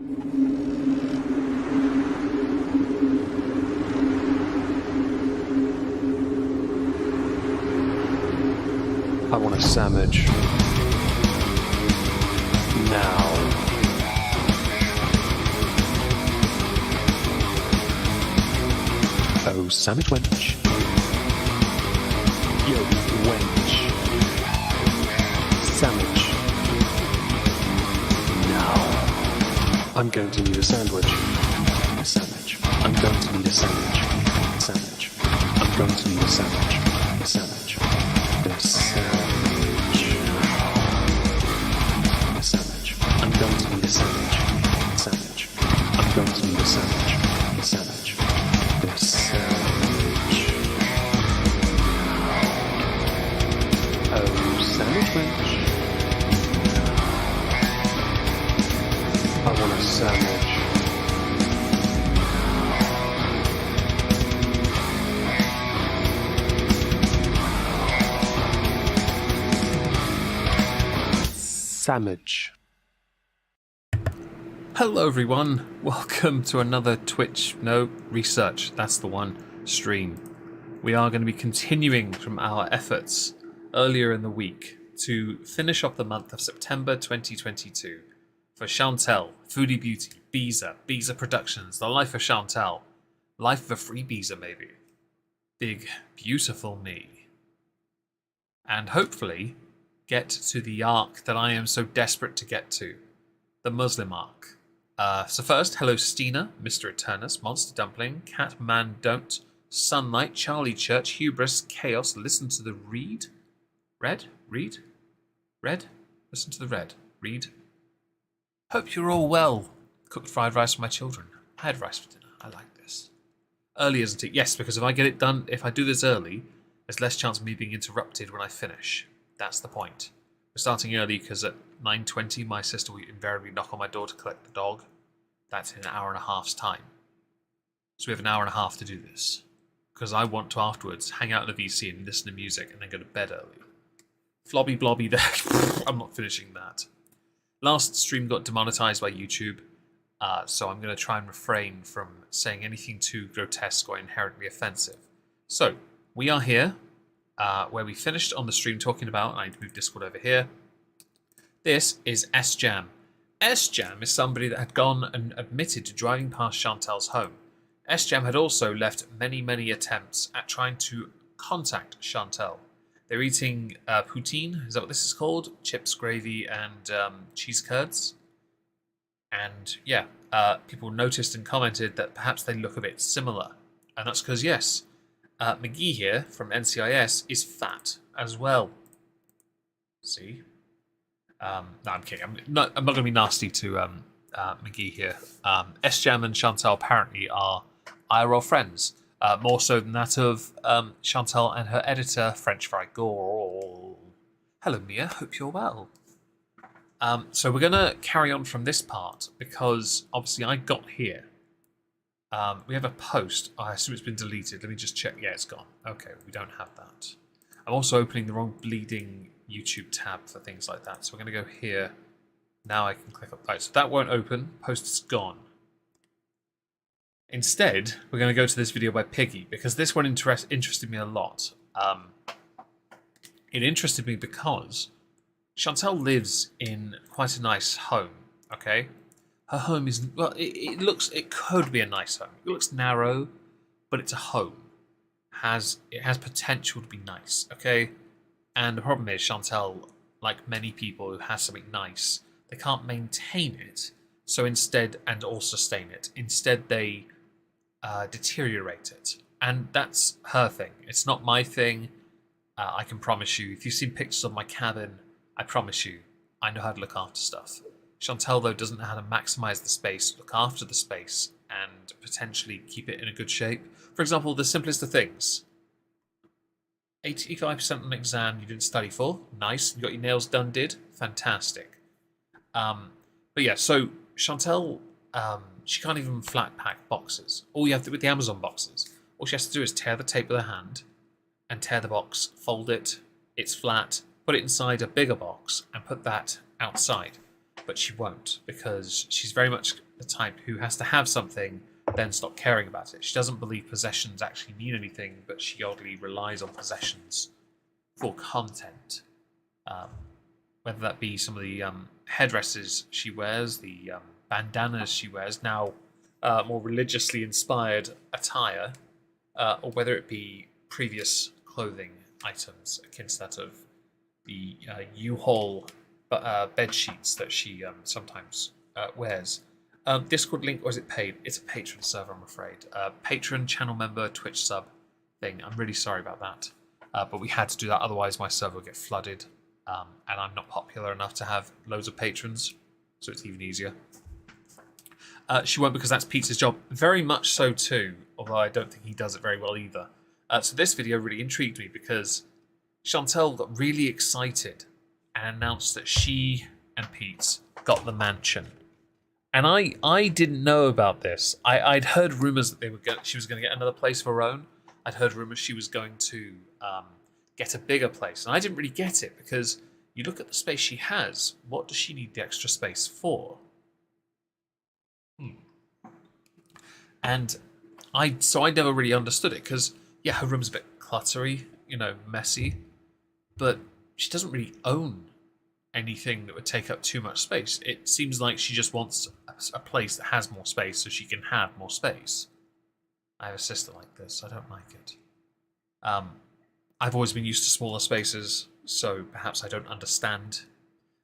I want a sandwich. Now. Oh, sandwich wench. Yo, wench. Sandwich. Now. I'm going to need a sandwich. A sandwich. I'm going to need a sandwich. Sandwich. I'm going to need a sandwich. A sandwich. A sandwich. A sandwich. I'm going to need a sandwich. Sandwich. I'm going to need a sandwich. A sandwich. A sandwich. Oh, sandwich wench. I want a sandwich. Sandwich. Hello everyone, welcome to another Research, that's the one, stream. We are going to be continuing from our efforts earlier in the week to finish off the month of September 2022 for Chantel, Foodie Beauty, Beezer Productions, The Life of Chantel, Life of a Free Beezer maybe, Big Beautiful Me, and hopefully get to the arc that I am so desperate to get to, the Muslim arc. So first, hello Stina, Mr. Eternus, Monster Dumpling, Cat Man Don't, Sunlight, Charlie Church, Hubris, Chaos, Listen to the Read, Red, Listen to the Red, Read. Hope you're all well. Cooked fried rice for my children. I had rice for dinner. I like this. Early, isn't it? Yes, because if I get it done, if I do this early, there's less chance of me being interrupted when I finish. That's the point. We're starting early because at 9:20 my sister will invariably knock on my door to collect the dog. That's in an hour and a half's time. So we have an hour and a half to do this. Because I want to afterwards hang out in the VC and listen to music and then go to bed early. Flobby blobby there. I'm not finishing that. Last stream got demonetized by YouTube, so I'm going to try and refrain from saying anything too grotesque or inherently offensive. So, we are here. Where we finished on the stream talking about, I need to move Discord over here. This is S-Jam. S-Jam is somebody that had gone and admitted to driving past Chantel's home. S-Jam had also left many attempts at trying to contact Chantel. They're eating poutine, is that what this is called? Chips, gravy, and cheese curds. And yeah, people noticed and commented that perhaps they look a bit similar. And that's because, yes, McGee here from NCIS is fat as well. See? No, I'm kidding. I'm not going to be nasty to McGee here. S-Jam and Chantel apparently are IRL friends. More so than that of Chantel and her editor, French Fry Gore. Hello, Mia. Hope you're well. So we're going to carry on from this part because obviously I got here. We have a post. I assume it's been deleted. Let me just check. Yeah, it's gone. Okay, we don't have that. I'm also opening the wrong bleeding YouTube tab for things like that. So we're going to go here. Now I can click up. Right, so that won't open. Post is gone. Instead, we're going to go to this video by Piggy because this one interested me a lot. It interested me because Chantel lives in quite a nice home, okay? Her home is, well, it could be a nice home. It looks narrow, but it's a home. It has potential to be nice, okay? And the problem is Chantel, like many people who have something nice, they can't maintain it. So instead, and or sustain it. Instead, they deteriorate it. And that's her thing. It's not my thing. I can promise you, if you've seen pictures of my cabin, I promise you, I know how to look after stuff. Chantel, though, doesn't know how to maximize the space, look after the space, and potentially keep it in a good shape. For example, the simplest of things. 85% on an exam you didn't study for. Nice. You got your nails done, did? Fantastic. But yeah, so Chantel, she can't even flat pack boxes. All you have to do with the Amazon boxes, all she has to do is tear the tape with her hand and tear the box, fold it, it's flat, put it inside a bigger box and put that outside. but she won't, because she's very much the type who has to have something, then stop caring about it. She doesn't believe possessions actually mean anything, but she oddly relies on possessions for content. Whether that be some of the headdresses she wears, the bandanas she wears, now more religiously inspired attire, or whether it be previous clothing items akin to that of the U-Haul bed sheets that she sometimes wears. Discord link, or is it paid? It's a patron server, I'm afraid. Patron, channel member, Twitch sub thing. I'm really sorry about that. But we had to do that, otherwise my server would get flooded. And I'm not popular enough to have loads of patrons, so it's even easier. She won't, because that's Pete's job. Very much so too, although I don't think he does it very well either. So this video really intrigued me because Chantel got really excited and announced that she and Pete got the mansion. And I didn't know about this. I'd heard rumours that she was going to get another place of her own. I'd heard rumours she was going to get a bigger place. And I didn't really get it, because you look at the space she has, what does she need the extra space for? And I never really understood it, because, yeah, her room's a bit cluttery, you know, messy, but she doesn't really own anything that would take up too much space. It seems like she just wants a place that has more space so she can have more space. I have a sister like this. I don't like it. I've always been used to smaller spaces, so perhaps I don't understand.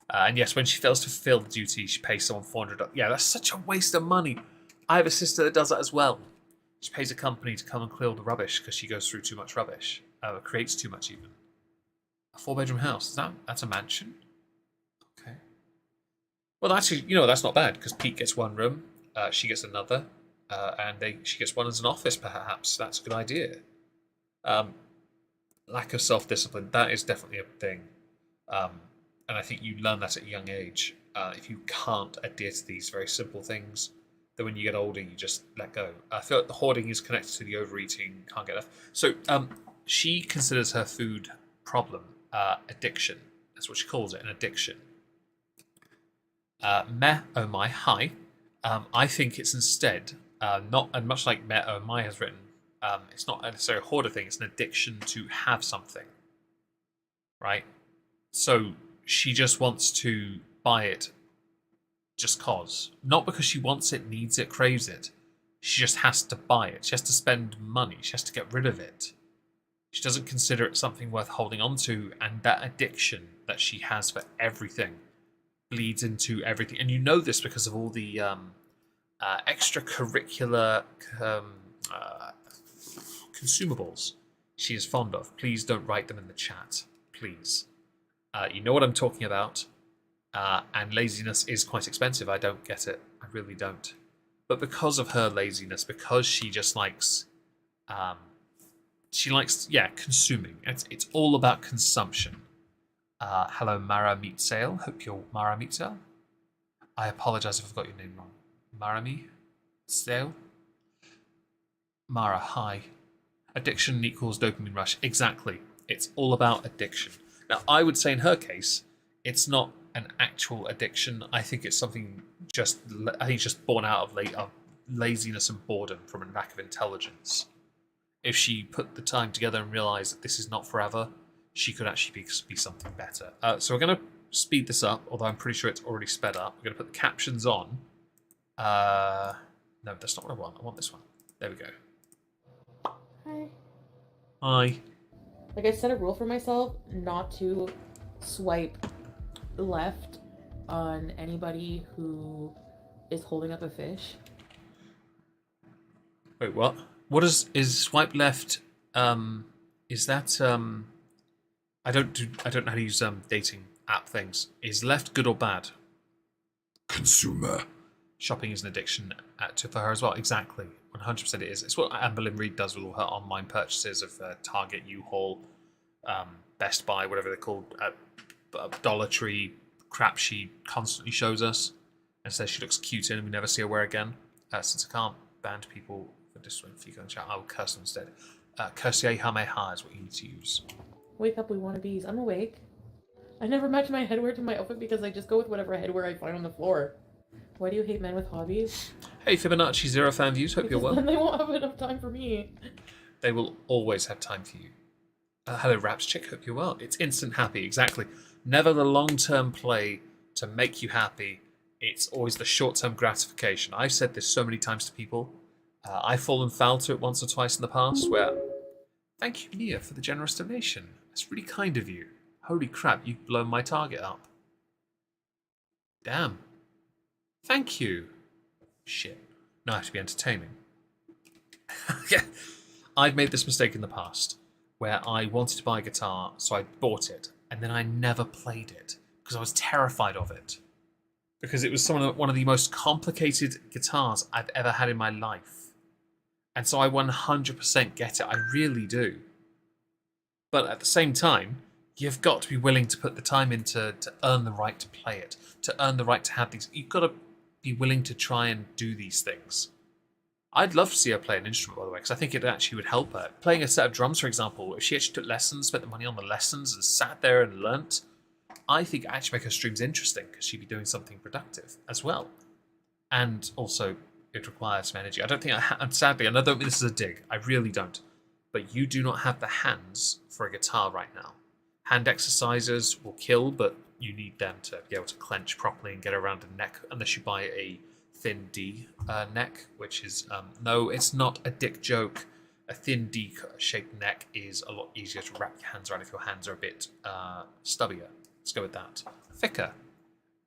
And yes, when she fails to fulfill the duty, she pays someone $400. Yeah, that's such a waste of money. I have a sister that does that as well. She pays a company to come and clear all the rubbish because she goes through too much rubbish. Creates too much even. A 4-bedroom house. That's a mansion? Okay. Well, actually, you know, that's not bad, because Pete gets one room, she gets another, and she gets one as an office, perhaps. That's a good idea. Lack of self-discipline, that is definitely a thing. And I think you learn that at a young age. If you can't adhere to these very simple things, then when you get older, you just let go. I feel like the hoarding is connected to the overeating, can't get enough. So she considers her food problem addiction. That's what she calls it, an addiction. Meh, oh my, hi. I think it's instead, not, and much like Meh, oh my has written, it's not necessarily a hoarder thing, it's an addiction to have something. Right? So she just wants to buy it just cause. Not because she wants it, needs it, craves it. She just has to buy it. She has to spend money. She has to get rid of it. She doesn't consider it something worth holding on to, and that addiction that she has for everything bleeds into everything. And you know this because of all the extracurricular consumables she is fond of. Please don't write them in the chat, please. You know what I'm talking about. And laziness is quite expensive. I don't get it. I really don't. But because of her laziness, because she just likes, consuming. It's all about consumption. Hello, Mara Meat Sale. Hope you're Mara Meat Sale. I apologize if I've got your name wrong. Mara Meat Sale. Mara, hi. Addiction equals dopamine rush. Exactly. It's all about addiction. Now, I would say in her case, it's not an actual addiction. I think it's something just born out of laziness and boredom from a lack of intelligence. If she put the time together and realised that this is not forever, she could actually be something better. So we're going to speed this up, although I'm pretty sure it's already sped up. We're going to put the captions on. No, that's not what I want. I want this one. There we go. Hi. Hi. Like, I set a rule for myself not to swipe left on anybody who is holding up a fish. Wait, what? What is swipe left? Is that I don't know how to use dating app things. Is left good or bad? Consumer. Shopping is an addiction for her as well. Exactly. 100% it is. It's what Amber Lynn Reid does with all her online purchases of Target, U-Haul, Best Buy, whatever they're called, Dollar Tree, crap she constantly shows us and says she looks cute in and we never see her wear again. Since I can't ban people for this one, if you go and chat, I will curse them instead. Cursier Hameha is what you need to use. Wake up, we wannabes. I'm awake. I never match my headwear to my outfit because I just go with whatever headwear I find on the floor. Why do you hate men with hobbies? Hey, Fibonacci Zero fan views, hope Because you're well. then they won't have enough time for me. They will always have time for you. Hello, Raps Chick, hope you're well. It's instant happy, exactly. Never the long-term play to make you happy. It's always the short-term gratification. I've said this so many times to people. I've fallen foul to it once or twice in the past where... Thank you, Mia, for the generous donation. That's really kind of you. Holy crap, you've blown my target up. Damn. Thank you. Shit. Now I have to be entertaining. Yeah. I've made this mistake in the past where I wanted to buy a guitar, so I bought it, and then I never played it because I was terrified of it. Because it was one of the most complicated guitars I've ever had in my life. And so I 100% get it. I really do. But at the same time, you've got to be willing to put the time in to earn the right to play it, to earn the right to have these. You've got to be willing to try and do these things. I'd love to see her play an instrument, by the way, because I think it actually would help her. Playing a set of drums, for example, if she actually took lessons, spent the money on the lessons, and sat there and learnt, I think it actually make her streams interesting, because she'd be doing something productive as well. And also, it requires some energy. I don't think and sadly, and I don't mean this is a dig, I really don't, but you do not have the hands for a guitar right now. Hand exercises will kill, but you need them to be able to clench properly and get around a neck, unless you buy a thin D neck, which is, no, it's not a dick joke. A thin D-shaped neck is a lot easier to wrap your hands around if your hands are a bit stubbier. Let's go with that. Thicker.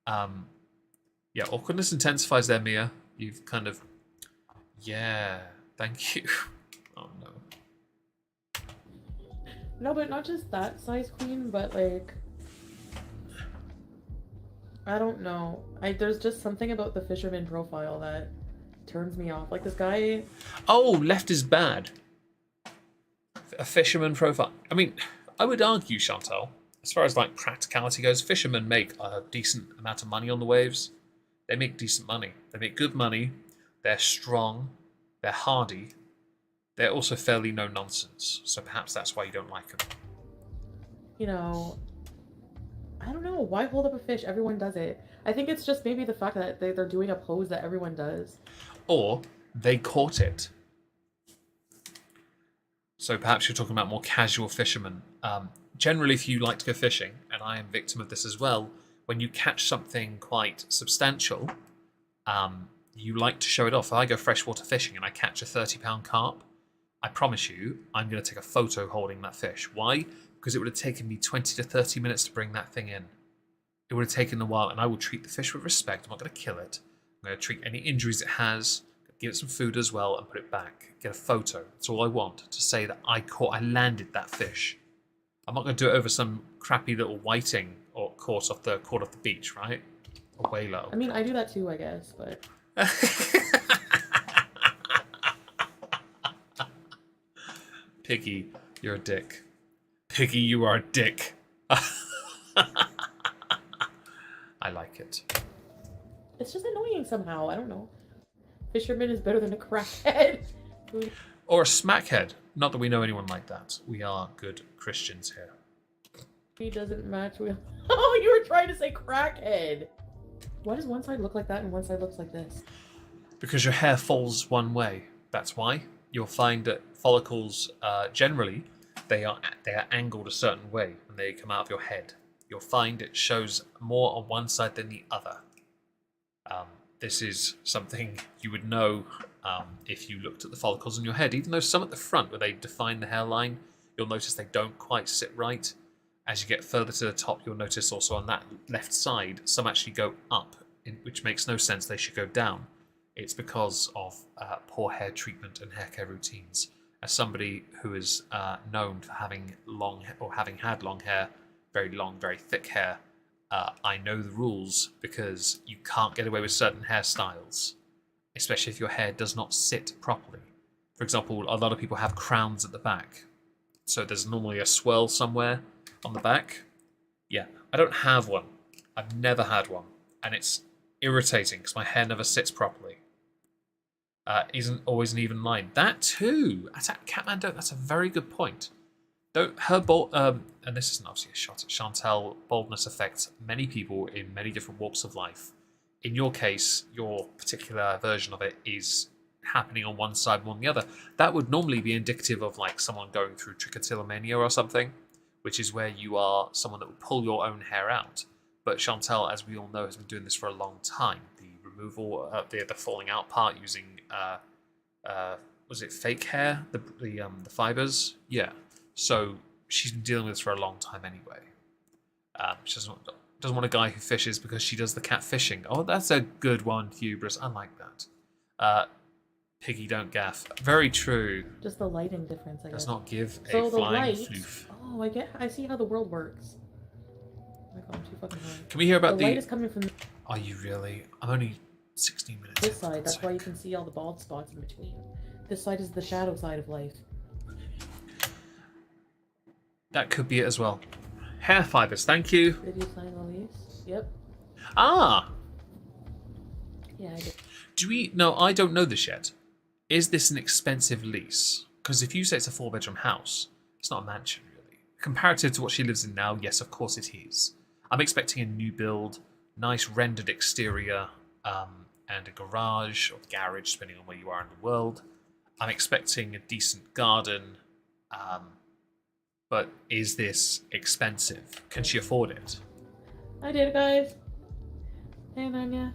Yeah, awkwardness intensifies there, Mia. You've kind of... Yeah, thank you. Oh, no. No, but not just that size queen, but like... I don't know. There's just something about the fisherman profile that turns me off. Like this guy... Oh, left is bad. A fisherman profile. I mean, I would argue, Chantal, as far as like practicality goes, fishermen make a decent amount of money on the waves. They make decent money. They make good money. They're strong. They're hardy. They're also fairly no-nonsense. So perhaps that's why you don't like them. You know... I don't know. Why hold up a fish? Everyone does it. I think it's just maybe the fact that they're doing a pose that everyone does. Or they caught it. So perhaps you're talking about more casual fishermen. Generally, if you like to go fishing, and I am victim of this as well, when you catch something quite substantial, you like to show it off. If I go freshwater fishing and I catch a 30-pound carp, I promise you, I'm going to take a photo holding that fish. Why? Because it would have taken me 20 to 30 minutes to bring that thing in. It would have taken a while, and I will treat the fish with respect. I'm not going to kill it. I'm going to treat any injuries it has, give it some food as well, and put it back. Get a photo. That's all I want, to say that I landed that fish. I'm not going to do it over some crappy little whiting or caught off the beach, right? A whaler. I mean, I do that too, I guess, but... Piggy, you're a dick. Piggy, you are a dick. I like it. It's just annoying somehow. I don't know. Fisherman is better than a crackhead. Or a smackhead. Not that we know anyone like that. We are good Christians here. He doesn't match with... Oh, you were trying to say crackhead. Why does one side look like that and one side looks like this? Because your hair falls one way. That's why. You'll find that follicles, generally, they are angled a certain way when they come out of your head. You'll find it shows more on one side than the other. This is something you would know if you looked at the follicles on your head. Even though some at the front, where they define the hairline, you'll notice they don't quite sit right. As you get further to the top, you'll notice also on that left side, some actually go up, which makes no sense. They should go down. It's because of poor hair treatment and hair care routines. As somebody who is known for having having had long hair, very long, very thick hair, I know the rules because you can't get away with certain hairstyles, especially if your hair does not sit properly. For example, a lot of people have crowns at the back. So there's normally a swirl somewhere on the back. Yeah, I don't have one. I've never had one. And it's irritating because my hair never sits properly. Isn't always an even line. That too! Catman don't. That's a very good point. Don't and this isn't obviously a shot at Chantal. Boldness affects many people in many different walks of life. In your case, your particular version of it is happening on one side more than the other. That would normally be indicative of like someone going through trichotillomania or something, which is where you are someone that will pull your own hair out. But Chantal, as we all know, has been doing this for a long time. The removal, the falling out part using, was it fake hair? The fibers? Yeah. So she's been dealing with this for a long time anyway. She doesn't want a guy who fishes because she does the cat fishing. Oh, that's a good one, hubris. I like that. Piggy don't gaff. Very true. Just the lighting difference, I guess. Does not give so a the flying light, floof. Oh, I see how the world works. Oh my god, I'm too fucking high. Can we hear about the light is coming from... Are you really? I'm only 16 minutes this side. That's why you can see all the bald spots in between. This side is the shadow side of life. That could be it as well. Hair fibers, thank you. Did you sign the lease? Yep. Ah! Yeah, I did. Do we... No, I don't know this yet. Is this an expensive lease? Because if you say it's a 4-bedroom house, it's not a mansion, really. Comparative to what she lives in now, yes, of course it is. I'm expecting a new build, nice rendered exterior, and a garage or garage, depending on where you are in the world. I'm expecting a decent garden, but is this expensive? Can she afford it? I did, guys. Hey, Nanya.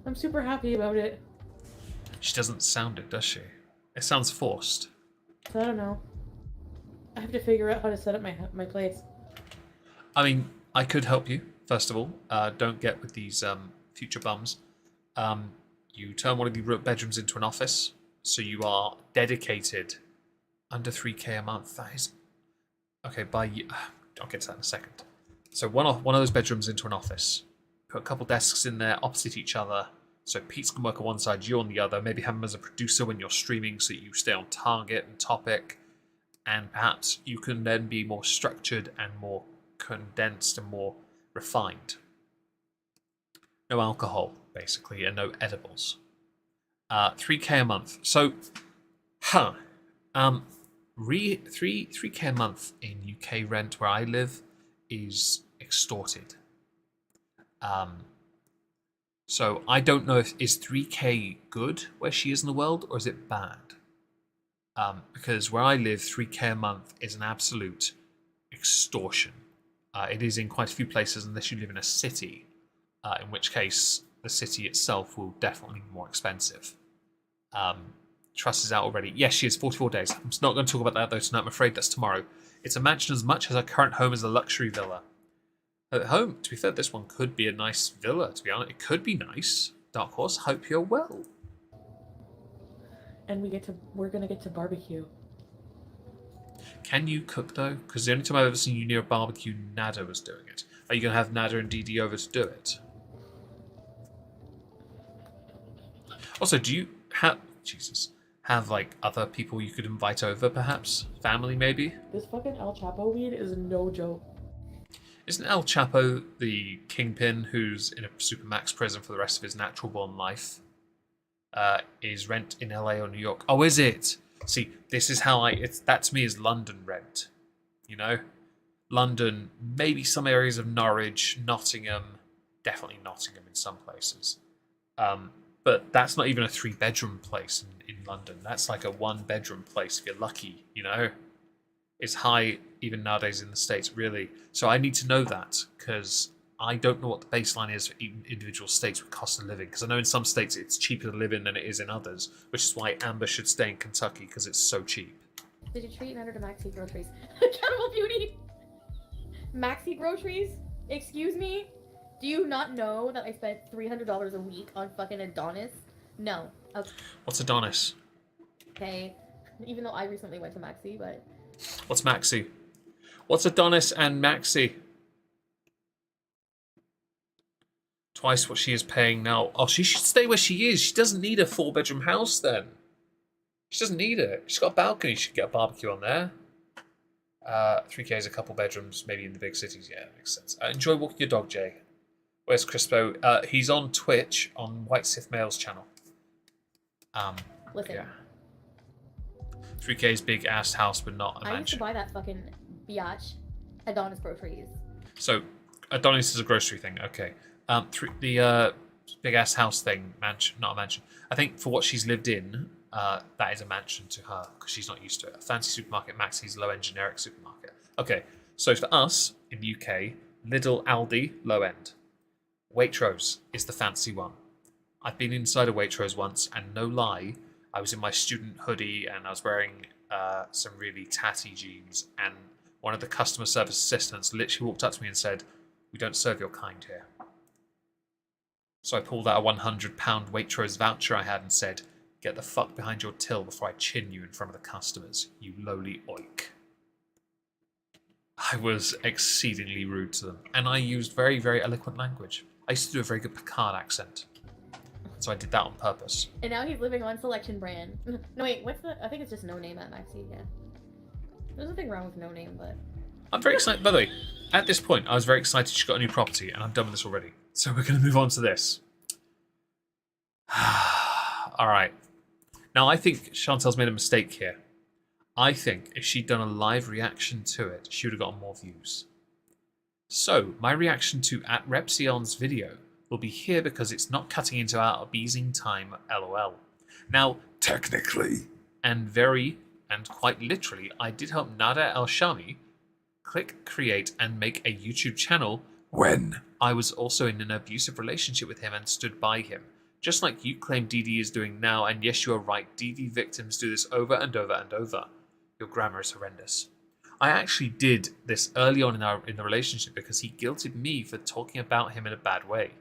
I'm super happy about it. She doesn't sound it, does she? It sounds forced. So I don't know. I have to figure out how to set up my place. I mean, I could help you, first of all. Don't get with these future bums. You turn one of your bedrooms into an office, so you are dedicated under 3k a month. That is... Okay, I'll get to that in a second. So one of those bedrooms into an office. Put a couple desks in there opposite each other, so Pete's can work on one side, you on the other. Maybe have him as a producer when you're streaming so you stay on target and topic. And perhaps you can then be more structured and more condensed and more refined. No alcohol, basically, and no edibles. 3k a month. So, 3k a month in UK rent where I live is extorted. So I don't know if is 3k good where she is in the world or is it bad? Because where I live, 3k a month is an absolute extortion. It is in quite a few places unless you live in a city, in which case the city itself will definitely be more expensive. Trust is out already. Yes, she is 44 days. I'm not going to talk about that though tonight. I'm afraid that's tomorrow. It's a mansion as much as her current home is a luxury villa. At home, to be fair, this one could be a nice villa, to be honest. It could be nice. Dark Horse, hope you're well. And we're gonna get to barbecue. Can you cook though? Because the only time I've ever seen you near a barbecue, Nader was doing it. Are you going to have Nader and DD over to do it? Also, do you have like other people you could invite over, perhaps? Family, maybe? This fucking El Chapo weed is no joke. Isn't El Chapo the kingpin who's in a supermax prison for the rest of his natural-born life? Is rent in LA or New York? Oh, is it? See, this is how that to me is London rent. You know? London, maybe some areas of Norwich, Nottingham, definitely Nottingham in some places. But that's not even a 3-bedroom place in London. That's like a 1-bedroom place if you're lucky, you know? It's high even nowadays in the States, really. So I need to know that because I don't know what the baseline is for individual states with cost of living. Because I know in some states it's cheaper to live in than it is in others, which is why Amber should stay in Kentucky because it's so cheap. Did you treat Nader to Maxi groceries? Accountable beauty! Maxi groceries? Excuse me? Do you not know that I spent $300 a week on fucking Adonis? No. Okay. What's Adonis? Okay. Even though I recently went to Maxi, but... What's Maxi? What's Adonis and Maxi? Twice what she is paying now. Oh, she should stay where she is. She doesn't need a 4-bedroom house then. She doesn't need it. She's got a balcony. She could get a barbecue on there. 3K is a couple bedrooms, maybe in the big cities. Yeah, that makes sense. Enjoy walking your dog, Jay. Where's Crispo? He's on Twitch on White Sith Male's channel. Listen. Yeah. 3K's big ass house, but not a mansion. I used to buy that fucking biatch, Adonis groceries. So, Adonis is a grocery thing. Okay. Through the big ass house thing, mansion, not a mansion. I think for what she's lived in, that is a mansion to her because she's not used to it. A fancy supermarket, Maxi's low end generic supermarket. Okay. So for us in the UK, Lidl, Aldi, low end. Waitrose is the fancy one. I've been inside a Waitrose once, and no lie, I was in my student hoodie and I was wearing some really tatty jeans, and one of the customer service assistants literally walked up to me and said, "We don't serve your kind here." So I pulled out a £100 Waitrose voucher I had and said, "Get the fuck behind your till before I chin you in front of the customers, you lowly oik." I was exceedingly rude to them, and I used very, very eloquent language. I used to do a very good Picard accent. So I did that on purpose. And now he's living on Selection Brand. No, wait, what's the... I think it's just No Name at Maxi, yeah. There's nothing wrong with No Name, but... I'm very excited. By the way, at this point, I was very excited she got a new property, and I'm done with this already. So we're going to move on to this. Alright. Now, I think Chantel's made a mistake here. I think if she'd done a live reaction to it, she would have gotten more views. So, my reaction to @Repzion's video will be here because it's not cutting into our abusing time, lol. Now, technically, and quite literally, I did help Nader El-Shami click, create, and make a YouTube channel when I was also in an abusive relationship with him and stood by him. Just like you claim DD is doing now, and yes, you are right, DD victims do this over and over and over. Your grammar is horrendous. I actually did this early on in the relationship because he guilted me for talking about him in a bad way.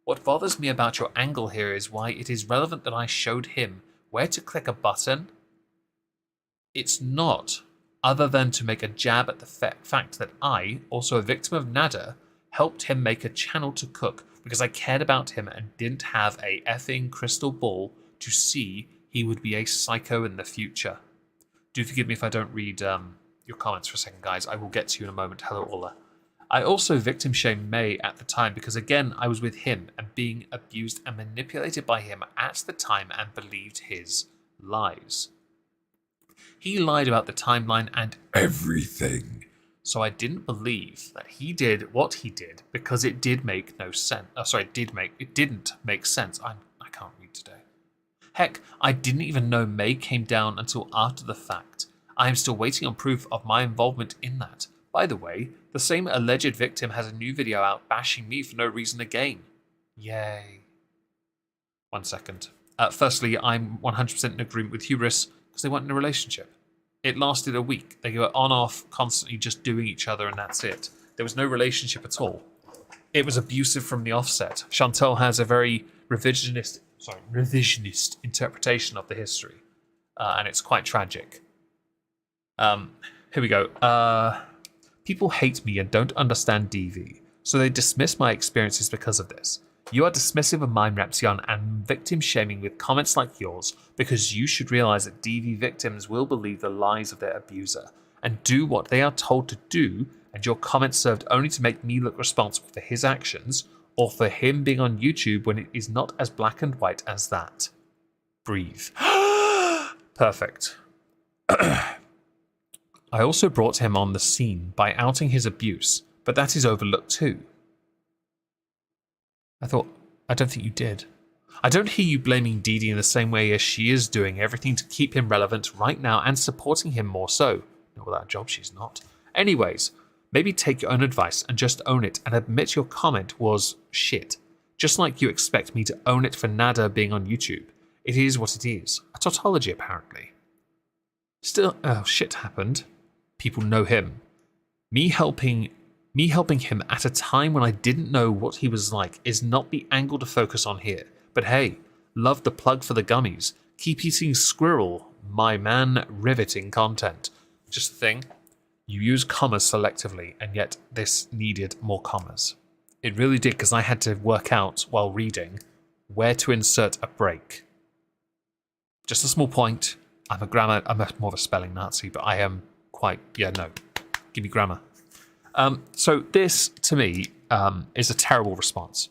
What bothers me about your angle here is why it is relevant that I showed him where to click a button. It's not, other than to make a jab at the fact that I, also a victim of Nader, helped him make a channel to cook because I cared about him and didn't have a effing crystal ball to see he would be a psycho in the future. Do forgive me if I don't read your comments for a second, guys. I will get to you in a moment. Hello, Ola. I also victim shamed May at the time because, again, I was with him and being abused and manipulated by him at the time and believed his lies. He lied about the timeline and everything. So I didn't believe that he did what he did because it did make no sense. It didn't make sense. I can't read today. Heck, I didn't even know May came down until after the fact. I am still waiting on proof of my involvement in that. By the way, the same alleged victim has a new video out bashing me for no reason again. Yay. 1 second. Firstly, I'm 100% in agreement with Hubris because they weren't in a relationship. It lasted a week. They were on-off, constantly just doing each other, and that's it. There was no relationship at all. It was abusive from the offset. Chantel has a very revisionist interpretation of the history, and it's quite tragic. Here we go. People hate me and don't understand DV, so they dismiss my experiences because of this. You are dismissive of mine, Repzion, and victim shaming with comments like yours because you should realize that DV victims will believe the lies of their abuser and do what they are told to do, and your comments served only to make me look responsible for his actions or for him being on YouTube when it is not as black and white as that. Breathe. Perfect. I also brought him on the scene by outing his abuse, but that is overlooked too. I don't think you did. I don't hear you blaming Dee Dee in the same way as she is doing everything to keep him relevant right now and supporting him more so. Not without a job, she's not. Anyways, maybe take your own advice and just own it and admit your comment was shit. Just like you expect me to own it for Nader being on YouTube. It is what it is. A tautology, apparently. Still, shit happened. People know him. Me helping him at a time when I didn't know what he was like is not the angle to focus on here. But hey, love the plug for the gummies. Keep eating squirrel, my man. Riveting content. Just the thing, you use commas selectively, and yet this needed more commas. It really did, because I had to work out while reading where to insert a break. Just a small point. I'm more of a spelling Nazi, but I am quite, give me grammar. So this, to me, is a terrible response.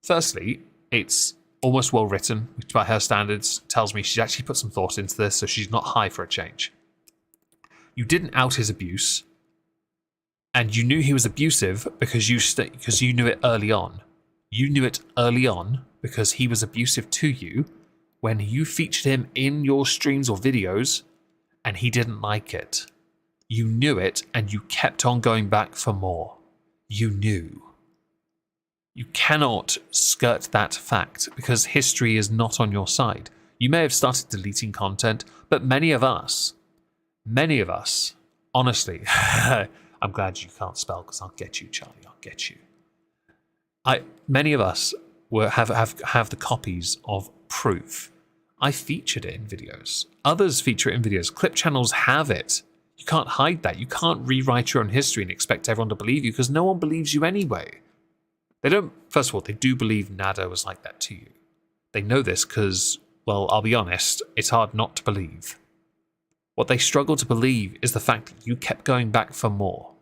Firstly, it's almost well written, which by her standards tells me she's actually put some thought into this, so she's not high for a change. You didn't out his abuse. And you knew he was abusive because you knew it early on. You knew it early on because he was abusive to you when you featured him in your streams or videos and he didn't like it. You knew it and you kept on going back for more. You knew. You cannot skirt that fact because history is not on your side. You may have started deleting content, but many of us, honestly, I'm glad you can't spell because I'll get you, Charlie. I'll get you. Many of us have the copies of proof. I featured it in videos. Others feature it in videos. Clip channels have it. You can't hide that. You can't rewrite your own history and expect everyone to believe you because no one believes you anyway. They don't. First of all, they do believe Nader was like that to you. They know this because, well, I'll be honest, it's hard not to believe. What they struggle to believe is the fact that you kept going back for more.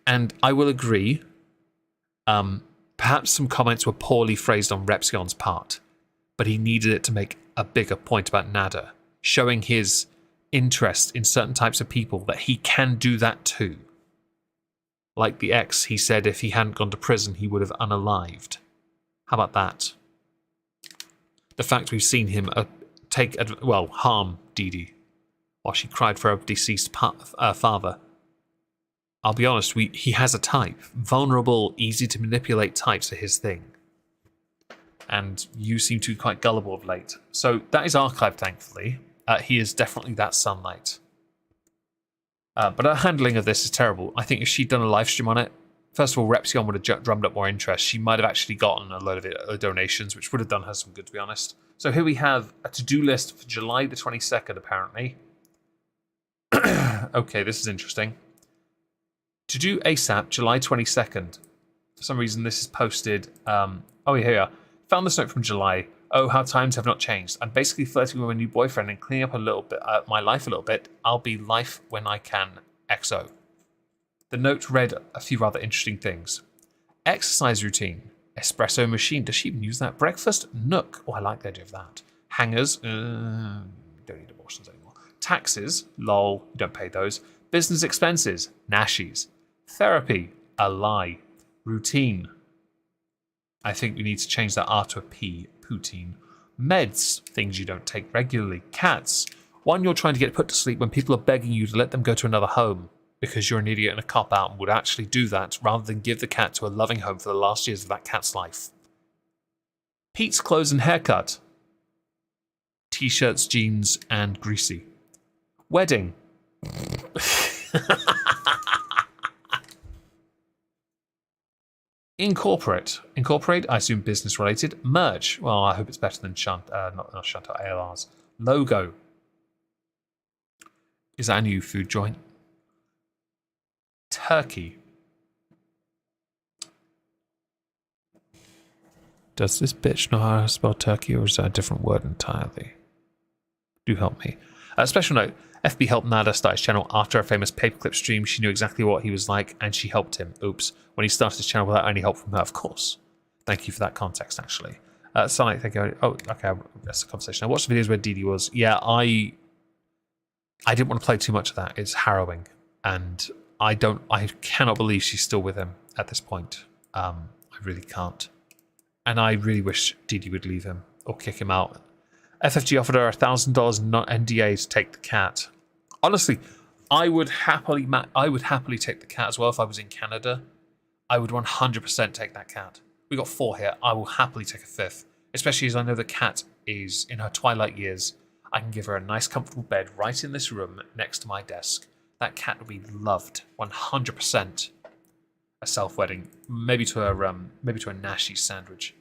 And I will agree, perhaps some comments were poorly phrased on Repzion's part, but he needed it to make a bigger point about Nader, showing his interest in certain types of people that he can do that too. Like the ex, he said if he hadn't gone to prison, he would have unalived. How about that? The fact we've seen him harm Dee Dee while she cried for her deceased father. I'll be honest, he has a type. Vulnerable, easy to manipulate types are his thing. And you seem to be quite gullible of late. So that is archived, thankfully. He is definitely that sunlight. But her handling of this is terrible. I think if she'd done a live stream on it, first of all, Repzion would have drummed up more interest. She might have actually gotten a load of donations, which would have done her some good, to be honest. So here we have a to-do list for July the 22nd, apparently. Okay, this is interesting. To do ASAP, July 22nd. For some reason, this is posted. Oh, here we are. Found this note from July. Oh, how times have not changed. I'm basically flirting with my new boyfriend and cleaning up a little bit, my life a little bit. I'll be life when I can. XO. The note read a few rather interesting things. Exercise routine. Espresso machine. Does she even use that? Breakfast. Nook. Oh, I like the idea of that. Hangers. Don't need abortions anymore. Taxes. Lol. You don't pay those. Business expenses. Nashies. Therapy. A lie. Routine. I think we need to change that R to a P. Poutine. Meds. Things you don't take regularly. Cats. One you're trying to get put to sleep when people are begging you to let them go to another home because you're an idiot and a cop-out and would actually do that rather than give the cat to a loving home for the last years of that cat's life. Pete's clothes and haircut. T-shirts, jeans, and greasy. Wedding. Incorporate, I assume business related. Merch, well, I hope it's better than not Chantal ALR's. Logo. Is that a new food joint? Turkey. Does this bitch know how to spell turkey, or is that a different word entirely? Do help me. Special note, FB helped Nader start his channel after a famous paperclip stream. She knew exactly what he was like, and she helped him. Oops. When he started his channel without any help from her, of course. Thank you for that context, actually. Sonic, thank you. Oh, okay, that's the conversation. I watched the videos where Dee Dee was. Yeah, I didn't want to play too much of that. It's harrowing. And I cannot believe she's still with him at this point. I really can't. And I really wish Dee Dee would leave him or kick him out. FFG offered her $1,000 NDA to take the cat. Honestly, I would happily take the cat as well if I was in Canada. I would 100% take that cat. We got 4 here. I will happily take a 5th, especially as I know the cat is in her twilight years. I can give her a nice, comfortable bed right in this room next to my desk. That cat would be loved 100%. A self-wedding, maybe to a Nashi sandwich.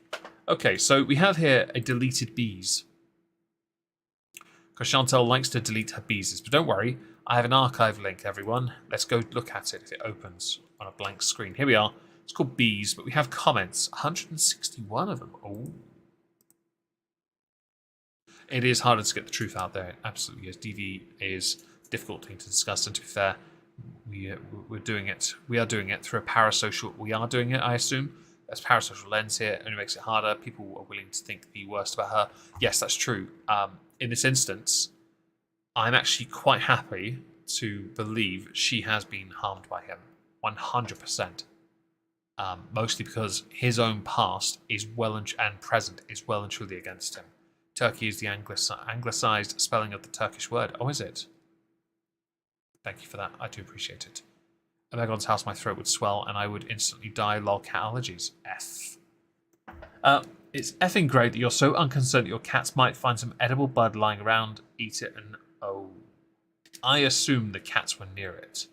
Okay, so we have here a deleted bees. Because Chantal likes to delete her bees, but don't worry, I have an archive link, everyone. Let's go look at it if it opens on a blank screen. Here we are. It's called bees, but we have comments. 161 of them. Oh. It is harder to get the truth out there. It absolutely is. DV is a difficult thing to discuss, and to be fair, we're doing it. We are doing it through a parasocial. We are doing it, I assume. As parasocial lens here, it only makes it harder. People are willing to think the worst about her. Yes, that's true. In this instance, I'm actually quite happy to believe she has been harmed by him, 100%. Mostly because his own past is and present is well and truly against him. Turkey is the anglicized spelling of the Turkish word. Oh, is it? Thank you for that. I do appreciate it. Omegon's house, my throat would swell and I would instantly die. Lol, cat allergies. F. It's effing great that you're so unconcerned that your cats might find some edible bud lying around, eat it, and oh. I assume the cats were near it.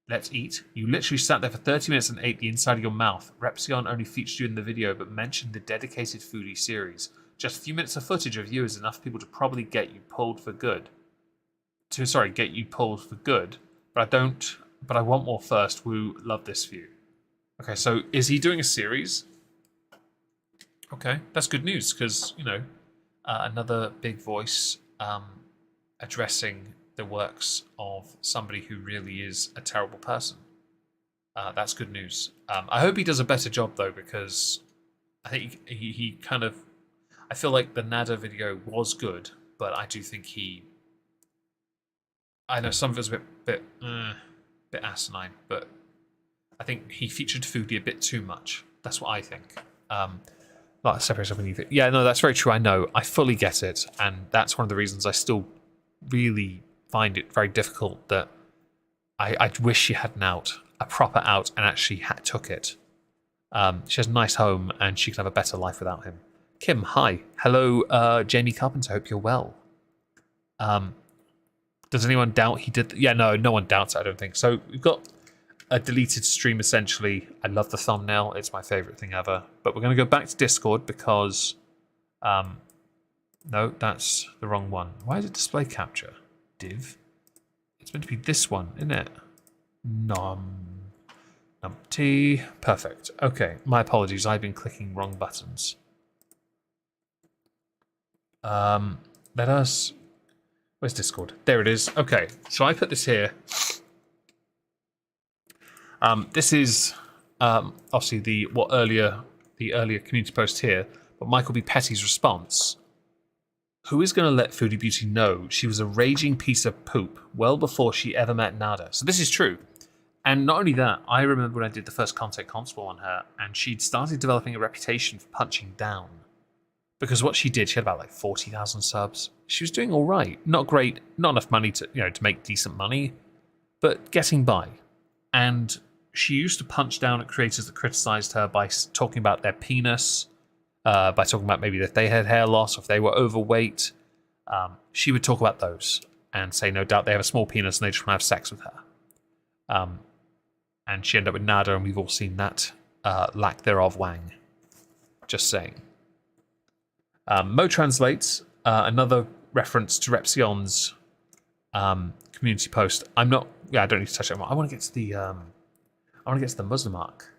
Let's eat. You literally sat there for 30 minutes and ate the inside of your mouth. Repzion only featured you in the video, but mentioned the dedicated Foodie series. Just a few minutes of footage of you is enough for people to probably get you pulled for good. Get you pulled for good. But I want more first. Woo, love this view. Okay, so is he doing a series? Okay, that's good news, because, you know, another big voice addressing the works of somebody who really is a terrible person. That's good news. I hope he does a better job, though, because I think he kind of... I feel like the Nader video was good, but I do think I know some of it was a bit asinine, but I think he featured Foodie a bit too much. That's what I think. Like separate stuff when you think. Yeah, no, that's very true. I know. I fully get it, and that's one of the reasons I still really find it very difficult that I wish she had an out, a proper out, and actually took it. She has a nice home, and she can have a better life without him. Kim, hi. Hello, Jamie Carpenter. Hope you're well. Does anyone doubt he did? Yeah, no one doubts it, I don't think. So we've got a deleted stream, essentially. I love the thumbnail. It's my favorite thing ever. But we're going to go back to Discord because... no, that's the wrong one. Why is it display capture? Div? It's meant to be this one, isn't it? Numpty. Perfect. Okay, my apologies. I've been clicking wrong buttons. Let us... Where's Discord? There it is. Okay, so I put this here. This is obviously the earlier community post here, but Michael B. Petty's response. Who is going to let Foodie Beauty know she was a raging piece of poop well before she ever met Nader? So this is true. And not only that, I remember when I did the first Content Constable on her, and she'd started developing a reputation for punching down. Because what she did, she had about like 40,000 subs. She was doing all right. Not great, not enough money to make decent money, but getting by. And she used to punch down at creators that criticized her by talking about their penis, by talking about maybe that they had hair loss or if they were overweight. She would talk about those and say no doubt they have a small penis and they just want to have sex with her. And she ended up with Nader, and we've all seen that lack thereof wang. Just saying. Mo translates another reference to Repzion's community post. I don't need to touch it. I want to get to the Muslim arc.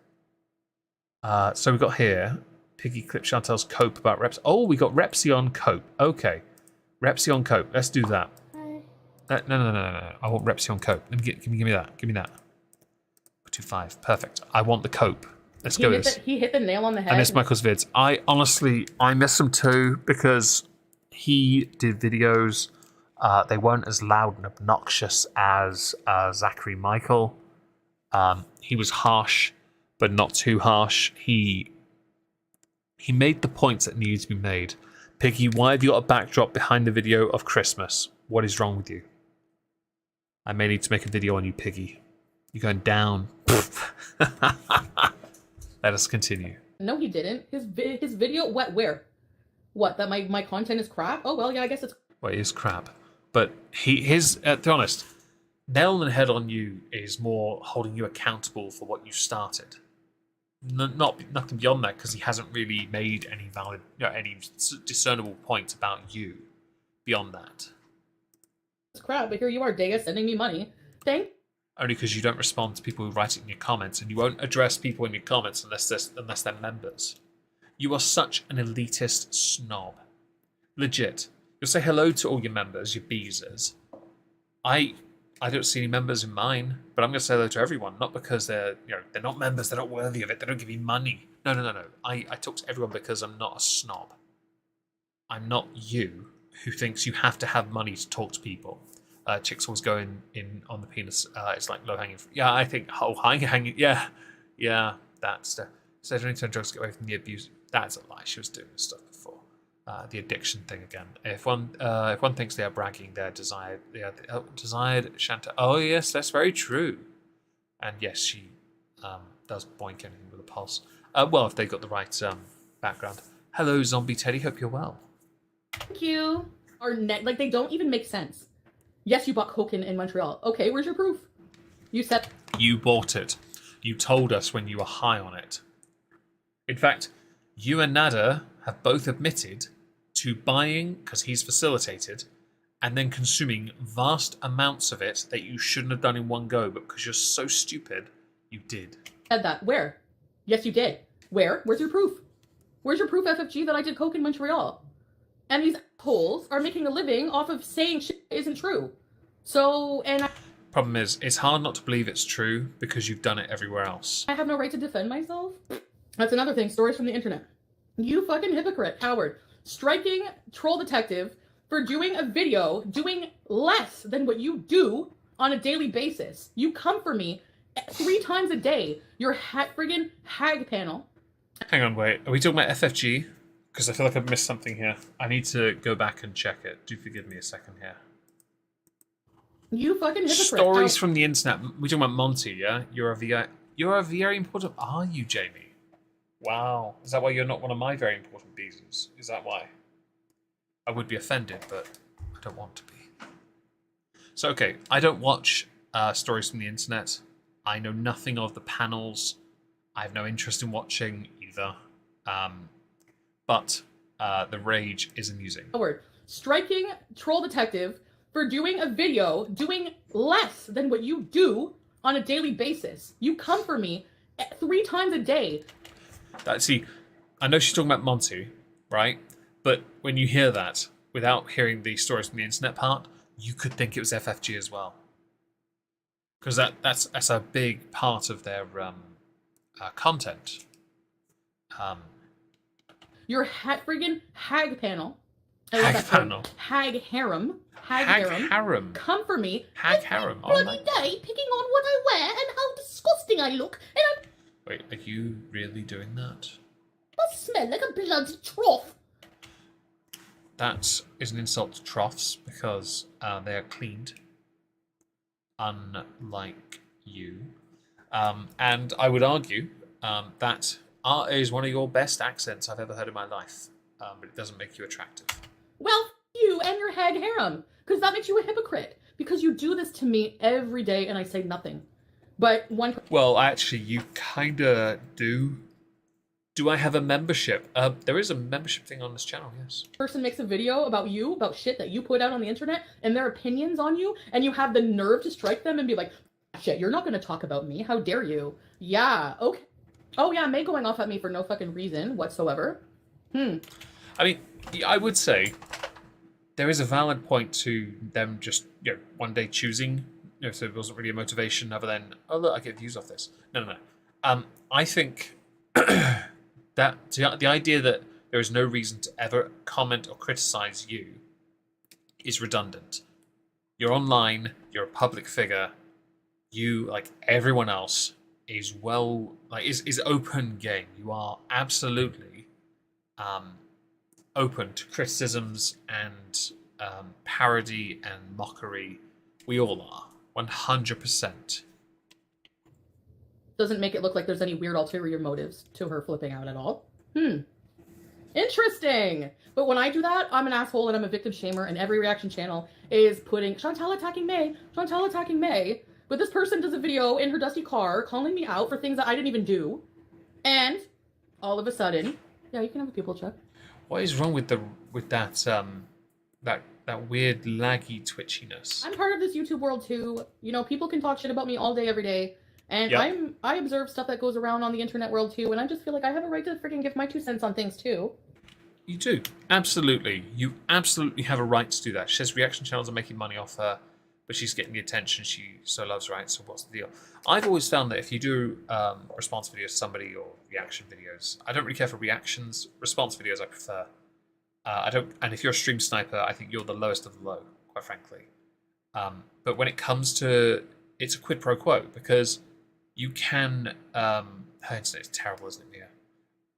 So we've got here Piggy Clip Chantel's cope about Reps. Oh, we got Repzion cope. Okay, Repzion cope. Let's do that. No. I want Repzion cope. Give me that. Give me that. 2.5. Perfect. I want the cope. Let's go with this. He hit the nail on the head. I miss Michael's vids. I miss him too because he did videos. They weren't as loud and obnoxious as Zachary Michael. He was harsh, but not too harsh. He made the points that needed to be made. Piggy, why have you got a backdrop behind the video of Christmas? What is wrong with you? I may need to make a video on you, Piggy. You're going down. Let us continue. No, he didn't. His video, where? What, that my content is crap? Oh, well, yeah, I guess it's... Well, it is crap. But to be honest, nail on the head on you is more holding you accountable for what you started. Nothing beyond that, because he hasn't really made any valid, any discernible point about you beyond that. It's crap, but here you are, Dega, sending me money. Only because you don't respond to people who write it in your comments, and you won't address people in your comments unless they're members. You are such an elitist snob. Legit. You'll say hello to all your members, your beezers. I don't see any members in mine, but I'm going to say hello to everyone, not because they're not members, they're not worthy of it, they don't give me money. No. I talk to everyone because I'm not a snob. I'm not you who thinks you have to have money to talk to people. chicks always going in on the penis. It's like low hanging fruit. Yeah, I think high hanging. Yeah, that's said only turn drugs to get away from the abuse. That's a lie. She was doing this stuff before. The addiction thing again. If one thinks they are bragging, they are desired Shanta. Oh yes, that's very true. And yes, she does boink anything with a pulse. Well, if they got the right background. Hello, Zombie Teddy. Hope you're well. Thank you. Like, they don't even make sense. Yes, you bought cocaine in Montreal. Okay, where's your proof? You said... You bought it. You told us when you were high on it. In fact, you and Nader have both admitted to buying, because he's facilitated, and then consuming vast amounts of it that you shouldn't have done in one go, but because you're so stupid, you did. Said that. Where? Yes, you did. Where? Where's your proof? Where's your proof, FFG, that I did coke in Montreal? And these assholes are making a living off of saying shit isn't true. So, and Problem is, it's hard not to believe it's true because you've done it everywhere else. I have no right to defend myself? That's another thing. Stories from the internet. You fucking hypocrite, Howard. Striking troll detective for doing a video doing less than what you do on a daily basis. You come for me 3 times a day. Your friggin' hag panel. Hang on, wait. Are we talking about FFG? Because I feel like I've missed something here. I need to go back and check it. Do forgive me a second here. You fucking hypocrite. Stories from the internet. We're talking about Monty, yeah? You're a very important... Are you, Jamie? Wow. Is that why you're not one of my very important beezers? Is that why? I would be offended, but I don't want to be. So, okay. I don't watch stories from the internet. I know nothing of the panels. I have no interest in watching either. But the rage is amusing. Howard, striking troll detective for doing a video doing less than what you do on a daily basis. You come for me 3 times a day. See, I know she's talking about Monty, right? But when you hear that, without hearing the stories from the internet part, you could think it was FFG as well. Because that's a big part of their content. Your friggin' hag panel. Hag panel. Hag harem. Hag harem. Come for me. Hag harem. Bloody day picking on what I wear and how disgusting I look. And I Wait, are you really doing that? must smell like a bloody trough. That is an insult to troughs because they are cleaned, unlike you. And I would argue that art is one of your best accents I've ever heard in my life, but it doesn't make you attractive. Well, you and your hag harem. Because that makes you a hypocrite. Because you do this to me every day and I say nothing. But one... Well, actually, you kind of do. Do I have a membership? There is a membership thing on this channel, yes. Person makes a video about you, about shit that you put out on the internet, and their opinions on you, and you have the nerve to strike them and be like, shit, you're not going to talk about me. How dare you? Yeah, okay. Oh yeah, May going off at me for no fucking reason whatsoever. I mean, I would say there is a valid point to them just, one day choosing, so it wasn't really a motivation other than, oh look, I get views off this. No. I think that the idea that there is no reason to ever comment or criticize you is redundant. You're online, you're a public figure, you, like everyone else, is open game. You are absolutely open to criticisms and parody and mockery. We all are, 100%. Doesn't make it look like there's any weird ulterior motives to her flipping out at all. Interesting. But when I do that, I'm an asshole and I'm a victim shamer, and every reaction channel is putting Chantal attacking May, Chantal attacking May. But this person does a video in her dusty car calling me out for things that I didn't even do. And all of a sudden, yeah, you can have a people check. What is wrong with that weird laggy twitchiness? I'm part of this YouTube world too. People can talk shit about me all day, every day. And yep. I observe stuff that goes around on the internet world too, and I just feel like I have a right to freaking give my 2 cents on things too. You do. Absolutely. You absolutely have a right to do that. She says reaction channels are making money off her, but she's getting the attention she so loves, right? So what's the deal? I've always found that if you do response videos to somebody or reaction videos, I don't really care for reactions. Response videos I prefer. And if you're a stream sniper, I think you're the lowest of the low, quite frankly. But when it comes to, it's a quid pro quo because you can. It's terrible, isn't it? Yeah.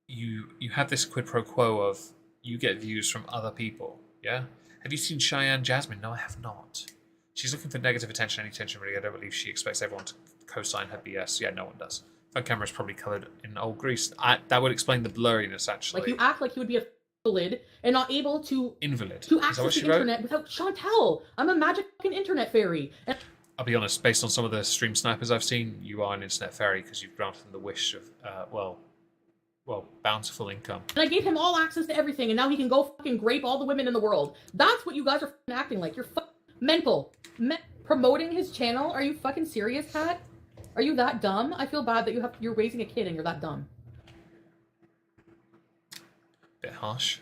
You have this quid pro quo of you get views from other people. Yeah. Have you seen Cheyenne Jasmine? No, I have not. She's looking for negative attention, any attention really. I don't believe she expects everyone to co-sign her BS. Yeah, no one does. Phone camera's probably coloured in old grease. That would explain the blurriness, actually. Like, you act like you would be a invalid and not able to... Invalid. To access the internet without... Chantel! I'm a magic fucking internet fairy. And I'll be honest, based on some of the stream snipers I've seen, you are an internet fairy because you've granted them the wish of, bountiful income. I gave him all access to everything, and now he can go fucking grape all the women in the world. That's what you guys are fucking acting like. You're mental. Promoting his channel? Are you fucking serious, Kat? Are you that dumb? I feel bad that you're raising a kid and you're that dumb. Bit harsh.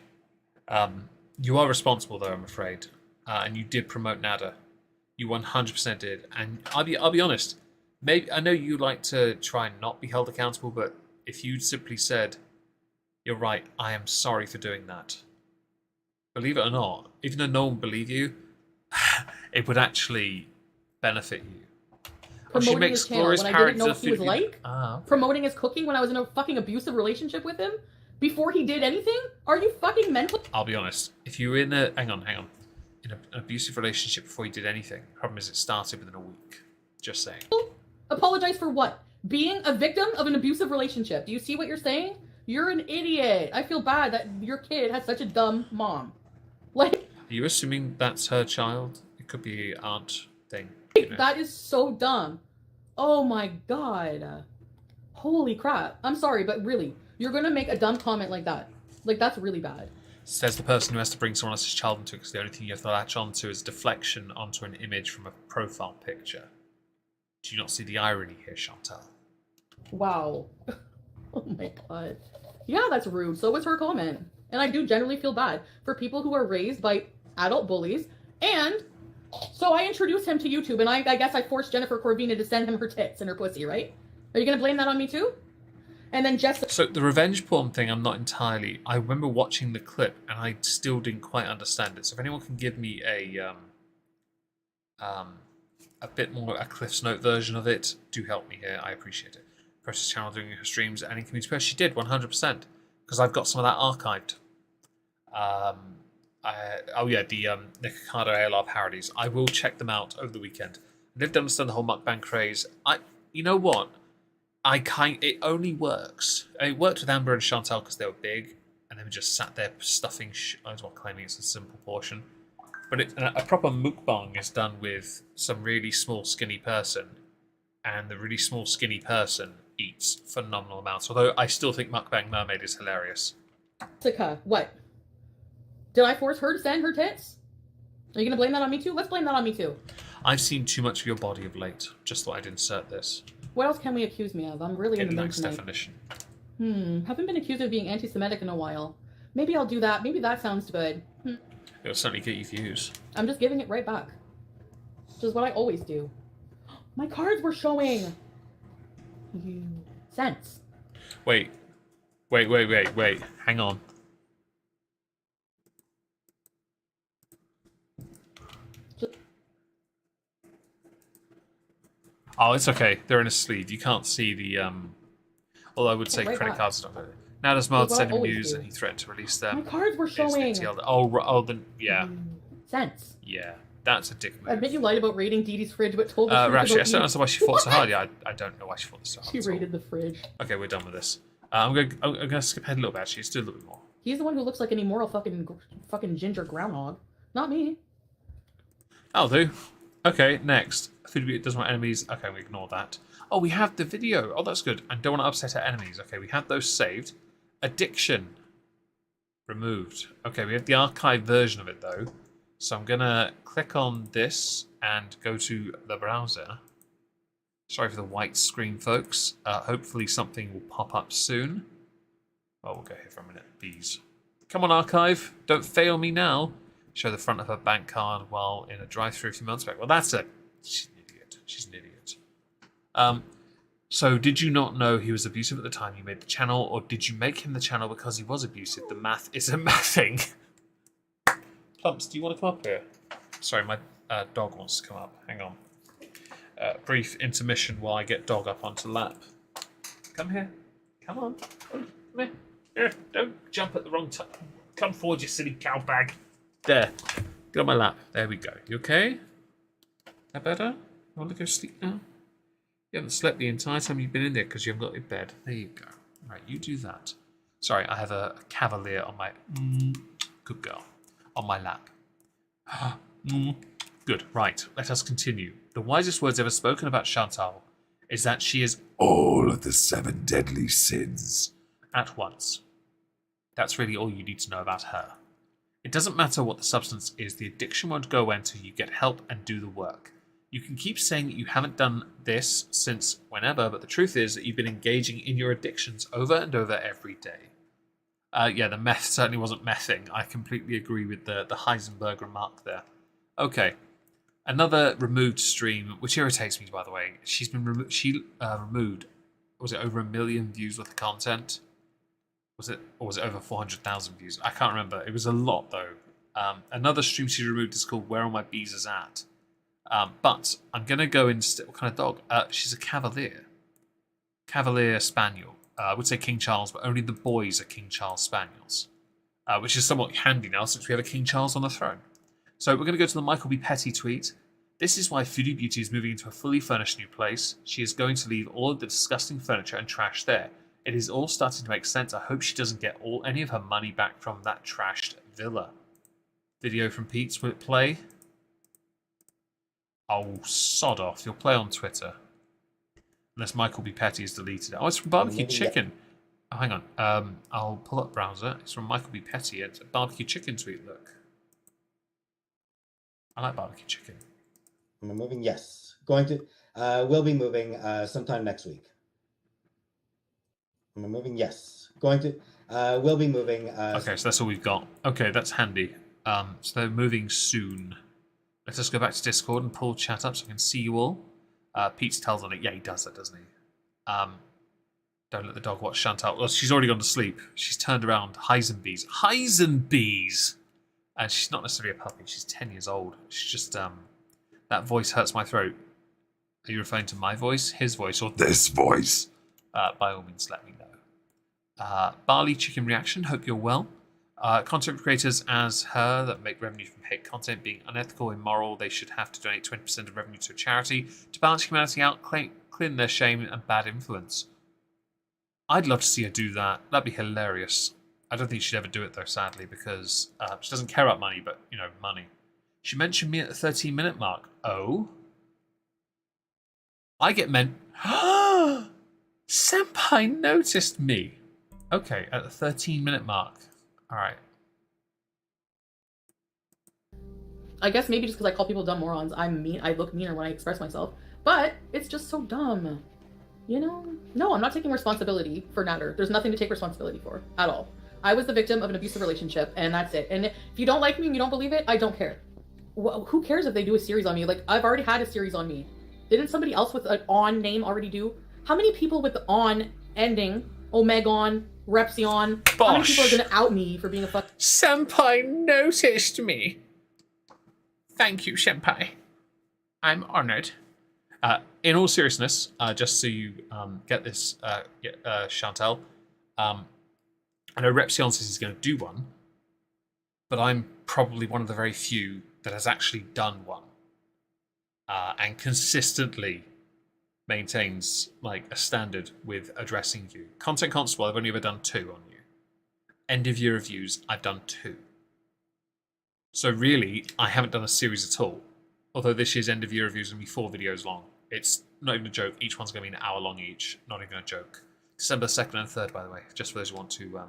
You are responsible though, I'm afraid. And you did promote Nader. You 100% did. And I'll be honest. Maybe I know you like to try and not be held accountable, but if you simply said, "You're right, I am sorry for doing that," believe it or not, even though no one believe you, it would actually benefit you. Promoting his channel when I didn't know what he was like? Ah. Promoting his cooking when I was in a fucking abusive relationship with him? Before he did anything? Are you fucking mental? I'll be honest. If you were in a... Hang on. In an abusive relationship before you did anything, the problem is it started within a week. Just saying. Apologize for what? Being a victim of an abusive relationship. Do you see what you're saying? You're an idiot. I feel bad that your kid has such a dumb mom. Like... Are you assuming that's her child? It could be aunt thing. You know? That is so dumb. Oh my god. Holy crap. I'm sorry, but really, you're gonna make a dumb comment like that. Like, that's really bad. Says the person who has to bring someone else's child into it because the only thing you have to latch onto is deflection onto an image from a profile picture. Do you not see the irony here, Chantal? Wow. Oh my god. Yeah, that's rude. So was her comment. And I do generally feel bad for people who are raised by adult bullies. And so I introduced him to YouTube, and I guess I forced Jennifer Corvina to send him her tits and her pussy, right? Are you going to blame that on me too? And then Jessica... So the revenge porn thing, I'm not entirely... I remember watching the clip, and I still didn't quite understand it. So if anyone can give me a bit more, a Cliff's Note version of it, do help me here. I appreciate it. Precious channel doing her streams, any community posts. She did, 100%. Because I've got some of that archived. The Nick Ricardo ALR parodies. I will check them out over the weekend. I didn't understand the whole mukbang craze. You know what? It only works. It worked with Amber and Chantal because they were big, and they were just sat there stuffing. I was not claiming it's a simple portion, but a proper mukbang is done with some really small, skinny person, and the really small, skinny person eats phenomenal amounts. Although I still think Mukbang Mermaid is hilarious. Jessica, what? Did I force her to send her tits? Are you going to blame that on me too? Let's blame that on me too. I've seen too much of your body of late. Just thought I'd insert this. What else can we accuse me of? I'm really in the mood tonight. Definition. Haven't been accused of being anti-Semitic in a while. Maybe I'll do that. Maybe that sounds good. It'll certainly get you views. I'm just giving it right back. Which is what I always do. My cards were showing. You sense. Wait. Hang on. Oh, it's okay. They're in a sleeve. You can't see the although I would say right credit back. cards are not good. Now there's Mard That's what I sending always news do. and he threatened to release them. My cards were showing. Then yeah. Sense. Yeah. That's a dick I move. admit you lied about raiding Dee Dee's fridge, but told the truth Actually, I about don't me. know why she fought so hard. Yeah, I don't know why she fought so hard. She raided the fridge. Okay, we're done with this. I'm gonna skip ahead a little bit. Actually, let's do a little bit more. He's the one who looks like an immoral fucking ginger groundhog. Not me. I'll do. Okay, next. Foodie doesn't want enemies. Okay, we ignore that. Oh, we have the video. Oh, that's good. And don't want to upset our enemies. Okay, we have those saved. Addiction. Removed. Okay, we have the archive version of it, though. So I'm going to click on this and go to the browser. Sorry for the white screen, folks. Hopefully something will pop up soon. Oh, we'll go here for a minute. Bees. Come on, archive. Don't fail me now. Show the front of her bank card while in a drive-thru a few months back. Well, she's an idiot. She's an idiot. So did you not know he was abusive at the time you made the channel, or did you make him the channel because he was abusive? The math isn't mathing. Plumps, do you want to come up here? Sorry, my dog wants to come up. Hang on. Brief intermission while I get dog up onto lap. Come here. Come on. Come here. Here. Don't jump at the wrong time. Come forward, you silly cow bag. There. Get on my lap. There we go. You okay? That better? You want to go sleep now? You haven't slept the entire time you've been in there because you haven't got your bed. There you go. Right, you do that. Sorry, I have a cavalier on my... good girl. On my lap. Good. Right, let us continue. The wisest words ever spoken about Chantal is that she is all of the 7 deadly sins at once. That's really all you need to know about her. It doesn't matter what the substance is, the addiction won't go away until you get help and do the work. You can keep saying that you haven't done this since whenever, but the truth is that you've been engaging in your addictions over and over every day. Yeah, the meth certainly wasn't mething. I completely agree with the Heisenberg remark there. Okay. Another removed stream, which irritates me, by the way. She's been removed. Was it over 1 million views worth of content? Or was it over 400,000 views? I can't remember. It was a lot though. Another stream she removed is called "Where All My Bees Is At." But I'm gonna go instead. What kind of dog? She's a Cavalier Spaniel. I would say King Charles, but only the boys are King Charles Spaniels, which is somewhat handy now since we have a King Charles on the throne. So we're going to go to the Michael B. Petty tweet. This is why Foodie Beauty is moving into a fully furnished new place. She is going to leave all of the disgusting furniture and trash there. It is all starting to make sense. I hope she doesn't get any of her money back from that trashed villa. Video from Pete's. Will it play? Oh, sod off. You'll play on Twitter. Unless Michael B. Petty has deleted it. Oh, it's from Barbecue Chicken. Oh, hang on. I'll pull up browser. It's from Michael B. Petty. It's a Barbecue Chicken tweet. Look. I like barbecue chicken. Am I moving? Yes. Going to, we'll be moving sometime next week. Am I moving? Yes. Going to, we'll be moving. Okay, so that's all we've got. Okay, that's handy. So they're moving soon. Let us go back to Discord and pull chat up so I can see you all. Pete's tells on it. Yeah, he does that, doesn't he? Don't let the dog watch Chantal. Well, she's already gone to sleep. She's turned around. Heisenbees. Heisenbees! And she's not necessarily a puppy. She's 10 years old. She's just, that voice hurts my throat. Are you referring to my voice, his voice, or this voice? By all means, let me know. Barley Chicken Reaction, hope you're well. Content creators as her that make revenue from hate content being unethical, immoral, they should have to donate 20% of revenue to a charity to balance humanity out, clean their shame and bad influence. I'd love to see her do that. That'd be hilarious. I don't think she'd ever do it, though, sadly, because she doesn't care about money, but, you know, money. She mentioned me at the 13-minute mark. Oh? I get Senpai noticed me. Okay, at the 13-minute mark. All right. I guess maybe just because I call people dumb morons, I'm mean. I look meaner when I express myself. But it's just so dumb. You know? No, I'm not taking responsibility for Nader. There's nothing to take responsibility for at all. I was the victim of an abusive relationship, and that's it. And if you don't like me and you don't believe it, I don't care. Who cares if they do a series on me? Like, I've already had a series on me. Didn't somebody else with an on name already do? How many people with the on ending, Omegon, Repzion, how many people are going to out me for being a fuck? Senpai noticed me. Thank you, Senpai. I'm honored. In all seriousness, just so you get this, Chantal, I know Repzion says he's going to do one, but I'm probably one of the very few that has actually done one and consistently maintains like a standard with addressing you. Content Constable, I've only ever done 2 on you. End of year reviews, I've done 2. So really, I haven't done a series at all. Although this year's end of year reviews is going to be 4 videos long. It's not even a joke. Each one's going to be an hour long each. Not even a joke. December 2nd and 3rd, by the way, just for those who want to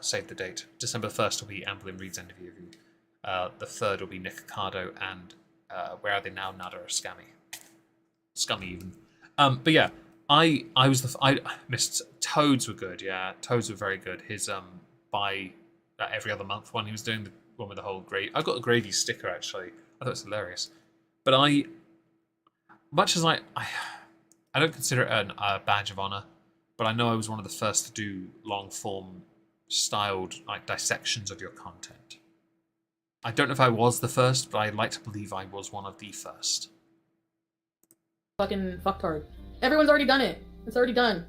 save the date. December 1st will be Amblin Reed's end of year review. The 3rd will be Nick Ricardo and Where Are They Now? Nader Scummy even. But yeah, I missed Toads were good. Yeah, Toads were very good. His by every other month one, he was doing the one with the whole gravy. I got a gravy sticker actually. I thought it was hilarious. But much as I don't consider it a badge of honor, but I know I was one of the first to do long form styled like dissections of your content. I don't know if I was the first, but I'd like to believe I was one of the first. Fucking fucktard. Everyone's already done it. It's already done.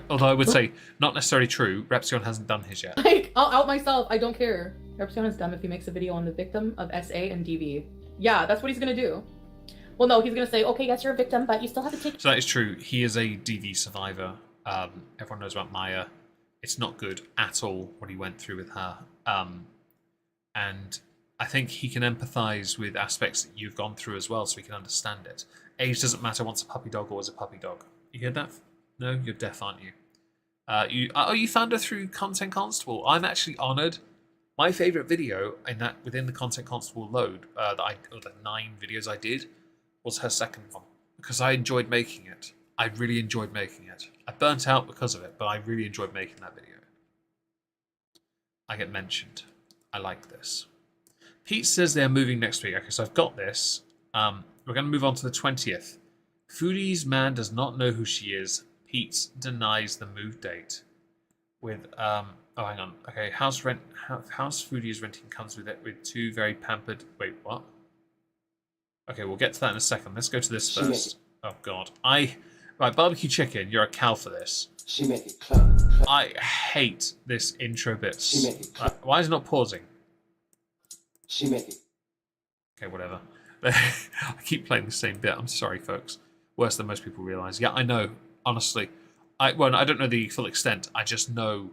Although I would say, not necessarily true, Repzion hasn't done his yet. Like, I'll out myself. I don't care. Repzion is dumb if he makes a video on the victim of SA and DV. Yeah, that's what he's gonna do. Well, no, he's gonna say, okay, yes, you're a victim, but you still have to take... So that is true. He is a DV survivor. Everyone knows about Maya. It's not good at all what he went through with her. And I think he can empathize with aspects that you've gone through as well, so he can understand it. Age doesn't matter once a puppy dog or as a puppy dog. You heard that? No? You're deaf, aren't you? You found her through Content Constable. I'm actually honoured. My favourite video in that within the Content Constable load, the 9 videos I did, was her second one. Because I enjoyed making it. I really enjoyed making it. I burnt out because of it, but I really enjoyed making that video. I get mentioned. I like this. Pete says they're moving next week. Okay, so I've got this. We're going to move on to the 20th. Foodie's man does not know who she is. Pete denies the move date. With oh, hang on. Okay, house Foodie is renting comes with it with 2 very pampered. Wait, what? Okay, we'll get to that in a second. Let's go to this first. Oh God, right, barbecue chicken. You're a cow for this. She make it clap, clap. I hate this intro bit. She make it clap. Why is it not pausing? She make it. Okay, whatever. I keep playing the same bit. I'm sorry, folks. Worse than most people realise. Yeah, I know. Honestly, I don't know the full extent. I just know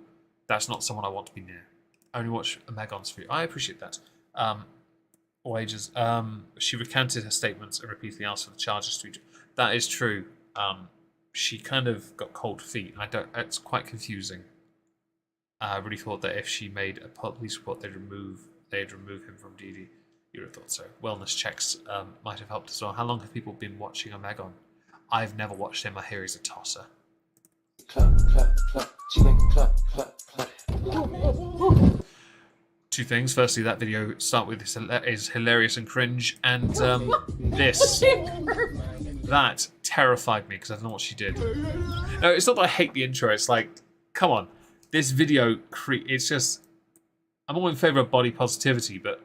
that's not someone I want to be near. I only watch Omegon's food. I appreciate that. All ages. She recanted her statements and repeatedly asked for the charges to. That is true. She kind of got cold feet. It's quite confusing. I really thought that if she made a police report, they'd remove him from DD. You would have thought so. Wellness checks might have helped as well. How long have people been watching Omegon? I've never watched him. I hear he's a tosser. Clap, clap, clap. She make it clap, clap, clap. 2 things. Firstly, that video start with is hilarious and cringe, and this that terrified me because I don't know what she did. No, it's not that I hate the intro. It's like, come on, this video it's just. I'm all in favour of body positivity, but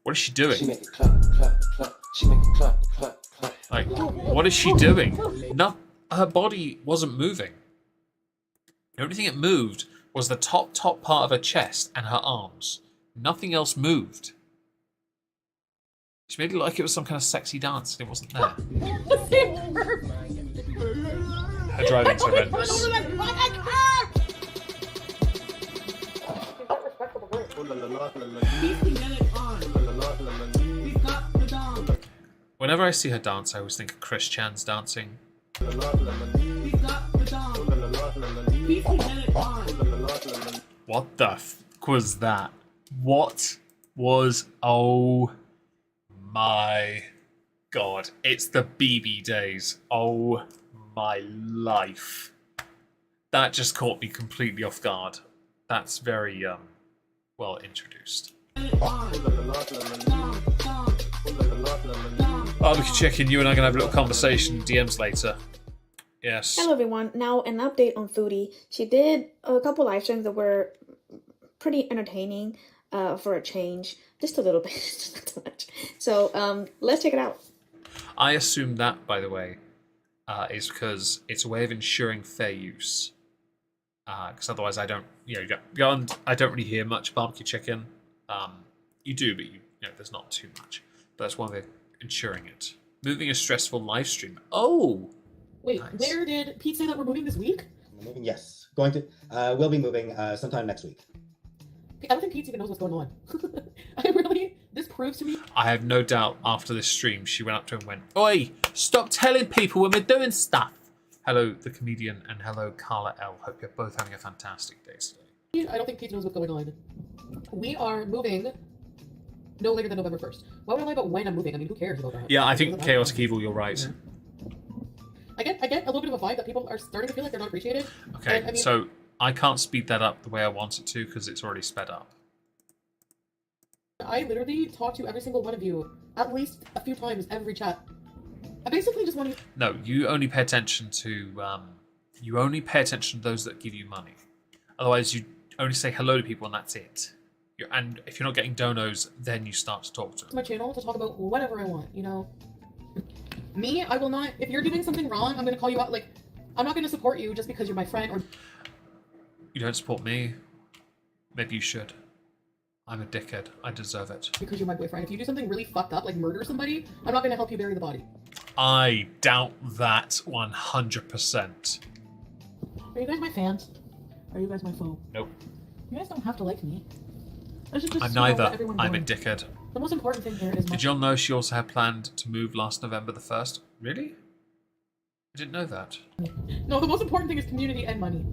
what is she doing? She make it clap, clap, clap. She make it clap, clap, clap. Like, what is she doing? No, her body wasn't moving. The only thing it moved was the top part of her chest and her arms. Nothing else moved. She made it look like it was some kind of sexy dance, and it wasn't there. Her driving's horrendous. Whenever I see her dance, I always think of Chris Chan's dancing. What the fuck was that? What was... Oh my God. It's the BB days. Oh my life. That just caught me completely off guard. That's very, well introduced. Barbecue chicken, you and I are going to have a little conversation, DMs later. Yes. Hello everyone. Now an update on Foodie. She did a couple live streams that were pretty entertaining for a change. Just a little bit, just not too much. So let's check it out. I assume that, by the way, is because it's a way of ensuring fair use. Because otherwise I don't, beyond, I don't really hear much barbecue chicken. You do, but there's not too much. But that's one way of ensuring it. Moving a stressful live stream. Oh! Wait, nice. where did Pete say that we're moving this week? We're moving, yes. Going to, we'll be moving sometime next week. I don't think Pete even knows what's going on. This proves to me. I have no doubt after this stream, she went up to him and went, "Oi, stop telling people when we're doing stuff." Hello, the comedian, and hello, Carla L. Hope you're both having a fantastic day today. I don't think Pete knows what's going on. We are moving no later than November 1st. Why would I lie about when I'm moving? I mean, who cares about that? Yeah, I think Chaotic Evil, you're right. Yeah. I get a little bit of a vibe that people are starting to feel like they're not appreciated. Okay, And, I mean, so I can't speed that up the way I want it to because it's already sped up. I literally talk to every single one of you at least a few times every chat. I basically just want to... No, you only pay attention to those that give you money. Otherwise, you only say hello to people and that's it. And if you're not getting donos, then you start to talk to them. My channel to talk about whatever I want, you know? Me, I will not, if you're doing something wrong, I'm gonna call you out, like, I'm not gonna support you just because you're my friend or... You don't support me. Maybe you should. I'm a dickhead. I deserve it. Because you're my boyfriend. If you do something really fucked up, like murder somebody, I'm not gonna help you bury the body. I doubt that 100%. Are you guys my fans? Are you guys my foe? Nope. You guys don't have to like me. I should just I'm know that neither. everyone's I'm a going. dickhead. The most important thing here is Did y'all know she also had planned to move last November the 1st? Really? I didn't know that. No, the most important thing is community and money.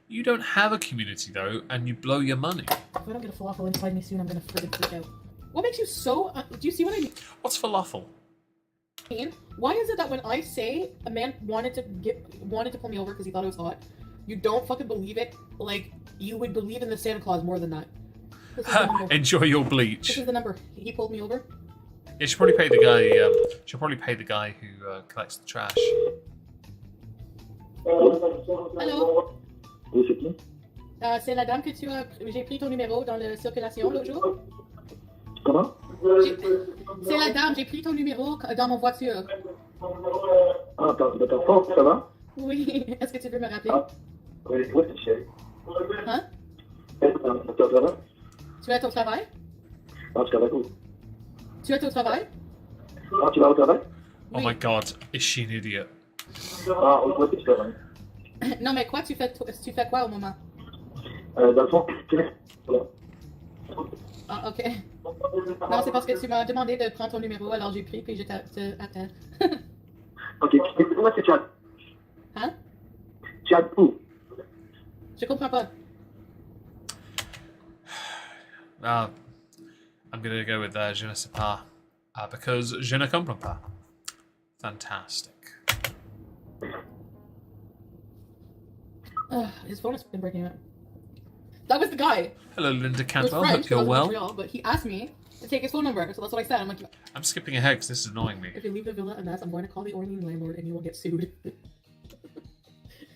You don't have a community though, and you blow your money. If I don't get a falafel inside me soon, I'm gonna friggin' freak out. What makes you so... do you see what I What's falafel? mean? Why is it that when I say a man wanted to pull me over because he thought it was hot, you don't fucking believe it? Like, you would believe in the Santa Claus more than that. This is the number. Enjoy your This bleach. is the number. He pulled me over. Yeah, she'll probably pay the guy. She'll probably pay the guy who collects the trash. Allô? Oui, c'est qui? C'est la dame que tu as... J'ai pris ton numéro dans la circulation l'autre jour. Comment? C'est la dame, j'ai pris ton numéro dans mon voiture. Ah, de ta force, ça va? Oui, est-ce que tu peux me rappeler? Ah, oui, oui, c'est chéri. Hein? Tu es au travail? Tu es au travail? Ah, tu travailles où? Tu es au travail? Ah, tu vas au travail? Oh my god, is she an idiot? Ah, oui, tu travailles. Non, mais quoi, tu fais quoi au moment? Dans le fond, tu es... Voilà. Ah, ok. Non, c'est parce que tu m'as demandé de prendre ton numéro, alors j'ai pris, puis je t'appelle. Ok, où est-ce que tu as? Hein? Tu as où? Je comprends pas. I'm gonna go with je ne sais pas. Because je ne comprends pas. Fantastic. His phone has been breaking up. That was the guy. Hello, Linda He was Cantwell. French, Hope you're he was in well. Montreal, but he asked me to take his phone number, so that's what I said. I'm like, I'm skipping ahead because this is annoying me. if you leave the villa a mess, I'm going to call the Orlean landlord and you will get sued.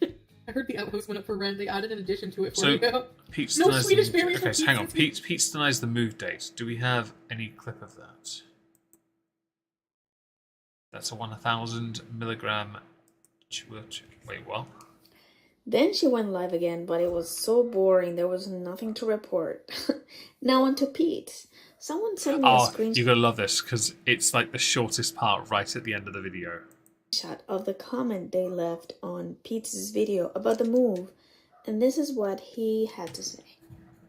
I heard the outhouse went up for rent. They added an addition to it for So, you. Pete No denies Swedish the, berries okay, for so hang on. Pete's. Pete denies the move date. Do we have any clip of that? That's a 1,000 milligram. Wait, what? Then she went live again, but it was so boring, there was nothing to report. Now on to Pete. Someone sent me a Oh, screenshot you're gonna love this because it's like the shortest part right at the end of the video. of the comment they left on Pete's video about the move, and this is what he had to say.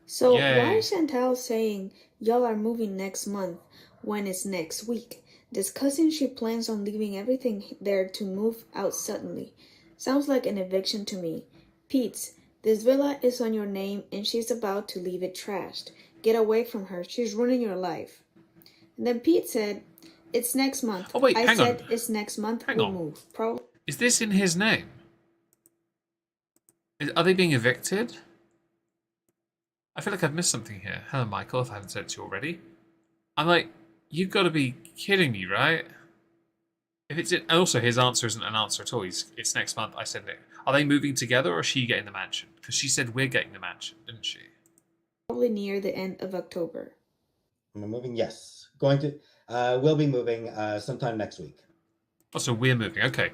So Yay. why is Chantal saying y'all are moving next month when it's next week? Discussing she plans on leaving everything there to move out suddenly. Sounds like an eviction to me. Pete, this villa is on your name and she's about to leave it trashed. Get away from her. She's ruining your life. And then Pete said, it's next month. Oh, wait, I hang said on. it's next month Hang we'll on. move. Probably. Is this in his name? Are they being evicted? I feel like I've missed something here. Hello, Michael, if I haven't said it to you already. I'm like, you've got to be kidding me, right? If it's in, and also his answer isn't an answer at all. It's next month. I said it. Are they moving together or is she getting the mansion? Because she said we're getting the mansion, didn't she? Probably near the end of October. We're moving, yes. Going to, we'll be moving sometime next week. Oh, so we're moving. Okay.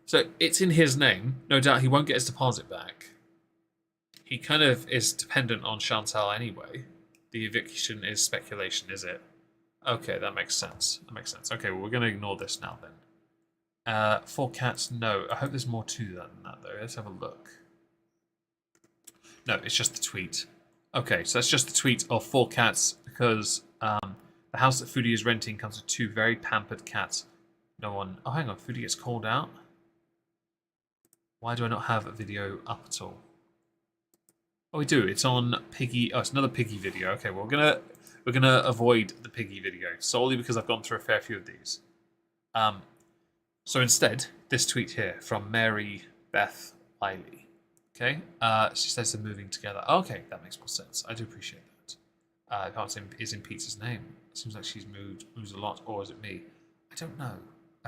So it's in his name. No doubt he won't get his deposit back. He kind of is dependent on Chantal anyway. The eviction is speculation, is it? Okay, that makes sense. That makes sense. Okay, well, we're going to ignore this now then. 4 cats, no. I hope there's more to that than that, though. Let's have a look. No, it's just the tweet. Okay, so that's just the tweet of 4 cats because the house that Foodie is renting comes with 2 very pampered cats. No one... Oh, hang on. Foodie gets called out? Why do I not have a video up at all? Oh, we do. It's on Piggy... Oh, it's another Piggy video. Okay, well, we're gonna avoid the Piggy video solely because I've gone through a fair few of these. So instead, this tweet here from Mary Beth Wiley. Okay, she says they're moving together. Okay, that makes more sense. I do appreciate that. I can't say is in Pete's name. It seems like she's moves a lot, or is it me? I don't know.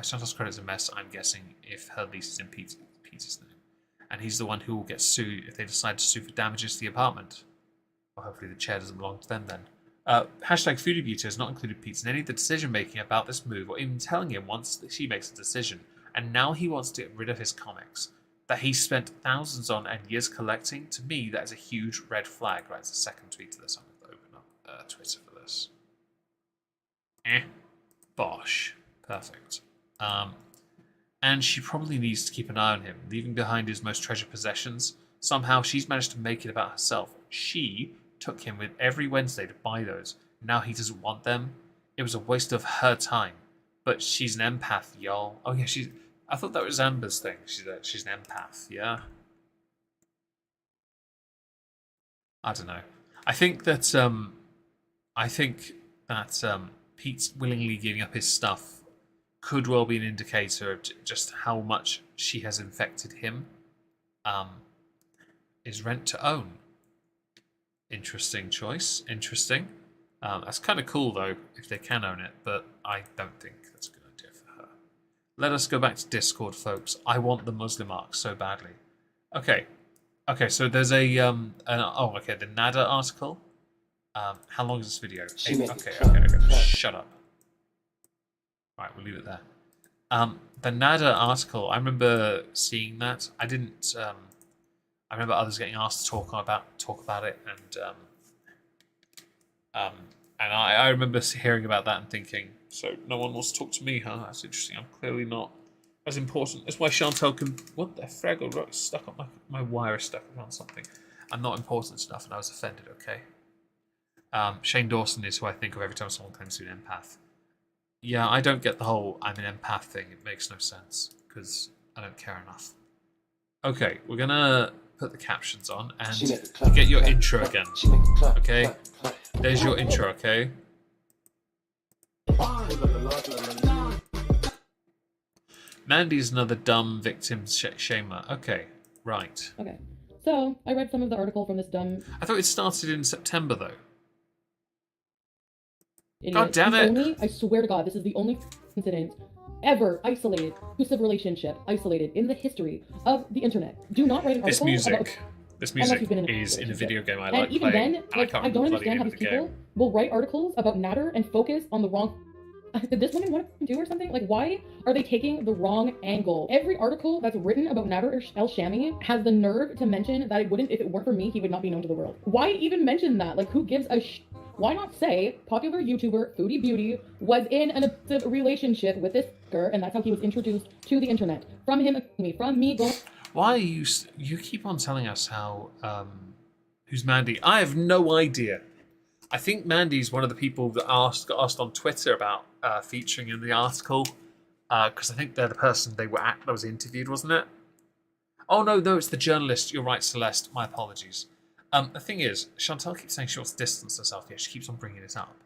Chantal's credit's a mess. I'm guessing if her lease is in Pete's name, and he's the one who will get sued if they decide to sue for damages to the apartment. Well, hopefully the chair doesn't belong to them then. Hashtag Foodie Beauty has not included Pete in any of the decision making about this move or even telling him once that she makes a decision. And now he wants to get rid of his comics that he spent thousands on and years collecting. To me, that is a huge red flag. Right, it's a second tweet to this. I'm going to open up Twitter for this. Bosh. Perfect. And she probably needs to keep an eye on him, leaving behind his most treasured possessions. Somehow she's managed to make it about herself. She took him with every Wednesday to buy those. Now he doesn't want them. It was a waste of her time. But she's an empath, y'all. Oh yeah, I thought that was Amber's thing. She's an empath, yeah? I don't know. I think that Pete's willingly giving up his stuff could well be an indicator of just how much she has infected him. Is rent to own. Interesting choice. Interesting. That's kind of cool, though, if they can own it, but I don't think that's a good idea for her. Let us go back to Discord, folks. I want the Muslim arc so badly. Okay, so there's the Nader article. How long is this video? Okay. Shut up. Right, we'll leave it there. The Nader article, I remember seeing that. I didn't... I remember others getting asked to talk about it, and I remember hearing about that and thinking, so no one wants to talk to me, huh? That's interesting. I'm clearly not as important. That's why Chantal can... What the fraggle rock stuck on my wire is stuck around something. I'm not important enough, and I was offended, okay? Shane Dawson is who I think of every time someone claims to be an empath. Yeah, I don't get the whole I'm an empath thing. It makes no sense, because I don't care enough. Okay, we're gonna put the captions on and get your intro again. Okay? There's your intro, okay? Mandy's another dumb victim shamer. Okay, right. Okay, so I read some of the article from this dumb... I thought it started in September, though. Idiot. God damn it! I swear to God, this is the only incident ever isolated, abusive relationship isolated in the history of the internet. Do not write an article This music is in a video game I like and even playing. then, like, I don't understand how these people will write articles about Nader and focus on the wrong... Did this woman want to do or something? Like, why are they taking the wrong angle? Every article that's written about Nader El-Shami has the nerve to mention that if it weren't for me, he would not be known to the world. Why even mention that? Like, who gives a Why not say popular YouTuber Foodie Beauty was in an abusive relationship with this girl, and that's how he was introduced to the internet. From me going... Why are you keep on telling us how who's Mandy? I have no idea. I think Mandy's one of the people that got asked on Twitter about featuring in the article, because I think they're the person that was interviewed, wasn't it? Oh no, it's the journalist. You're right, Celeste. My apologies. The thing is, Chantal keeps saying she wants to distance herself. Yeah, she keeps on bringing it up.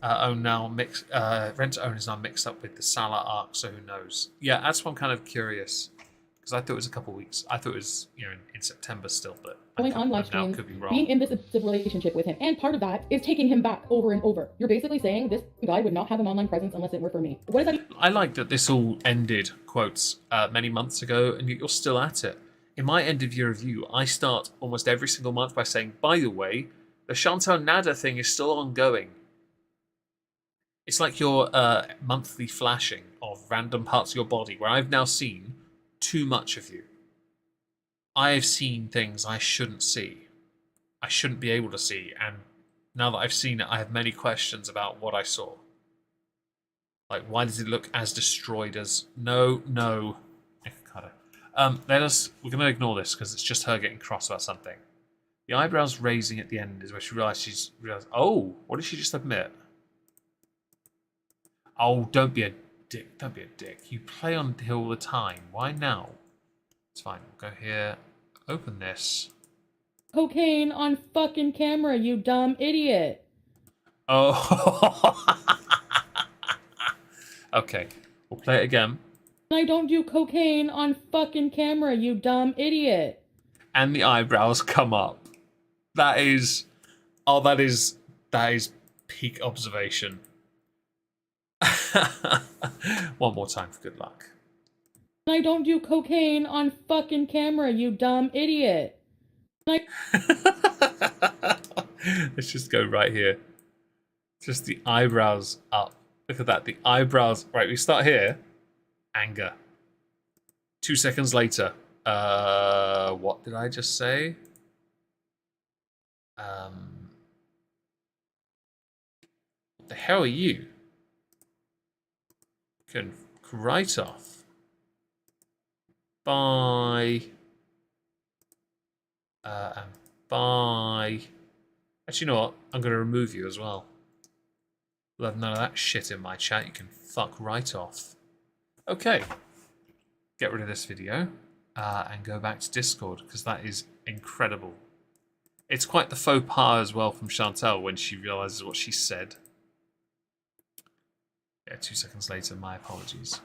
Rent to Own is now mixed up with the Salah arc, so who knows? Yeah, that's why I'm kind of curious, because I thought it was a couple of weeks. I thought it was in September still, but going on live streams, could be wrong. Being in this abusive relationship with him, and part of that is taking him back over and over. You're basically saying this guy would not have an online presence unless it were for me. What does that mean? I like that this all ended, quotes, many months ago, and you're still at it. In my end of year review, I start almost every single month by saying, by the way, the Chantal Nader thing is still ongoing. It's like your monthly flashing of random parts of your body, where I've now seen too much of you. I have seen things I shouldn't see. I shouldn't be able to see, and now that I've seen it, I have many questions about what I saw. Like, why does it look as destroyed as... No. We're going to ignore this, because it's just her getting cross about something. The eyebrows raising at the end is where she realized oh, what did she just admit? Oh, don't be a dick. Don't be a dick. You play on here all the time. Why now? It's fine. We'll go here. Open this. Cocaine on fucking camera, you dumb idiot. Oh. Okay. We'll play it again. I don't do cocaine on fucking camera, you dumb idiot. And the eyebrows come up. That is peak observation. One more time for good luck. I don't do cocaine on fucking camera, you dumb idiot. Like, Let's just go right here. Just the eyebrows up. Look at that. The eyebrows. Right, we start here. Anger. 2 seconds later. What did I just say? What the hell are you? Can write off. Bye. And bye. Actually, you know what? I'm going to remove you as well. We'll have none of that shit in my chat. You can fuck right off. Okay. Get rid of this video and go back to Discord because that is incredible. It's quite the faux pas as well from Chantal when she realizes what she said. Yeah, 2 seconds later, my apologies.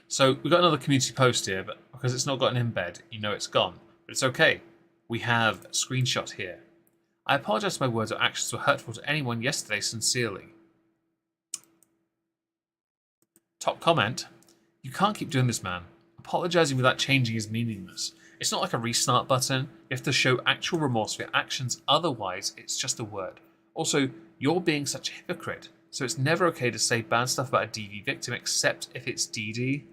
So we've got another community post here, but because it's not got an embed, you know it's gone. But it's okay. We have a screenshot here. I apologize if my words or actions were hurtful to anyone yesterday, sincerely. Top comment. You can't keep doing this, man. Apologizing without changing is meaningless. It's not like a restart button. You have to show actual remorse for your actions, otherwise it's just a word. Also, you're being such a hypocrite, so it's never okay to say bad stuff about a DV victim except if it's DD.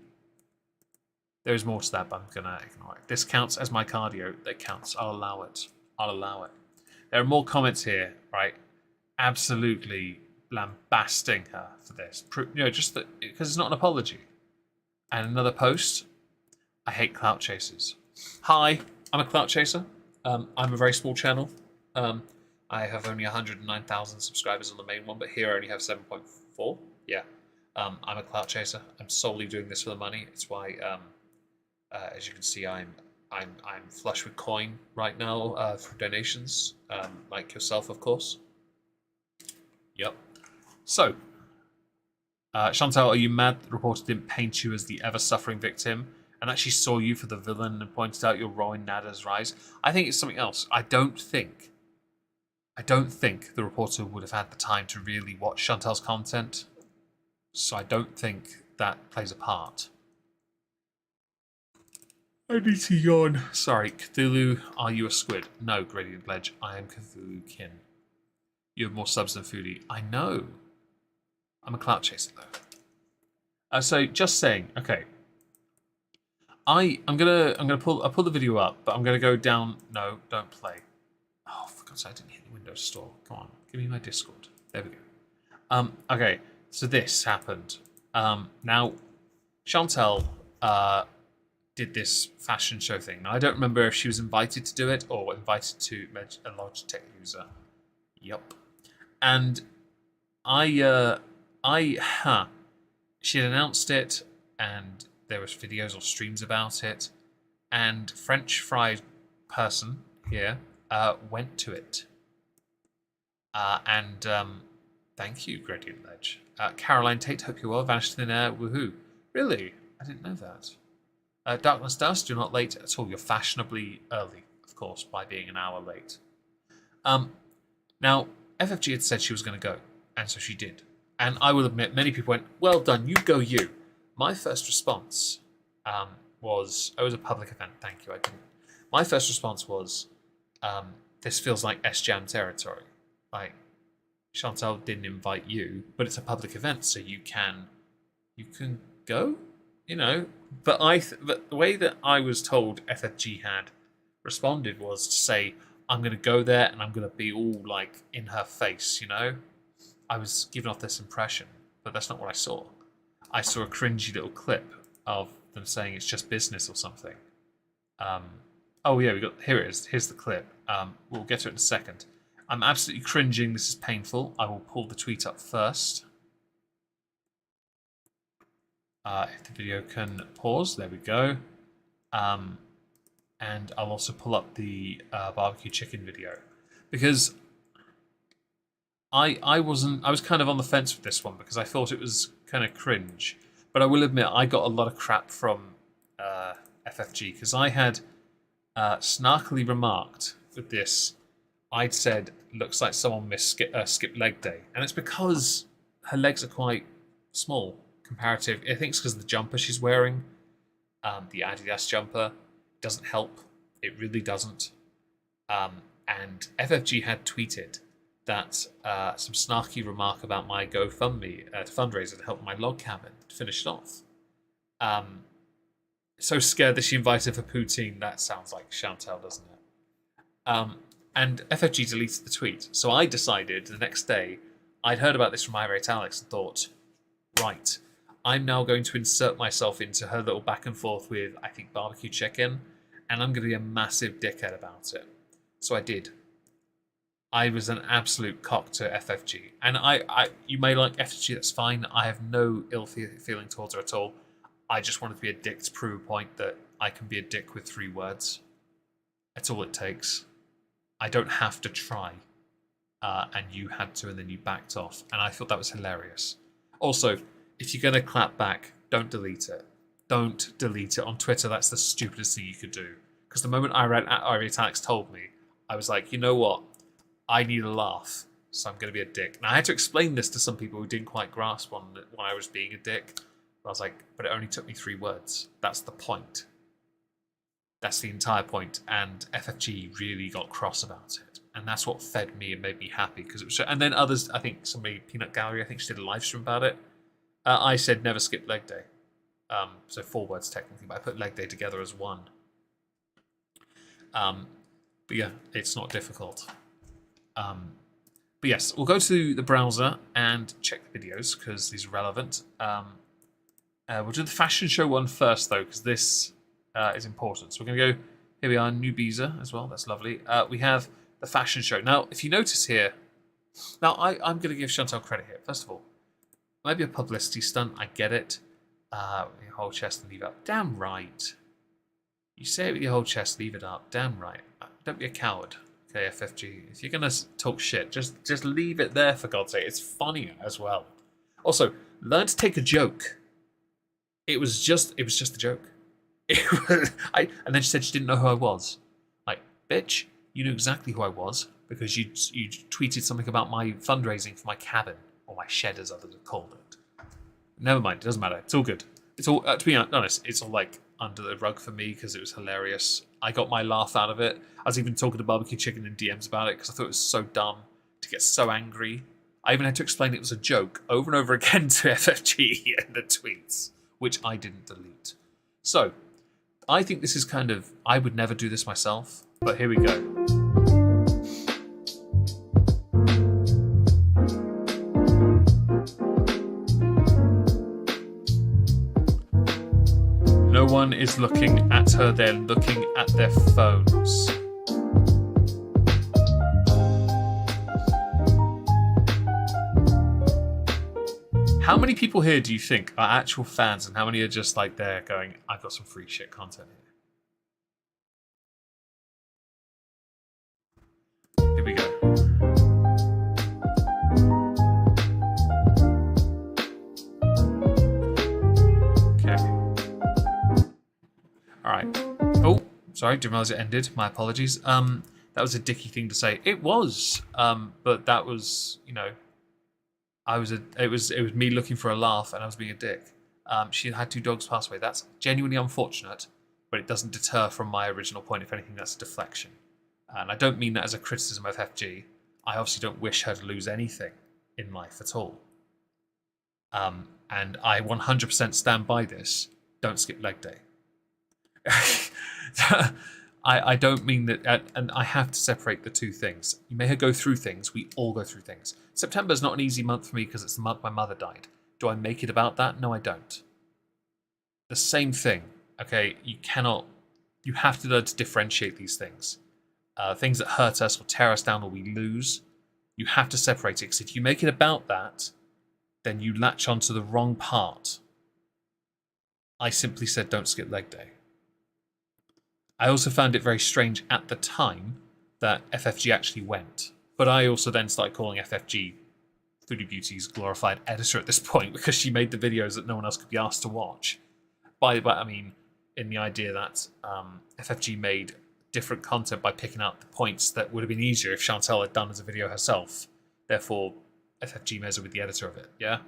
There's more to that, but I'm gonna ignore it. This counts as my cardio. That counts. I'll allow it. I'll allow it. There are more comments here, right? Absolutely lambasting her for this. You know, just that because it's not an apology. And another post. I hate clout chasers. Hi, I'm a clout chaser. I'm a very small channel. I have only 109,000 subscribers on the main one, but here I only have 7.4. Yeah. I'm a clout chaser. I'm solely doing this for the money. It's why, as you can see, I'm flush with coin right now for donations, like yourself, of course. Yep. So, Chantal, are you mad that the reporter didn't paint you as the ever-suffering victim and that she saw you for the villain and pointed out your role in Nader's rise? I think it's something else. I don't think the reporter would have had the time to really watch Chantal's content, so I don't think that plays a part. I need to yawn. Sorry, Cthulhu, are you a squid? No, Gradient Ledge, I am Cthulhu Kin. You have more subs than Foodie. I know. I'm a clout chaser though. So just saying, okay. I'm gonna pull the video up, but I'm gonna go down. No, don't play. Oh, for God's sake, I didn't hit the Windows store. Come on, give me my Discord. There we go. Okay, so this happened. Now, Chantal did this fashion show thing. Now, I don't remember if she was invited to do it or invited to a Logitech user. Yup. And she had announced it, and there was videos or streams about it, and French fry person here went to it. Thank you, Gradient Ledge. Caroline Tate, hope you're well. Vanished in thin air, woohoo. Really? I didn't know that. Darkness Dust, you're not late at all. You're fashionably early, of course, by being an hour late. Now, FFG had said she was going to go, and so she did. And I will admit, many people went, well done, you go you. My first response was, it was a public event, thank you, I didn't. My first response was, this feels like S-Jam territory. Like, Chantal didn't invite you, but it's a public event, so you can go, you know. But but the way that I was told FFG had responded was to say, I'm going to go there and I'm going to be all like in her face, you know. I was given off this impression, but that's not what I saw. I saw a cringy little clip of them saying it's just business or something. Oh yeah, here it is. Here's the clip. We'll get to it in a second. I'm absolutely cringing. This is painful. I will pull the tweet up first. If the video can pause, there we go. And I'll also pull up the barbecue chicken video because I was kind of on the fence with this one because I thought it was kind of cringe. But I will admit I got a lot of crap from FFG because I had snarkily remarked with this. I'd said, looks like someone missed skip leg day. And it's because her legs are quite small, comparative. I think it's because of the jumper she's wearing. The Adidas jumper doesn't help. It really doesn't. And FFG had tweeted that some snarky remark about my GoFundMe fundraiser to help my log cabin to finish it off. So scared that she invited for poutine. That sounds like Chantal, doesn't it? And FFG deleted the tweet. So I decided the next day, I'd heard about this from Irate Alex and thought, right, I'm now going to insert myself into her little back and forth with, I think, barbecue chicken, and I'm going to be a massive dickhead about it. So I did. I was an absolute cock to FFG. And you may like FFG, that's fine. I have no ill feeling towards her at all. I just wanted to be a dick to prove a point that I can be a dick with 3 words. That's all it takes. I don't have to try. And you had to, and then you backed off. And I thought that was hilarious. Also, if you're going to clap back, don't delete it. Don't delete it on Twitter. That's the stupidest thing you could do. Because the moment Irate Alex told me, I was like, you know what? I need a laugh, so I'm going to be a dick. And I had to explain this to some people who didn't quite grasp when I was being a dick. I was like, but it only took me 3 words. That's the point. That's the entire point. And FFG really got cross about it. And that's what fed me and made me happy. Because it was. And then others, I think somebody, Peanut Gallery, I think she did a live stream about it. I said never skip leg day. So 4 words technically, but I put leg day together as 1. But yeah, it's not difficult. But yes, we'll go to the browser and check the videos because these are relevant. We'll do the fashion show one first though, because this is important. So we're going to go, here we are, Nubiza as well, that's lovely. We have the fashion show. Now, if you notice here, now I'm going to give Chantal credit here. First of all, maybe a publicity stunt, I get it. Your whole chest and leave it up. Damn right. You say it with your whole chest, leave it up. Damn right. Don't be a coward. Okay, FFG. If you're going to talk shit, just leave it there, for God's sake. It's funnier as well. Also, learn to take a joke. It was just a joke. And then she said she didn't know who I was. Like, bitch, you knew exactly who I was because you tweeted something about my fundraising for my cabin, or my shed as others have called it. Never mind, it doesn't matter. It's all good. It's all, to be honest, it's all like under the rug for me because it was hilarious. I got my laugh out of it. I was even talking to Barbecue Chicken in DMs about it because I thought it was so dumb to get so angry. I even had to explain it was a joke over and over again to FFG in the tweets, which I didn't delete. So, I think this is kind of, I would never do this myself, but here we go. No one is looking at her, they're looking at their phones. How many people here do you think are actual fans and how many are just like there going, I've got some free shit content here? Here we go. Alright. Oh, sorry, didn't realize it ended. My apologies. That was a dicky thing to say. It was. But that was, you know, it was me looking for a laugh and I was being a dick. She had 2 dogs pass away. That's genuinely unfortunate, but it doesn't deter from my original point. If anything, that's a deflection. And I don't mean that as a criticism of FG. I obviously don't wish her to lose anything in life at all. And I 100% stand by this. Don't skip leg day. I don't mean that, and I have to separate the 2 things. You may go through things, we all go through things. September's not an easy month for me because it's the month my mother died. Do I make it about that? No, I don't. The same thing, okay? You have to learn to differentiate these things. Things that hurt us or tear us down or we lose, you have to separate it because if you make it about that, then you latch onto the wrong part. I simply said don't skip leg day. I also found it very strange at the time that FFG actually went. But I also then started calling FFG Foodie Beauty's glorified editor at this point because she made the videos that no one else could be asked to watch. But I mean, in the idea that FFG made different content by picking out the points that would have been easier if Chantal had done as a video herself. Therefore, FFG may as well be the editor of it, yeah?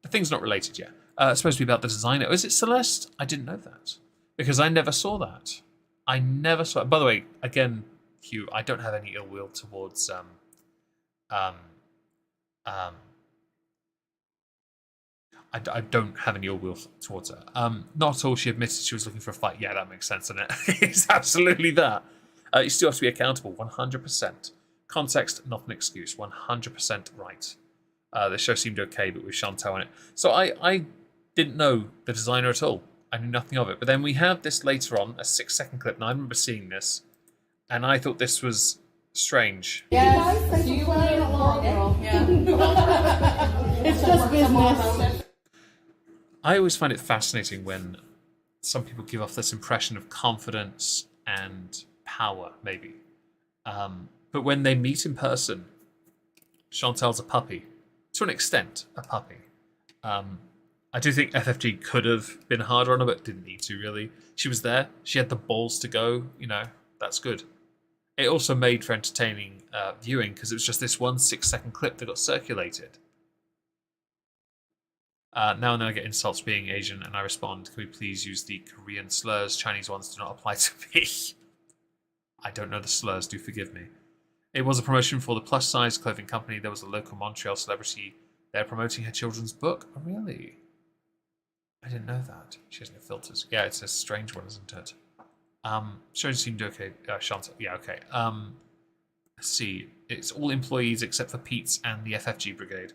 The thing's not related yet. It's supposed to be about the designer. Oh, is it Celeste? I didn't know that. Because I never saw that. I never saw it. By the way, again, Hugh, I don't have any ill will towards I don't have any ill will towards her. Not at all. She admitted she was looking for a fight. Yeah, that makes sense, doesn't it? It's absolutely that. You still have to be accountable, 100%. Context, not an excuse, 100% right. The show seemed okay, but with Chantal in it. So I didn't know the designer at all. I knew nothing of it. But then we have this later on, a 6-second clip, and I remember seeing this, and I thought this was strange. Yes, you play it along, girl. Yeah. It's just business. I always find it fascinating when some people give off this impression of confidence and power, maybe. But when they meet in person, Chantal's a puppy. To an extent, a puppy. I do think FFG could have been harder on her, but didn't need to, really. She was there. She had the balls to go. You know, that's good. It also made for entertaining viewing, because it was just this one 6-second clip that got circulated. Now and then I get insults being Asian, and I respond, can we please use the Korean slurs? Chinese ones do not apply to me. I don't know the slurs, do forgive me. It was a promotion for the plus-size clothing company. There was a local Montreal celebrity there promoting her children's book. Oh, really? I didn't know that. She has no filters. Yeah, it's a strange one, isn't it? Shows seemed okay. Chantal, yeah, okay. Let's see. It's all employees except for Pete's and the FFG brigade.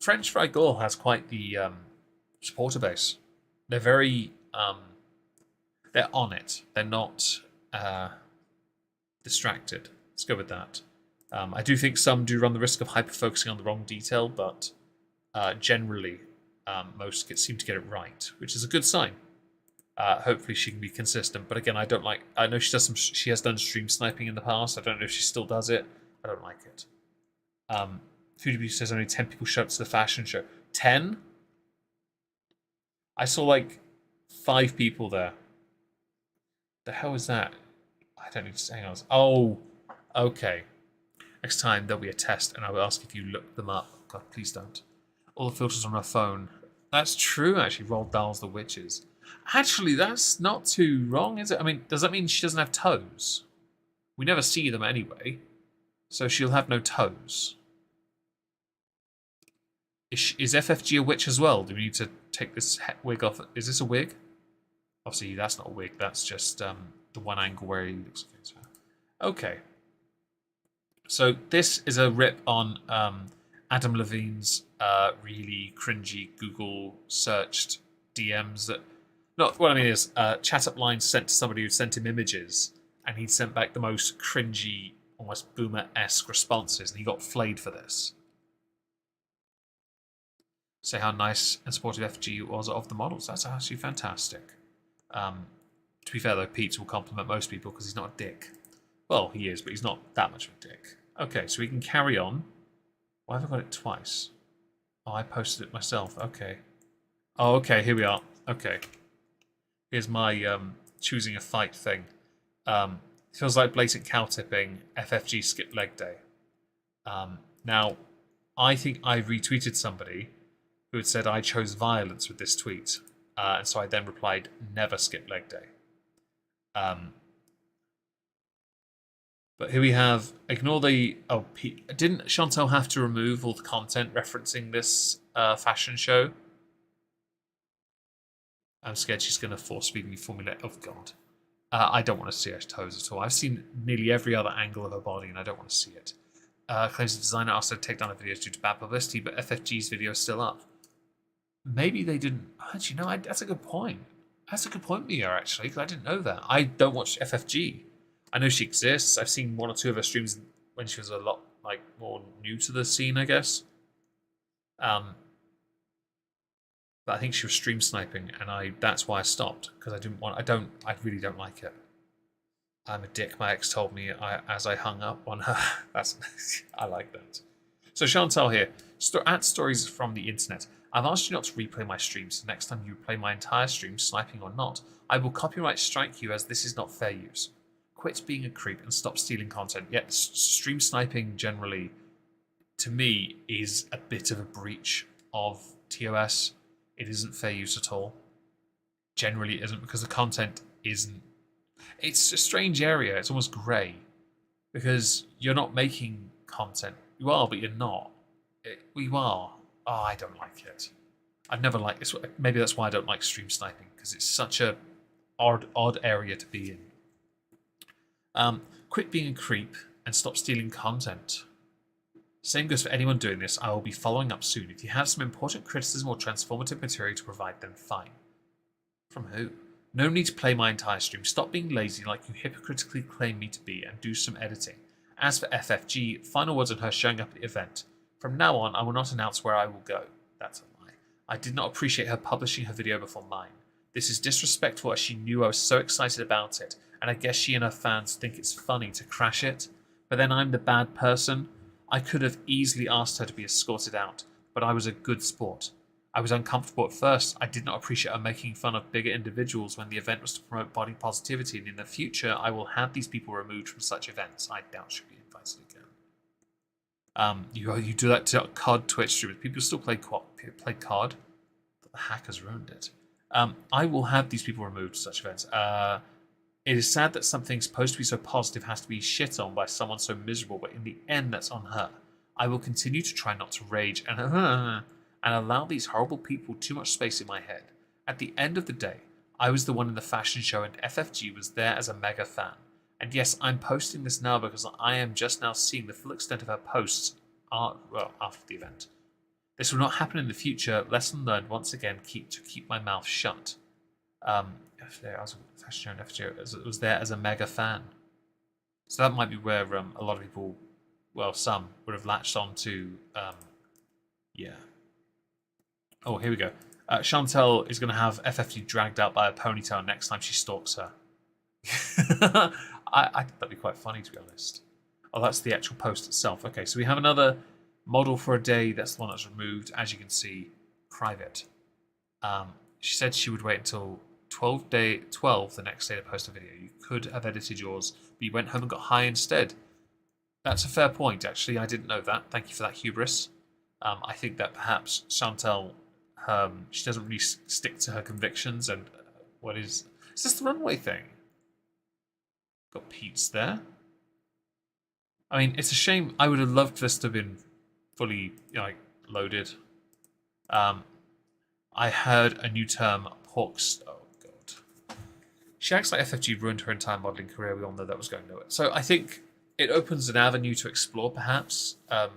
French Fry Gore has quite the supporter base. They're very... they're on it. They're not distracted. Let's go with that. I do think some do run the risk of hyper-focusing on the wrong detail, but generally most seem to get it right, which is a good sign. Hopefully she can be consistent, but again, I don't like... I know she has done stream sniping in the past. I don't know if she still does it. I don't like it. Foodie says only 10 people showed up to the fashion show. 10? I saw like 5 people there. The hell is that? I don't need to... Hang on. Oh, okay. Next time there'll be a test, and I will ask if you look them up. God, please don't. All the filters on her phone. That's true, actually. Roald Dahl's The Witches. Actually, that's not too wrong, is it? I mean, does that mean she doesn't have toes? We never see them anyway, so she'll have no toes. Is FFG a witch as well? Do we need to take this wig off? Is this a wig? Obviously, that's not a wig. That's just the one angle where he looks like her. Okay. So this is a rip on Adam Levine's really cringy Google searched DMs that... Not what I mean is chat-up lines sent to somebody who sent him images, and he sent back the most cringy, almost boomer-esque responses, and he got flayed for this. Say how nice and supportive FG was of the models. That's actually fantastic. To be fair though, Pete will compliment most people because he's not a dick. Well, he is, but he's not that much of a dick. Okay, so we can carry on. Why have I got it twice? Oh, I posted it myself. Okay. Oh, okay, here we are. Okay. Here's my choosing a fight thing. Feels like blatant cow tipping. FFG skip leg day. Now, I think I retweeted somebody who had said I chose violence with this tweet. And so I then replied, never skip leg day. But here we have, ignore the... Oh, didn't Chantal have to remove all the content referencing this fashion show? I'm scared she's going to force feed me formula. Oh, God. I don't want to see her toes at all. I've seen nearly every other angle of her body, and I don't want to see it. Claims the designer asked her to take down the videos due to bad publicity, but FFG's video is still up. Maybe they didn't... Actually, no, that's a good point. That's a good point, Mia, actually, because I didn't know that. I don't watch FFG. I know she exists. I've seen 1 or 2 of her streams when she was a lot like more new to the scene, I guess. But I think she was stream sniping, and that's why I stopped, because I really don't like it. I'm a dick, my ex told me as I hung up on her. I like that. So Chantal here, at stories from the internet. I've asked you not to replay my streams, so next time you play my entire stream, sniping or not, I will copyright strike you as this is not fair use. Quit being a creep and stop stealing content. Yet stream sniping generally, to me, is a bit of a breach of TOS. It isn't fair use at all. Generally it isn't, because the content isn't... It's a strange area. It's almost grey. because you're not making content. You are, but you're not. You are. Oh, I don't like it. I've never liked this. Maybe that's why I don't like stream sniping, because it's such a odd area to be in. Quit being a creep and stop stealing content. Same goes for anyone doing this. I will be following up soon. If you have some important criticism or transformative material to provide, then fine. From who? No need to play my entire stream. Stop being lazy like you hypocritically claim me to be and do some editing. As for FFG, final words on her showing up at the event. From now on, I will not announce where I will go. That's a lie. I did not appreciate her publishing her video before mine. This is disrespectful as she knew I was so excited about it, and I guess she and her fans think it's funny to crash it. But then I'm the bad person. I could have easily asked her to be escorted out, but I was a good sport. I was uncomfortable at first. I did not appreciate her making fun of bigger individuals when the event was to promote body positivity, and in the future I will have these people removed from such events. I doubt she'll be invited again. You do that to COD Twitch streamers. People still play COD, but the hackers ruined it. I will have these people removed from such events. It is sad that something supposed to be so positive has to be shit on by someone so miserable, but in the end, that's on her. I will continue to try not to rage and allow these horrible people too much space in my head. At the end of the day, I was the one in the fashion show and FFG was there as a mega fan. And yes, I'm posting this now because I am just now seeing the full extent of her posts after the event. This will not happen in the future. Lesson learned, once again, keep my mouth shut. It was there as a mega fan. So that might be where a lot of people, well, some would have latched on to, yeah. Oh, here we go. Chantel is going to have FFG dragged out by a ponytail next time she stalks her. I think that'd be quite funny, to be honest. Oh, that's the actual post itself. Okay, so we have another model for a day. That's the one that's removed. As you can see, private. She said she would wait until 12 the next day to post a video. You could have edited yours, but you went home and got high instead. That's a fair point, actually. I didn't know that. Thank you for that hubris. I think that perhaps Chantel, she doesn't really stick to her convictions. And what is this the runway thing? Got Pete's there. I mean, it's a shame. I would have loved this to have been fully loaded. I heard a new term, porks. Oh god. She acts like FFG ruined her entire modelling career. We all know that was going nowhere. So I think it opens an avenue to explore, perhaps.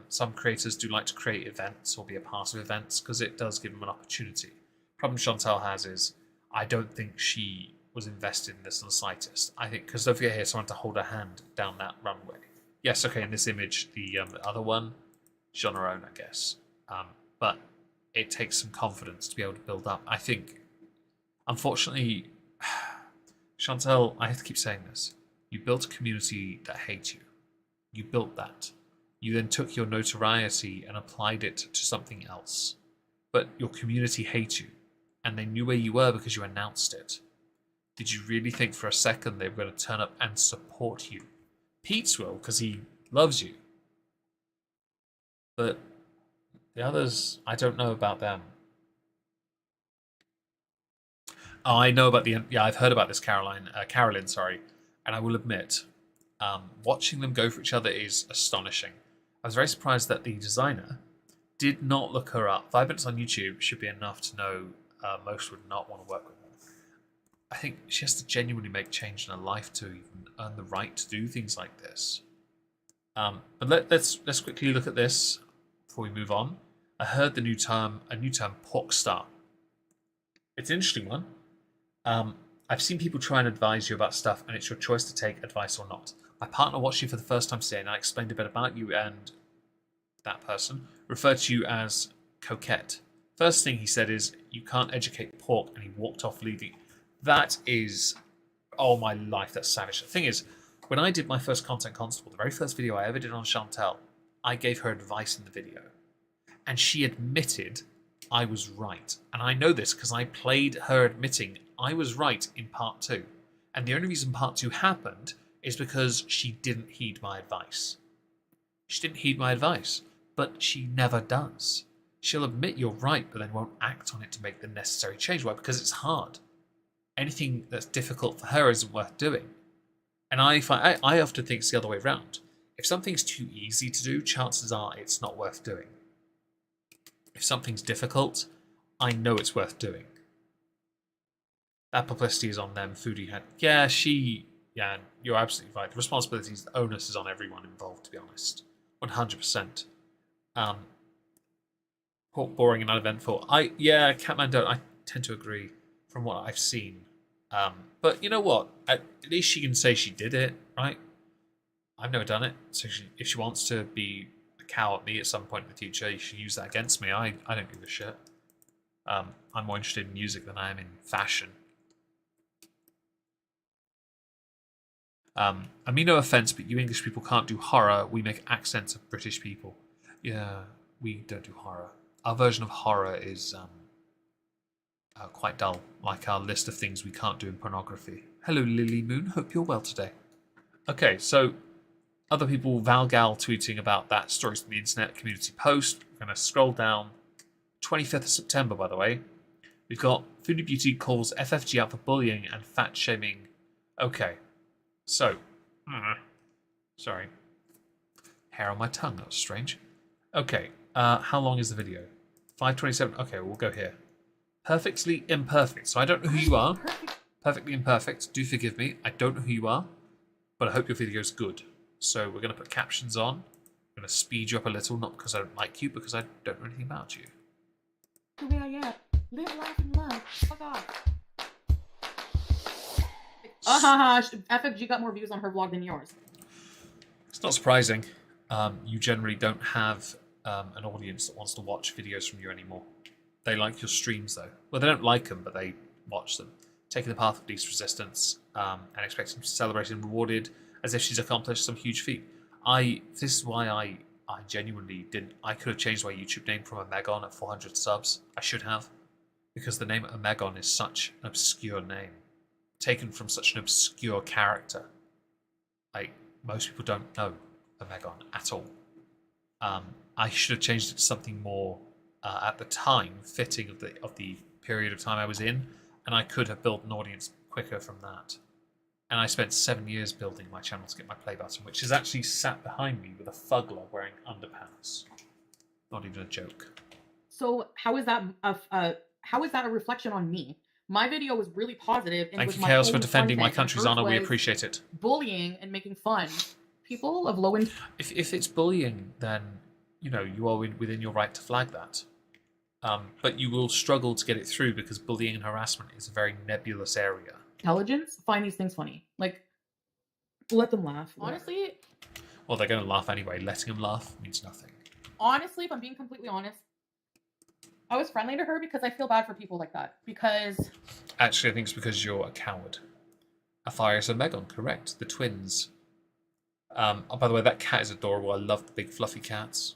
Some creators do like to create events or be a part of events because it does give them an opportunity. Problem Chantal has is I don't think she was invested in this in the slightest. I think, because don't forget here, someone to hold her hand down that runway. Yes, okay, in this image, the other one, she's on her own, I guess. But it takes some confidence to be able to build up. I think, unfortunately, Chantal, I have to keep saying this. You built a community that hates you. You built that. You then took your notoriety and applied it to something else. But your community hates you. And they knew where you were because you announced it. Did you really think for a second they were going to turn up and support you? Pete's will, because he loves you. But the others, I don't know about them. Oh, I know about I've heard about this Carolyn, and I will admit, watching them go for each other is astonishing. I was very surprised that the designer did not look her up. 5 minutes on YouTube should be enough to know most would not want to work with her. I think she has to genuinely make change in her life to even earn the right to do things like this. But let's quickly look at this before we move on. I heard a new term, pork star. It's an interesting one. I've seen people try and advise you about stuff, and it's your choice to take advice or not. My partner watched you for the first time today, and I explained a bit about you, and that person referred to you as coquette. First thing he said is, you can't educate pork, and he walked off leaving. That is, oh my life, that's savage. The thing is, when I did my first Content Constable, the very first video I ever did on Chantel, I gave her advice in the video. And she admitted I was right. And I know this because I played her admitting I was right in part 2. And the only reason part 2 happened is because she didn't heed my advice. She didn't heed my advice, but she never does. She'll admit you're right, but then won't act on it to make the necessary change. Why? Because it's hard. Anything that's difficult for her isn't worth doing. And I often think it's the other way around. If something's too easy to do, chances are it's not worth doing. If something's difficult, I know it's worth doing. That publicity is on them. Foodie had... Yeah, you're absolutely right. The responsibilities, the onus is on everyone involved, to be honest. 100%. Boring and uneventful. Catman don't. I tend to agree from what I've seen. But you know what? At least she can say she did it, right? I've never done it. So if she wants to be a cow at me at some point in the future, you should use that against me. I don't give a shit. I'm more interested in music than I am in fashion. I mean no offense, but you English people can't do horror. We make accents of British people. Yeah, we don't do horror. Our version of horror is quite dull, like our list of things we can't do in pornography. Hello, Lily Moon. Hope you're well today. Okay, so other people, Valgal tweeting about that Stories from the Internet community post. We're going to scroll down. 25th of September, by the way. We've got Foodie Beauty calls FFG out for bullying and fat shaming. Okay, so, sorry. Hair on my tongue, that was strange. Okay, how long is the video? 5:27. Okay, we'll go here. Perfectly imperfect. So I don't know who you are. Perfectly imperfect. Do forgive me. I don't know who you are, but I hope your video is good. So we're going to put captions on. I'm going to speed you up a little, not because I don't like you, because I don't know anything about you. The way I am. Live life in love. Fuck off. FFG got more views on her vlog than yours. It's not surprising. You generally don't have an audience that wants to watch videos from you anymore. They like your streams, though. Well, they don't like them, but they watch them. Taking the path of least resistance and expecting to be celebrated and rewarded as if she's accomplished some huge feat. This is why I genuinely didn't... I could have changed my YouTube name from Omegon at 400 subs. I should have. Because the name Omegon is such an obscure name. Taken from such an obscure character. Like, most people don't know Omegon at all. I should have changed it to something more... at the time, fitting of the period of time I was in, and I could have built an audience quicker from that. And I spent 7 years building my channel to get my play button, which is actually sat behind me with a fuggler wearing underpants. Not even a joke. So how is that a reflection on me? My video was really positive. And thank you, Chaos, for defending my country's honor. We appreciate it. Bullying and making fun. People of low income. If it's bullying, then you are within your right to flag that. But you will struggle to get it through because bullying and harassment is a very nebulous area. Intelligence, find these things funny. Like, let them laugh. Honestly. Well, they're going to laugh anyway. Letting them laugh means nothing. Honestly, if I'm being completely honest, I was friendly to her because I feel bad for people like that. Because... Actually, I think it's because you're a coward. Atharius and Omegon, correct. The twins. Oh, by the way, that cat is adorable. I love the big fluffy cats.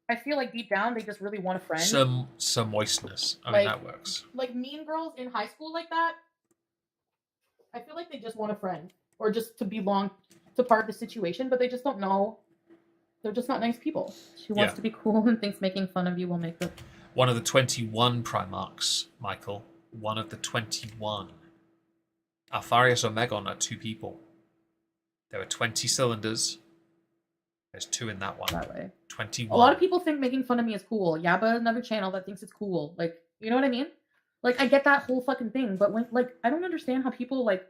I feel like deep down, they just really want a friend. Some moistness. I mean, that works. Like mean girls in high school like that, I feel like they just want a friend. Or just to belong to part of the situation, but they just don't know. They're just not nice people. She wants to be cool and thinks making fun of you will make her... One of the 21 Primarchs, Michael. One of the 21. Alfarius and Omegon are 2 people. There were 20 cylinders. There's 2 in that one. That way. 21. A lot of people think making fun of me is cool. Yabba, another channel that thinks it's cool. Like, you know what I mean? Like, I get that whole fucking thing, but when, like, I don't understand how people, like...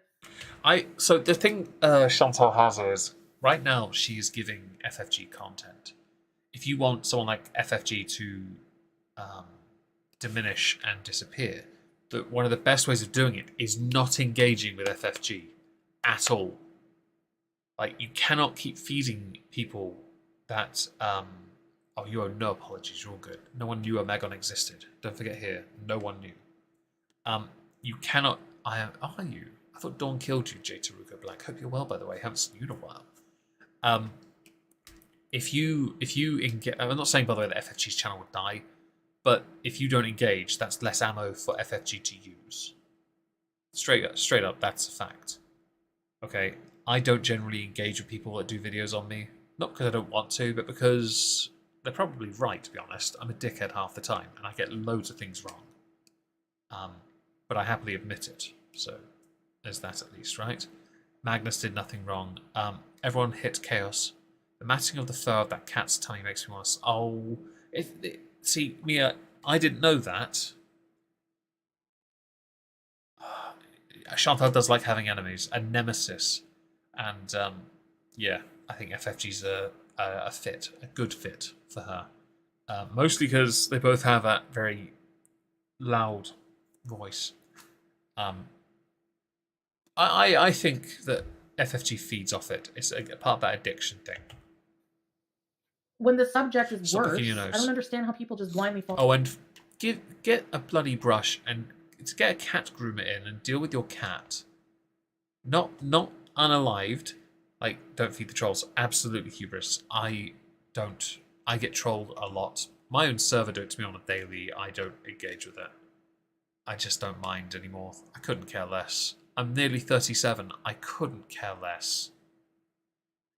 So the thing Chantal has is, right now, she is giving FFG content. If you want someone like FFG to diminish and disappear, one of the best ways of doing it is not engaging with FFG at all. Like, you cannot keep feeding people that... oh, you owe no apologies, you're all good. No one knew Omegon existed. Don't forget here, no one knew. You cannot... Are you? I thought Dawn killed you, J. Taruka Black. Hope you're well, by the way. Haven't seen you in a while. If you engage... I'm not saying, by the way, that FFG's channel would die, but if you don't engage, that's less ammo for FFG to use. Straight up, that's a fact. Okay? I don't generally engage with people that do videos on me. Not because I don't want to, but because they're probably right, to be honest. I'm a dickhead half the time, and I get loads of things wrong. But I happily admit it. So there's that at least, right? Magnus did nothing wrong. Everyone hit chaos. The matting of the fur of that cat's tummy makes me want to... Oh, see, Mia, I didn't know that. Chantal does like having enemies, a nemesis. And, yeah, I think FFG's a good fit for her. Mostly because they both have that very loud voice. I think that FFG feeds off it. It's a part of that addiction thing. When the subject is Stop worse, picking your I nose. don't understand how people just blindly fall. Oh, and get a bloody brush and to get a cat groomer in and deal with your cat. Not unalived. Like, don't feed the trolls. Absolutely hubris. I get trolled a lot. My own server do it to me on a daily. I don't engage with it. I just don't mind anymore. I couldn't care less. I'm nearly 37. I couldn't care less.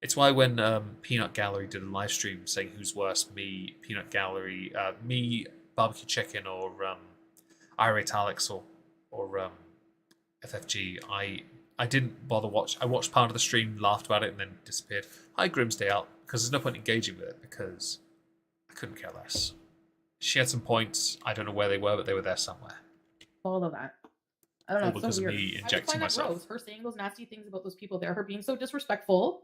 It's why when Peanut Gallery did a live stream saying who's worse, me, Peanut Gallery, me, Barbecue Chicken, or Irate Alex, or FFG, I didn't bother watch. I watched part of the stream, laughed about it, and then disappeared. Hi, Grimsday out, because there's no point engaging with it, because I couldn't care less. She had some points. I don't know where they were, but they were there somewhere. Follow that. I don't know. All It's because so of weird. me I injecting just find that myself. gross. Her saying those nasty things about those people there, her being so disrespectful.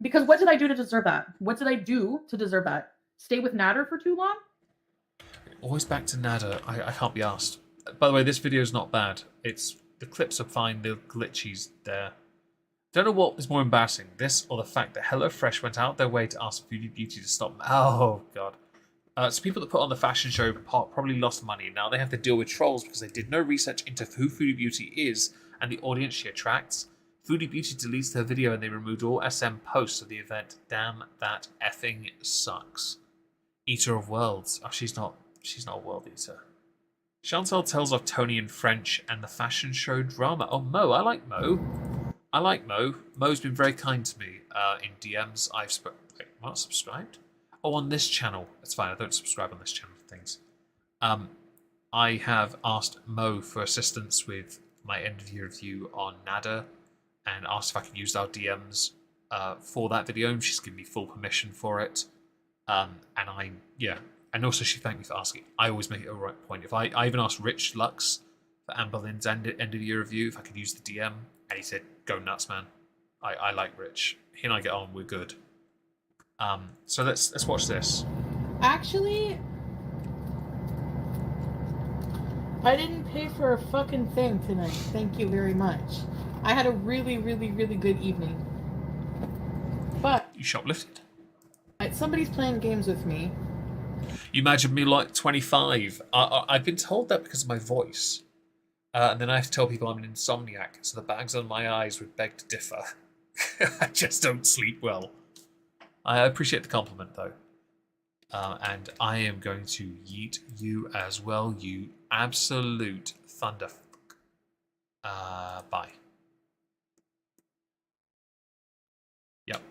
Because what did I do to deserve that? What did I do to deserve that? Stay with Nader for too long? Always back to Nader. I can't be asked. By the way, this video is not bad. The clips are fine. The glitchies there. Don't know what is more embarrassing, this or the fact that HelloFresh went out their way to ask Foodie Beauty to stop. Oh god. So people that put on the fashion show probably lost money. Now they have to deal with trolls because they did no research into who Foodie Beauty is and the audience she attracts. Foodie Beauty deletes her video and they removed all SM posts of the event. Damn, that effing sucks. Eater of Worlds. Oh, she's not a world eater. Chantal tells of Tony in French and the fashion show drama. Oh, Mo. I like Mo. Mo's been very kind to me in DMs. Wait, I'm not subscribed? Oh, on this channel. That's fine. I don't subscribe on this channel for things. I have asked Mo for assistance with my end of year review on Nader and asked if I can use our DMs for that video. And she's given me full permission for it. And also she thanked me for asking. I always make it a right point. If I even asked Rich Lux for Anne Boleyn's end of year review if I could use the DM, and he said, "Go nuts, man." I like Rich. He and I get on. We're good. So let's watch this. Actually, I didn't pay for a fucking thing tonight. Thank you very much. I had a really, really, really good evening. But You shoplifted. somebody's playing games with me. You imagine me like 25. I've been told that because of my voice. And then I have to tell people I'm an insomniac, so the bags on my eyes would beg to differ. I just don't sleep well. I appreciate the compliment, though. And I am going to yeet you as well, you absolute thunderfuck. Bye. Yep.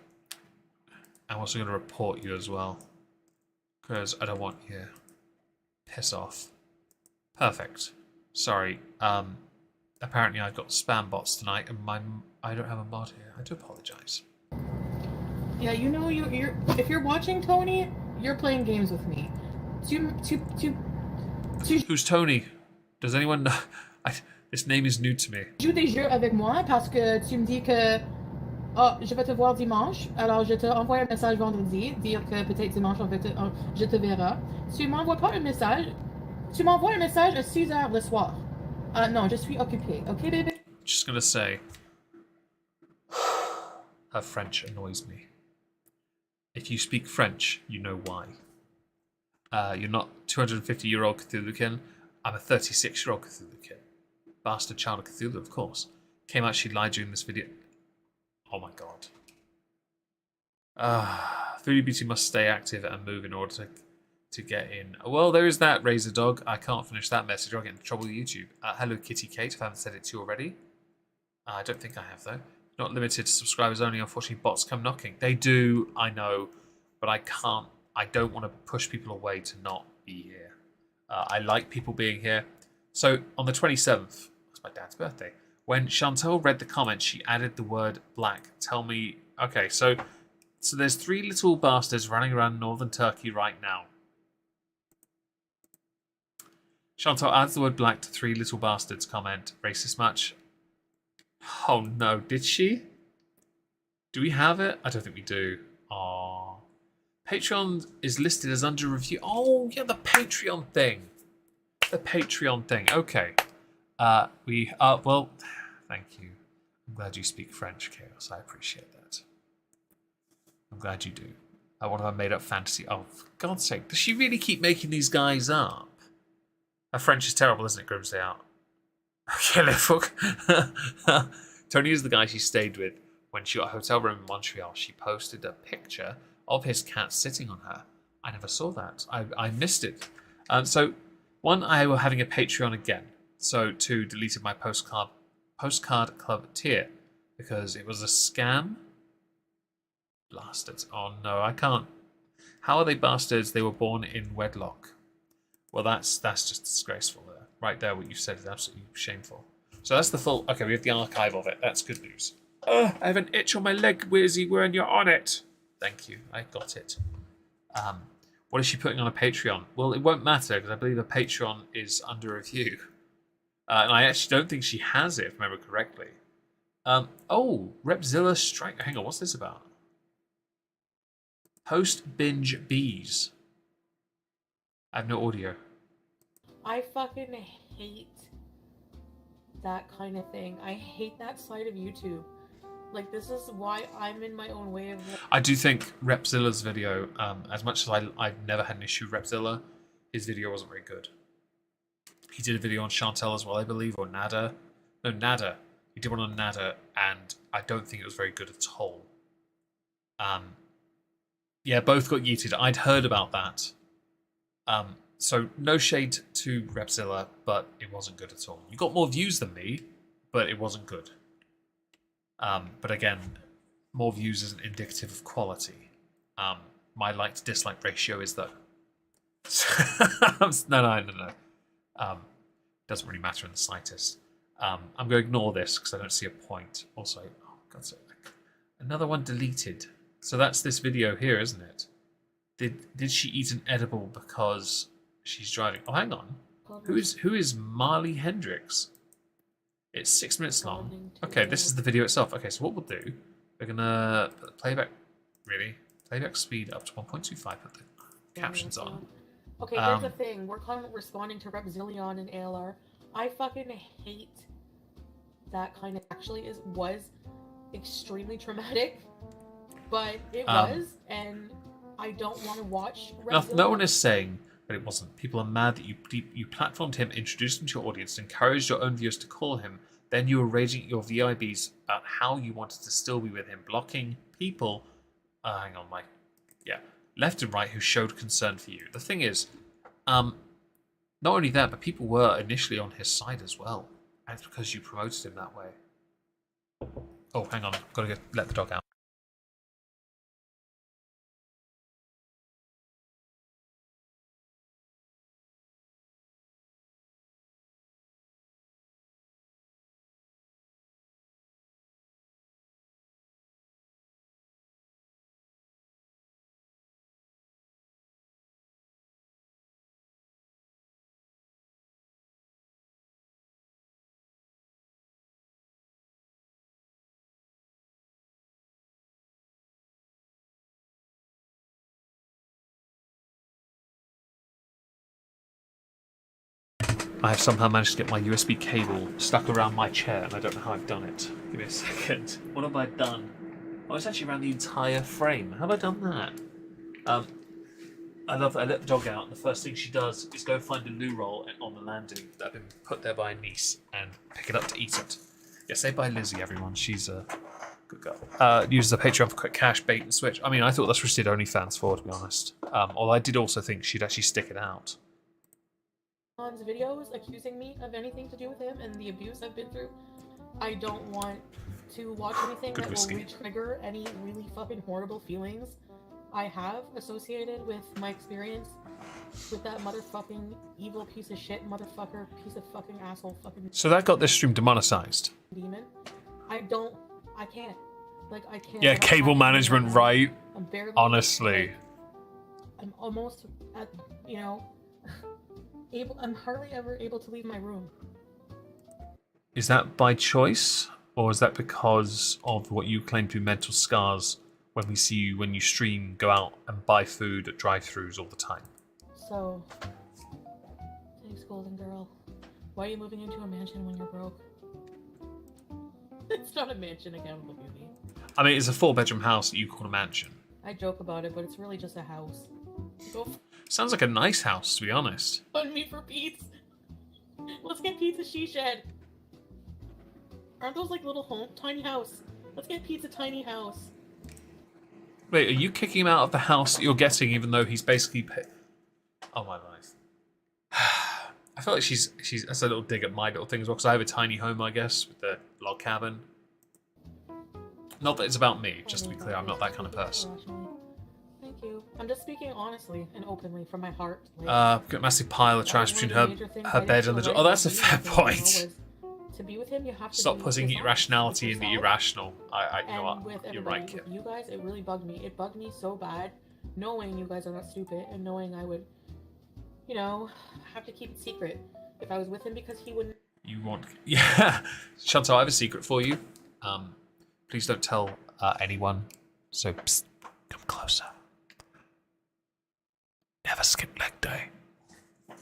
I'm also going to report you as well. Because I don't want you. Piss off. Perfect. Sorry. Apparently I've got spam bots tonight, and I don't have a mod here. I do apologise. Yeah, you know, you're if you're watching Tony, you're playing games with me. Who's Tony? Does anyone know? This name is new to me. Joue des jeux avec moi parce que tu me dis que je vais te voir dimanche. Alors je te envoie un message vendredi, dire que peut-être dimanche je te verrai. Tu m'envoies pas un message. Tu m'envoies un message à 6h le soir. Non, je suis occupée. Okay, baby? Just gonna say, her French annoys me. If you speak French, you know why. You're not 250-year-old Cthulhukin. I'm a 36-year-old Cthulhukin. Bastard child of Cthulhu, of course. Came out, she lied during this video. Oh my god. Foodie Beauty must stay active and move in order to get in. Well, there is that, Razor Dog. I can't finish that message or I'll get into trouble with YouTube. Hello, Kitty Kate, if I haven't said it to you already. I don't think I have, though. Not limited to subscribers only. Unfortunately, bots come knocking. They do, I know, but I can't. I don't want to push people away to not be here. I like people being here. So, on the 27th, it's my dad's birthday, When Chantal read the comment, she added the word black. Tell me... Okay, so there's 3 little bastards running around northern Turkey right now. Chantal adds the word black to 3 little bastards comment. Racist much? Oh no, did she? Do we have it? I don't think we do. Aww. Patreon is listed as under review. Oh, yeah, the Patreon thing. The Patreon thing. Okay. Well, thank you. I'm glad you speak French, Chaos. I appreciate that. I'm glad you do. What have I made up fantasy? Oh, for God's sake. Does she really keep making these guys up? Her French is terrible, isn't it, Grimsday out? Okay, le fuck. Tony is the guy she stayed with when she got a hotel room in Montreal. She posted a picture of his cat sitting on her. I never saw that. I missed it. So, 1, I were having a Patreon again. So, 2, deleted my postcard club tier because it was a scam. Bastards. Oh no, I can't. How are they bastards? They were born in wedlock. Well, that's just disgraceful there. Right there, what you said is absolutely shameful. So that's the full... Okay, we have the archive of it. That's good news. I have an itch on my leg, Wizzy, when you're on it. Thank you. I got it. What is she putting on a Patreon? Well, it won't matter because I believe a Patreon is under review. And I actually don't think she has it, if I remember correctly. Oh, Repzilla Strike. Hang on, what's this about? Post binge bees. I have no audio. I fucking hate that kind of thing. I hate that side of YouTube. Like, this is why I'm in my own way of... I do think Repzilla's video, as much as I've never had an issue with Repzilla, his video wasn't very good. He did a video on Chantal as well, I believe, or Nader. No, Nader. He did one on Nader, and I don't think it was very good at all. Yeah, both got yeeted. I'd heard about that. So no shade to Repzilla, but it wasn't good at all. You got more views than me, but it wasn't good. But again, more views isn't indicative of quality. My like to dislike ratio is though. No. Doesn't really matter in the slightest. I'm going to ignore this because I don't see a point. Also, oh God's sake, another one deleted. So that's this video here, isn't it? Did she eat an edible because she's driving? Oh, hang on. Who is Marley Hendricks? It's 6 minutes long. Okay, this is the video itself. Okay, so what we'll do, we're gonna put the playback speed up to 1.25. Put the captions on. Okay, here's the thing. We're responding to Repzion and ALR. I fucking hate that kind of... Actually, was extremely traumatic, but it was, and I don't want to watch Repzion. No one is saying that it wasn't. People are mad that you platformed him, introduced him to your audience, encouraged your own viewers to call him. Then you were raging at your VIBs about how you wanted to still be with him, blocking people. Hang on, Mike. Yeah, left and right who showed concern for you. The thing is, not only that, but people were initially on his side as well, and it's because you promoted him that way. Oh, hang on, gotta let the dog out. I have somehow managed to get my USB cable stuck around my chair, and I don't know how I've done it. Give me a second. What have I done? Oh, it's actually around the entire frame. How have I done that? I love that I let the dog out, and the first thing she does is go find a loo roll on the landing that had been put there by a niece and pick it up to eat it. Yeah, say bye Lizzie, everyone. She's a good girl. Uses the Patreon for quick cash, bait and switch. I mean, I thought that's what she did OnlyFans for, to be honest. Although I did also think she'd actually stick it out. Videos accusing me of anything to do with him and the abuse I've been through. I don't want to watch anything that will re-trigger any really fucking horrible feelings I have associated with my experience with that motherfucking evil piece of shit, motherfucker, piece of fucking asshole, fucking So that got this stream demonetized. demon. I can't. Like, I can't. Yeah, I don't cable have management, anything. right? I'm barely, Honestly. like, I'm almost at, you know, I'm hardly ever able to leave my room. Is that by choice? Or is that because of what you claim to be mental scars when we see you, when you stream, go out and buy food at drive-thrus all the time? So, thanks, Golden Girl. Why are you moving into a mansion when you're broke? It's not a mansion, accountable beauty. I mean, it's a 4-bedroom house that you call a mansion. I joke about it, but it's really just a house. Go Sounds like a nice house, to be honest. fund me for Pete's. Let's get Pizza She Shed. Aren't those like little tiny house? Let's get Pete's a tiny house. Wait, are you kicking him out of the house that you're getting, even though he's basically... Oh, my life. I feel like she's that's a little dig at my little thing as well, because I have a tiny home, I guess, with the log cabin. Not that it's about me, just to be clear, I'm not that kind of person. Thank you. I'm just speaking honestly and openly from my heart. Got a massive pile of trash between her bed and the door. Oh, that's a fair point. To be with him, you have to Stop be putting yourself, irrationality with in the yourself. irrational. You know And what? with You're right, everybody, kid. with you guys, it really bugged me. It bugged me so bad, knowing you guys are not stupid and knowing I would, you know, have to keep it secret if I was with him because he wouldn't. You want... Yeah. Chantal, I have a secret for you. Please don't tell anyone. So, psst, come closer. Never skip leg day.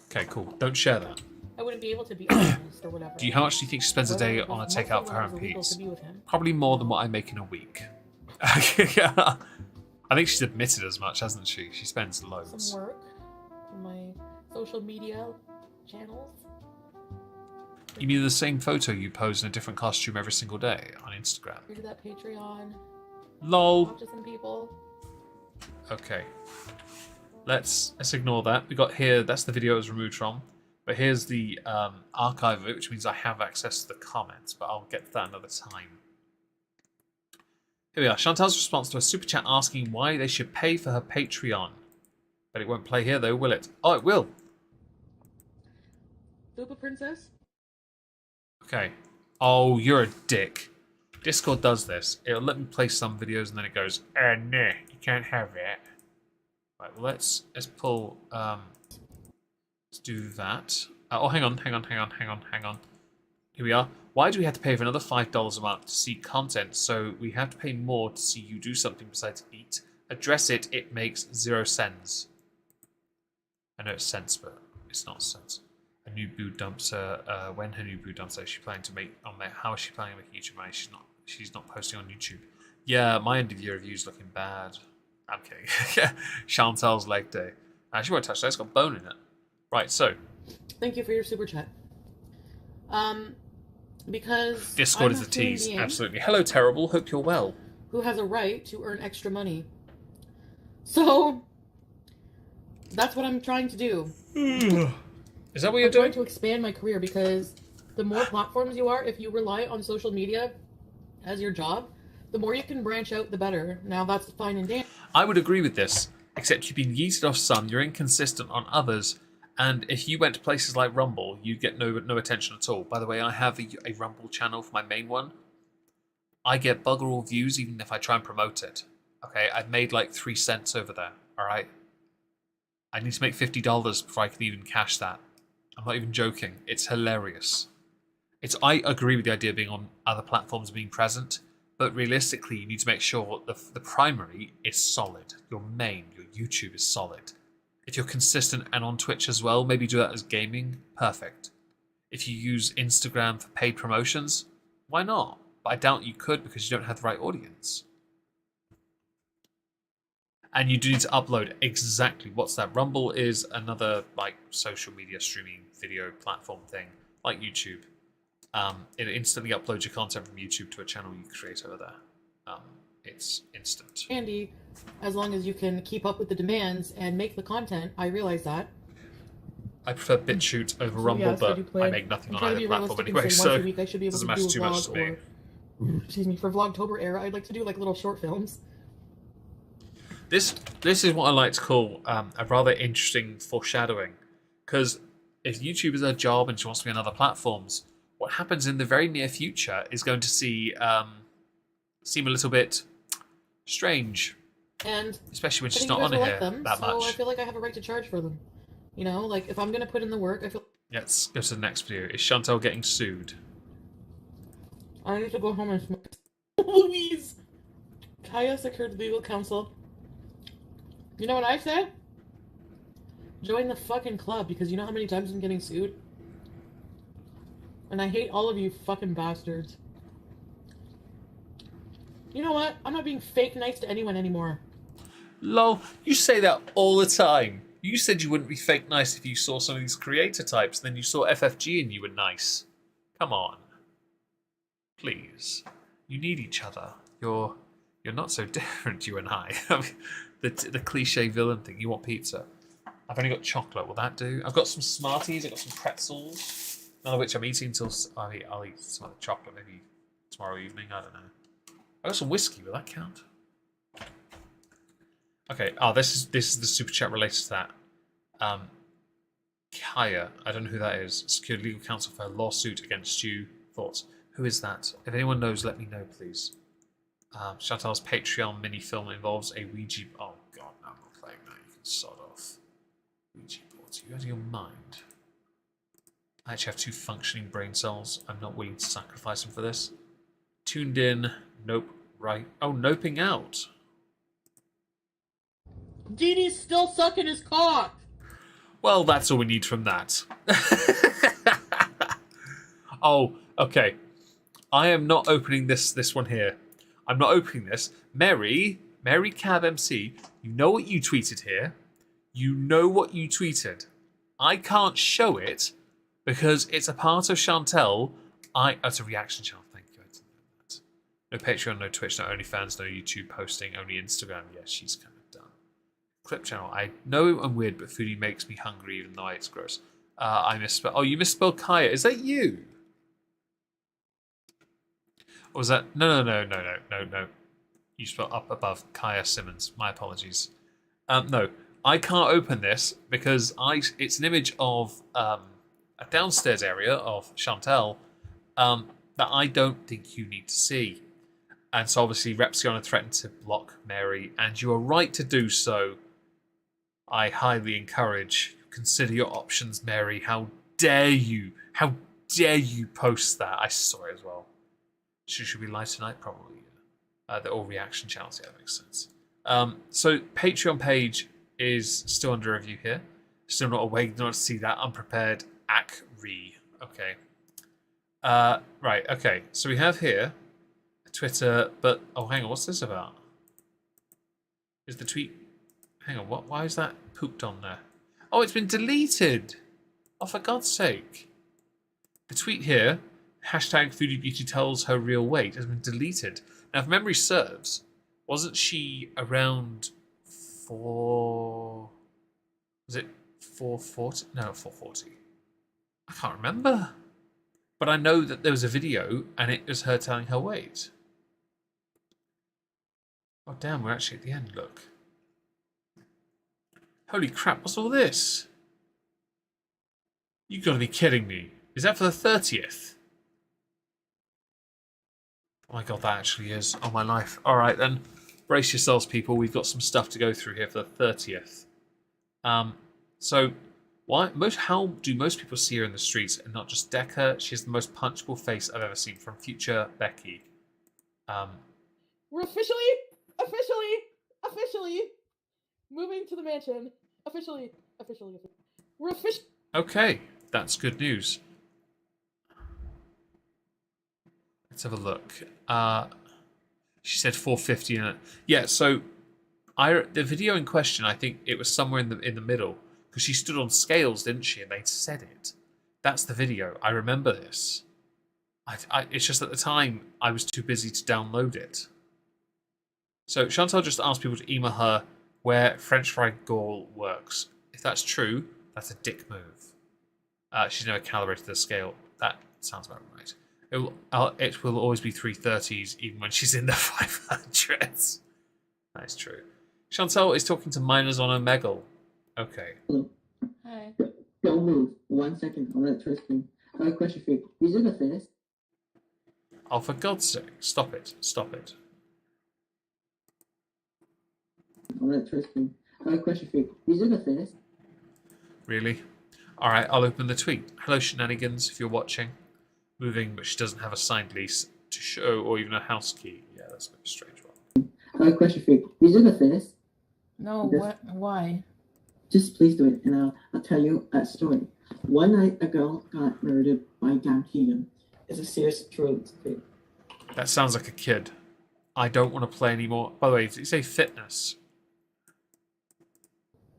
Okay, cool. Don't share that. I wouldn't be able to be honest or whatever. How much do you think she spends a day Whether it on a was takeout mostly for her when and it was illegal Pete's? to be with him. Probably more than what I make in a week. Yeah. I think she's admitted as much, hasn't she? She spends loads. Some work on my social media channels. You mean the same photo you pose in a different costume every single day on Instagram? Here's that Patreon. LOL. Talk to some people. Okay. Let's ignore that. We got here, that's the video it was removed from. But here's the archive of it, which means I have access to the comments, but I'll get to that another time. Here we are. Chantal's response to a super chat asking why they should pay for her Patreon. But it won't play here though, will it? Oh, it will. Super Princess? Okay. Oh, you're a dick. Discord does this. It'll let me play some videos and then it goes, no, you can't have it. Right, well let's pull, let's do that. Oh, hang on. Here we are. Why do we have to pay for another $5 a month to see content? So we have to pay more to see you do something besides eat. Address it, it makes 0 cents. I know it's cents, but it's not cents. A new boo dumps her. When her new boo dumps her, she's planning to make. How is she planning to make YouTube money? She's not posting on YouTube. Yeah, my end of year review's looking bad. I'm kidding. Yeah, Chantal's leg day. She won't touch that. It's got bone in it. Right. So. Thank you for your super chat. Because Discord I'm is a the human tease. being Absolutely. Hello, Terrible. Hope you're well. who has a right to earn extra money. So that's what I'm trying to do. Is that what you're I'm trying doing? to expand my career because the more platforms you are, if you rely on social media as your job, the more you can branch out, the better. Now that's fine and dandy. I would agree with this, except you've been yeeted off some, you're inconsistent on others, and if you went to places like Rumble, you'd get no attention at all. By the way, I have a Rumble channel for my main one. I get bugger all views even if I try and promote it. Okay, I've made like 3 cents over there, alright? I need to make $50 before I can even cash that. I'm not even joking. It's hilarious. I agree with the idea of being on other platforms, being present, but realistically, you need to make sure the primary is solid. Your main, your YouTube is solid. If you're consistent and on Twitch as well, maybe do that as gaming, perfect. If you use Instagram for paid promotions, why not? But I doubt you could because you don't have the right audience. And you do need to upload exactly what's that. Rumble is another like social media streaming video platform thing, like YouTube. It instantly uploads your content from YouTube to a channel you create over there. It's instant. Handy, as long as you can keep up with the demands and make the content. I realize that. I prefer BitChute over So, Rumble, yes, I do but play. I make nothing I'm on trying to either be platform realistic anyway, and say so once a week I should be able doesn't to matter do a too much to vlog me. or, excuse me, for Vlogtober era, I'd like to do like little short films. This is what I like to call a rather interesting foreshadowing, because if YouTube is her job and she wants to be on other platforms, what happens in the very near future is going to seem a little bit strange, And especially when I she's think not you on guys will here like them, that so much. I feel like I have a right to charge for them. You know, like if I'm gonna put in the work, I feel Let's go to the next video. Is Chantal getting sued? I need to go home and smoke. Louise! Kaya secured legal counsel. You know what I say? Join the fucking club, because you know how many times I'm getting sued? And I hate all of you fucking bastards. You know what? I'm not being fake nice to anyone anymore. Lol, you say that all the time. You said you wouldn't be fake nice if you saw some of these creator types, then you saw FFG and you were nice. Come on. Please. You need each other. You're not so different, you and I. I mean, the cliche villain thing. You want pizza. I've only got chocolate. Will that do? I've got some Smarties. I've got some pretzels. None of which I'm eating until... I'll eat some of the chocolate maybe tomorrow evening. I don't know. I got some whiskey. Will that count? Okay. Oh, this is the super chat related to that. Kaya. I don't know who that is. Secured legal counsel for a lawsuit against you. Thoughts? Who is that? If anyone knows, let me know, please. Chantal's Patreon mini film involves a Ouija... Oh, God, no, I'm not playing that. You can sod off. Ouija boards. Are you out of your mind? I actually have 2 functioning brain cells. I'm not willing to sacrifice them for this. Tuned in. Nope. Right. Oh, noping out. Dee Dee's still sucking his cock! Well, that's all we need from that. Oh, okay. I am not opening this one here. I'm not opening this. Mary Cab MC, you know what you tweeted here. You know what you tweeted. I can't show it because it's a part of Chantel. It's a reaction channel. Thank you. I didn't know that. No Patreon, no Twitch, no OnlyFans, no YouTube posting, only Instagram. Yeah, she's kind of done. Clip channel. I know I'm weird, but Foodie makes me hungry even though it's gross. I misspelled. Oh, you misspelled Kaya. Is that you? Or was that... No. You spelled up above Kaya Simmons. My apologies. No, I can't open this because it's an image of a downstairs area of Chantel that I don't think you need to see. And so obviously Repzion had threatened to block Mary, and you are right to do so. I highly encourage, consider your options, Mary. How dare you? How dare you post that? I saw it as well. Should we live tonight? Probably. They're all reaction channels. Yeah, that makes sense. So Patreon page is still under review here. Still not awake. Not to see that. Unprepared. Ac-re. Okay. Right. Okay. So we have here a Twitter, but oh, hang on. What's this about? Is the tweet? Hang on. What? Why is that pooped on there? Oh, it's been deleted. Oh, for God's sake! The tweet here. Hashtag Foodie Beauty tells her real weight has been deleted. Now, if memory serves, wasn't she around 4... Was it 440? No, 440. I can't remember. But I know that there was a video and it was her telling her weight. Oh, damn, we're actually at the end, look. Holy crap, what's all this? You've got to be kidding me. Is that for the 30th? Oh my God, that actually is. Oh, my life. All right, then. Brace yourselves, people. We've got some stuff to go through here for the 30th. So, how do most people see her in the streets and not just deck her? She has the most punchable face I've ever seen from future Becky. We're officially moving to the mansion. Officially. We're officially... Okay, that's good news. Let's have a look. She said 450 in it. Yeah, so the video in question, I think it was somewhere in the middle because she stood on scales, didn't she? And they said it. That's the video. I remember this. It's just at the time I was too busy to download it. So Chantal just asked people to email her where French fry gall works. If that's true, that's a dick move. She's never calibrated the scale. That sounds about right. It will always be 330s even when she's in the 500s. That is true. Chantel is talking to minors on Omegle. Okay. Hi. Don't move. 1 second. I'm gonna trust me. I have a question for you. Is it a fist? Oh, for God's sake. Stop it. Stop it. I'm gonna trust me. I have a question for you. Is it a fist? Really? Alright, I'll open the tweet. Hello, shenanigans, if you're watching. Moving, but she doesn't have a signed lease to show or even a house key. Yeah, that's a bit of a strange one. I have a question for you. Is it a fist? No, Yes. what? Why? Just please do it, and I'll tell you a story. One night, a girl got murdered by down here. It's a serious true story. That sounds like a kid. I don't want to play anymore. By the way, did you say fitness?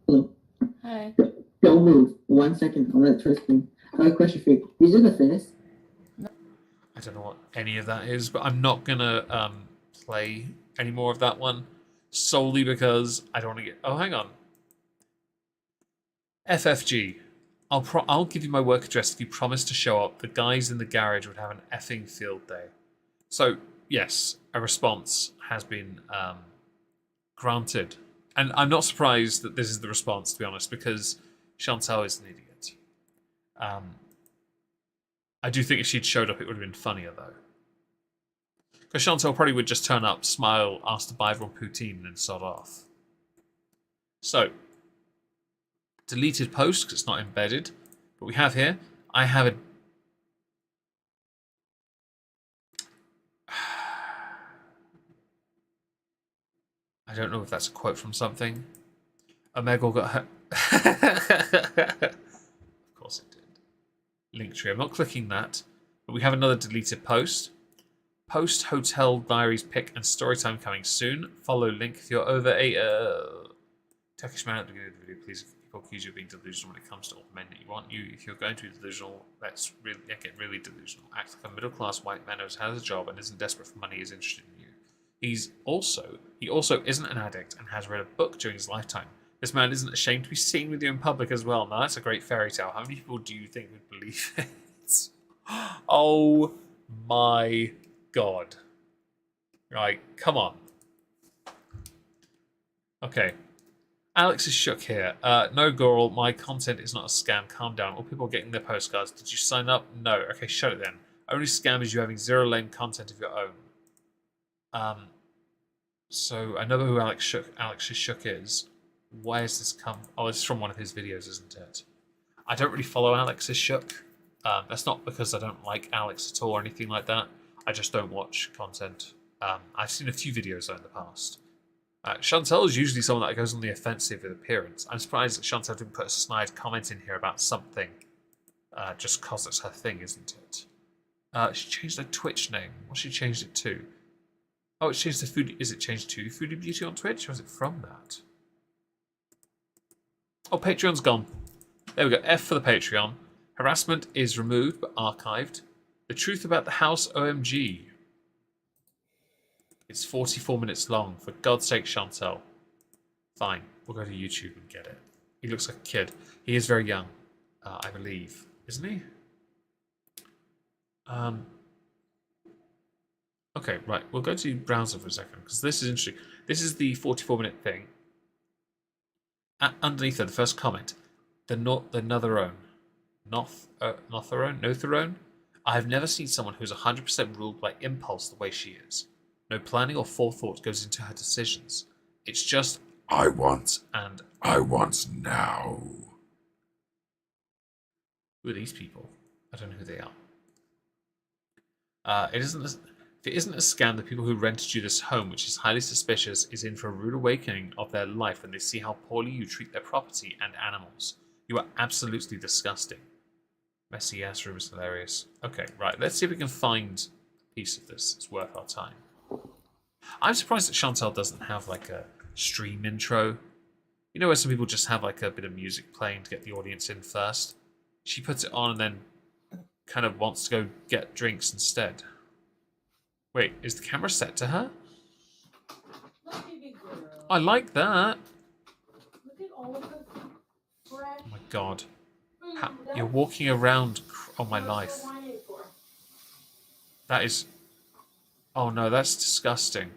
Hello. Hi. Don't move. 1 second. I'm gonna trust me. I have a question for you. Is it a fist? I don't know what any of that is, but I'm not gonna play any more of that one solely because I don't want to get. Oh, hang on. FFG. I'll give you my work address if you promise to show up. The guys in the garage would have an effing field day. So yes, a response has been granted, and I'm not surprised that this is the response, to be honest, because Chantal is an idiot. I do think if she'd showed up, it would have been funnier, though. Because Chantal probably would just turn up, smile, ask to buy everyone poutine, and then sod off. So, deleted post, because it's not embedded. But we have here, I have a... I don't know if that's a quote from something. Omegon got her... Of course it did. Linktree. I'm not clicking that. But we have another deleted post. Post hotel diaries pic and story time coming soon. Follow link if you're over a Turkish man at the beginning of the video. Please, if people accuse you of being delusional when it comes to all the men that you want you. If you're going to be delusional, let's really get really delusional. Act like a middle class white man who has a job and isn't desperate for money, is interested in you. He also isn't an addict and has read a book during his lifetime. This man isn't ashamed to be seen with you in public as well. Now that's a great fairy tale. How many people do you think would believe it? Oh my God. Right, come on. Okay. Alex is shook here. No, Goral, my content is not a scam. Calm down. All people are getting their postcards. Did you sign up? No. Okay, shut it then. Only scam is you having zero lame content of your own. So I know who Alex's shook is. Why has this come? Oh, it's from one of his videos, isn't it? I don't really follow Alex's shook. That's not because I don't like Alex at all or anything like that. I just don't watch content. I've seen a few videos though in the past. Chantel is usually someone that goes on the offensive with appearance. I'm surprised that Chantel didn't put a snide comment in here about something. Just cause it's her thing, isn't it? She changed her Twitch name. What's she changed it to? Oh, it's changed to Foodie. Is it changed to Foodie Beauty on Twitch, or is it from that? Oh, Patreon's gone. There we go. F for the Patreon. Harassment is removed but archived. The truth about the house, OMG. It's 44 minutes long. For God's sake, Chantel. Fine. We'll go to YouTube and get it. He looks like a kid. He is very young, I believe. Isn't he? Okay, right. We'll go to browser for a second, because this is interesting. This is the 44-minute thing. Underneath it, the first comment. The Notherone. Notherone? I have never seen someone who's 100% ruled by impulse the way she is. No planning or forethought goes into her decisions. It's just, I want, and I want now. Who are these people? I don't know who they are. If it isn't a scam, the people who rented you this home, which is highly suspicious, is in for a rude awakening of their life when they see how poorly you treat their property and animals. You are absolutely disgusting. Messy ass room is hilarious. Okay, right. Let's see if we can find a piece of this. It's worth our time. I'm surprised that Chantel doesn't have like a stream intro. You know where some people just have like a bit of music playing to get the audience in first? She puts it on and then kind of wants to go get drinks instead. Wait, is the camera set to her? I like that. Look at all of the fresh. Oh my God. You're walking around. Oh my life. That is... Oh no, that's disgusting.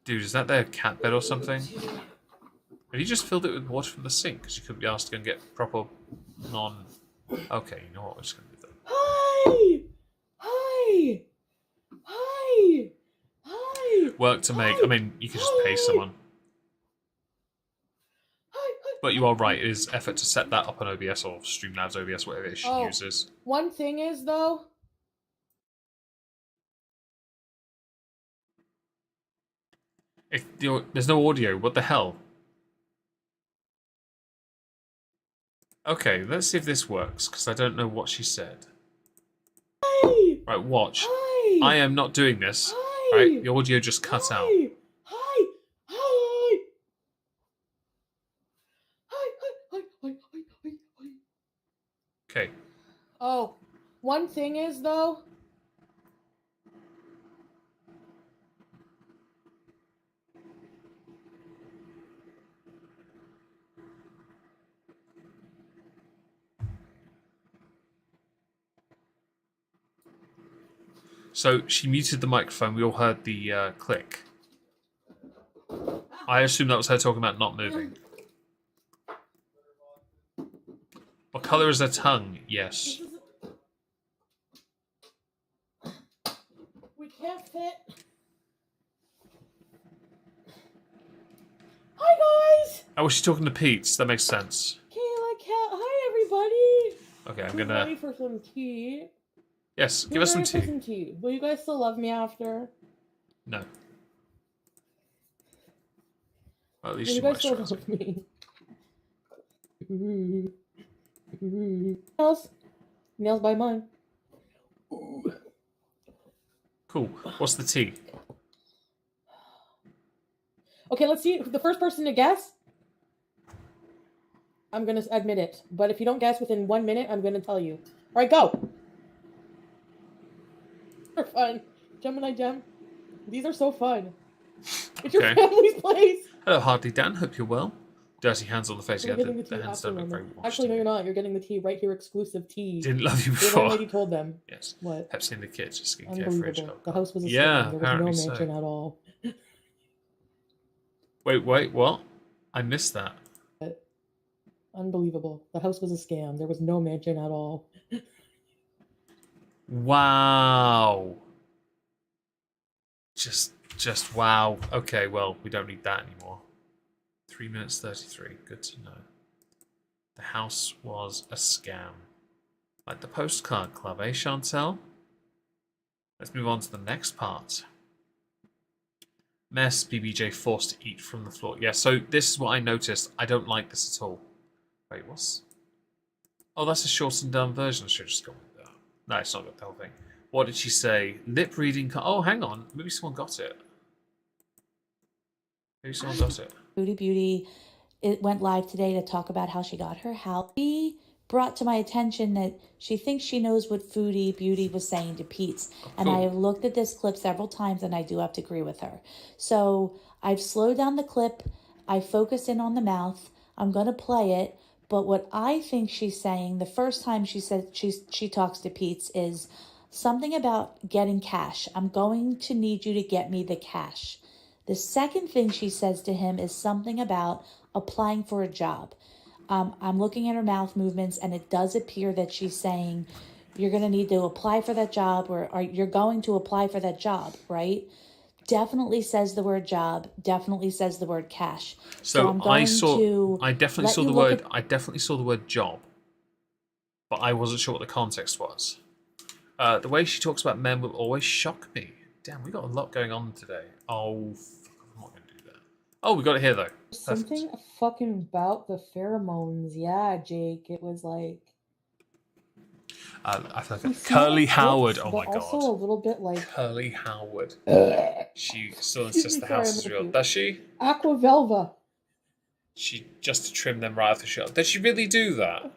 Dude, is that their cat bed or something? Have you just filled it with water from the sink? Because you couldn't be asked to go and get proper non... Okay, you know what? We're just going to do that. Hi! Hi! Hi! Hi! Work to make... I mean, you could just pay someone. But you are right, it is effort to set that up on OBS or Streamlabs OBS, whatever it she uses. One thing is, though... If there's no audio, what the hell? Okay, let's see if this works, because I don't know what she said. Hi! Right, watch. Hi! I am not doing this. Hi! Right, the audio just cut out. Hi! Hi! Hi! Okay. Oh, one thing is, though... So she muted the microphone. We all heard the click. I assume that was her talking about not moving. What color is her tongue? Yes. We can't fit. Hi, guys! Oh, was she talking to Pete? That makes sense. Kayla, hi, everybody! Okay, I'm I'm gonna... ready for some tea. Yes, give us some Ready for tea. some tea. Will you guys still love me after? No. Well, at Will least you you guys might still stress. love me? Nails by mine. Cool. What's the tea? Okay, let's see. The first person to guess, I'm going to admit it. But if you don't guess within 1 minute, I'm going to tell you. All right, go. They're fun. Gemini Gem. These are so fun. It's your family's place. Hello, Hardy Dan. Hope you're well. Dirty hands on the face. You're Yeah, getting the the tea hands after don't look very Roman. washed. Actually, no, you're not. You're getting the tea right here, exclusive tea. Didn't love you The before. landlady told them. Yes. What? Pepsi in the kids. Just skincare fridge. Unbelievable. The house was a yeah, scam. There apparently was no mansion so. at all. Wait, what? I missed that. Unbelievable. The house was a scam. There was no mansion at all. Wow. Just wow. Okay, well, we don't need that anymore. 3 minutes 33. Good to know. The house was a scam. Like the postcard club, eh, Chantel? Let's move on to the next part. Mess, BBJ forced to eat from the floor. Yeah, so this is what I noticed. I don't like this at all. Wait, what's... Oh, that's a shortened down version. I should have just gone with that. No, it's not got the whole thing. What did she say? Lip reading... Oh, hang on. Maybe someone got it. Maybe someone got it. Foodie Beauty, it went live today to talk about how she got her house. She brought to my attention that she thinks she knows what Foodie Beauty was saying to Pete's. Oh, cool. And I have looked at this clip several times and I do have to agree with her. So I've slowed down the clip. I focused in on the mouth. I'm going to play it. But what I think she's saying, the first time she said she talks to Pete's is something about getting cash. I'm going to need you to get me the cash. The second thing she says to him is something about applying for a job. I'm looking at her mouth movements, and it does appear that she's saying you're going to need to apply for that job, or you're going to apply for that job, right? Definitely says the word job. Definitely says the word cash. So I'm going to I definitely saw the word. I definitely saw the word job, but I wasn't sure what the context was. The way she talks about men will always shock me. Damn, we got a lot going on today. Oh, fuck, I'm not going to do that. Oh, we got it here though. Perfect. Something fucking about the pheromones. Yeah, Jake. It was like... I feel like Curly Howard. Oh my god. Also a little bit like... Curly Howard. She still insists the house is real. Does she? Aquavelva. She just to trim them right off the shelf. Does she really do that?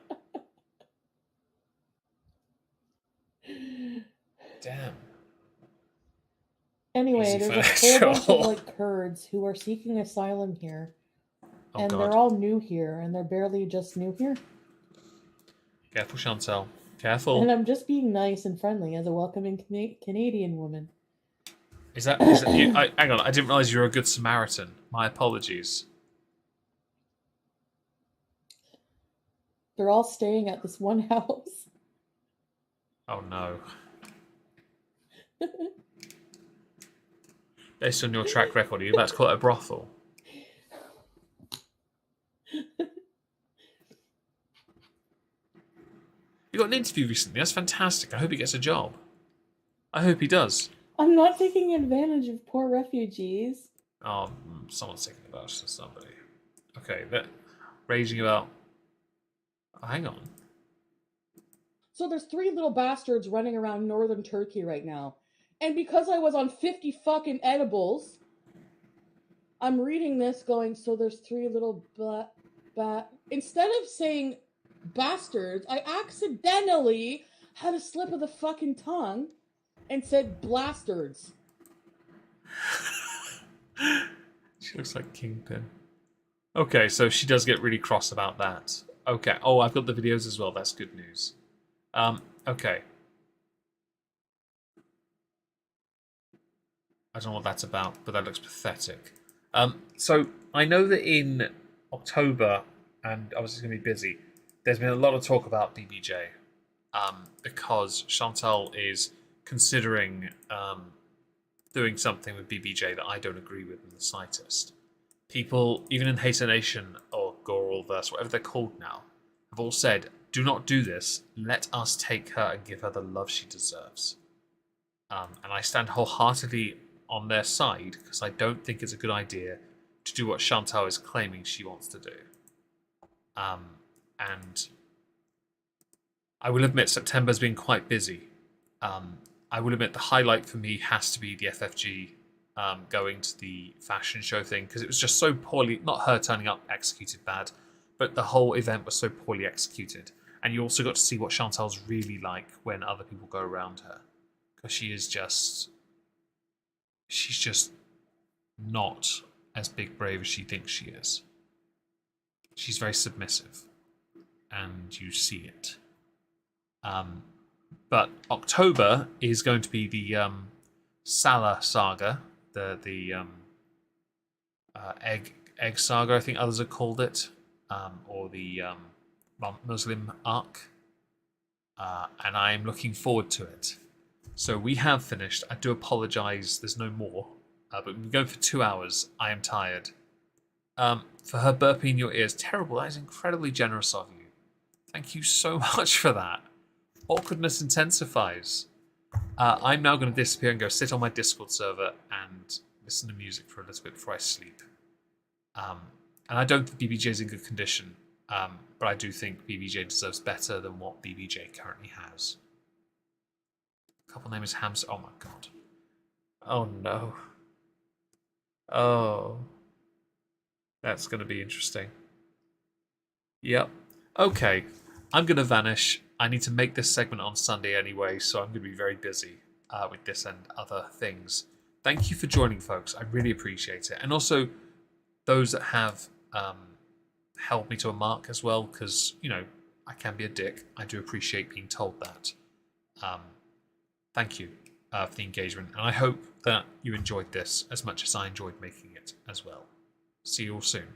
Damn. Anyway, Easy there's a whole bunch financial. of like Kurds who are seeking asylum here. Oh, and God. they're all new here, and they're barely just new here. Careful, Chantel. Careful. And I'm just being nice and friendly as a welcoming Canadian woman. Is that you, hang on, I didn't realise you were a good Samaritan. My apologies. They're all staying at this one house. Oh no. Based on your track record, are you about to call it a brothel? You got an interview recently. That's fantastic. I hope he gets a job. I hope he does. I'm not taking advantage of poor refugees. Oh, someone's taking advantage of somebody. Okay, that raging about. Oh, hang on. So there's 3 little bastards running around northern Turkey right now. And because I was on 50 fucking edibles, I'm reading this going, so there's 3 little instead of saying bastards, I accidentally had a slip of the fucking tongue and said blastards. She looks like Kingpin. Okay, so she does get really cross about that. Okay. Oh, I've got the videos as well. That's good news. Okay. I don't know what that's about, but that looks pathetic. So I know that in October, and obviously it's going to be busy, there's been a lot of talk about BBJ, because Chantal is considering doing something with BBJ that I don't agree with in the slightest. People, even in Hater Nation or Goralverse, whatever they're called now, have all said, do not do this. Let us take her and give her the love she deserves. And I stand wholeheartedly on their side because I don't think it's a good idea to do what Chantal is claiming she wants to do. And I will admit September's been quite busy. I will admit the highlight for me has to be the FFG going to the fashion show thing because it was just so poorly, not her turning up executed bad, but the whole event was so poorly executed. And you also got to see what Chantal's really like when other people go around her. Because she's just not as big brave as she thinks she is. She's very submissive. And you see it. But October is going to be the Salah saga, the egg saga, I think others have called it, or the Muslim arc, and I am looking forward to it. So we have finished. I do apologise. There's no more, but we've been going for 2 hours. I am tired. For her burping in your ears, terrible. That is incredibly generous of you. Thank you so much for that. Awkwardness intensifies. I'm now going to disappear and go sit on my Discord server and listen to music for a little bit before I sleep. And I don't think BBJ is in good condition, but I do think BBJ deserves better than what BBJ currently has. Couple name is Hamster. Oh my god. Oh no. Oh. That's going to be interesting. Yep. Okay. I'm going to vanish. I need to make this segment on Sunday anyway, so I'm going to be very busy with this and other things. Thank you for joining, folks. I really appreciate it. And also, those that have held me to a mark as well, because, you know, I can be a dick. I do appreciate being told that. Thank you for the engagement. And I hope that you enjoyed this as much as I enjoyed making it as well. See you all soon.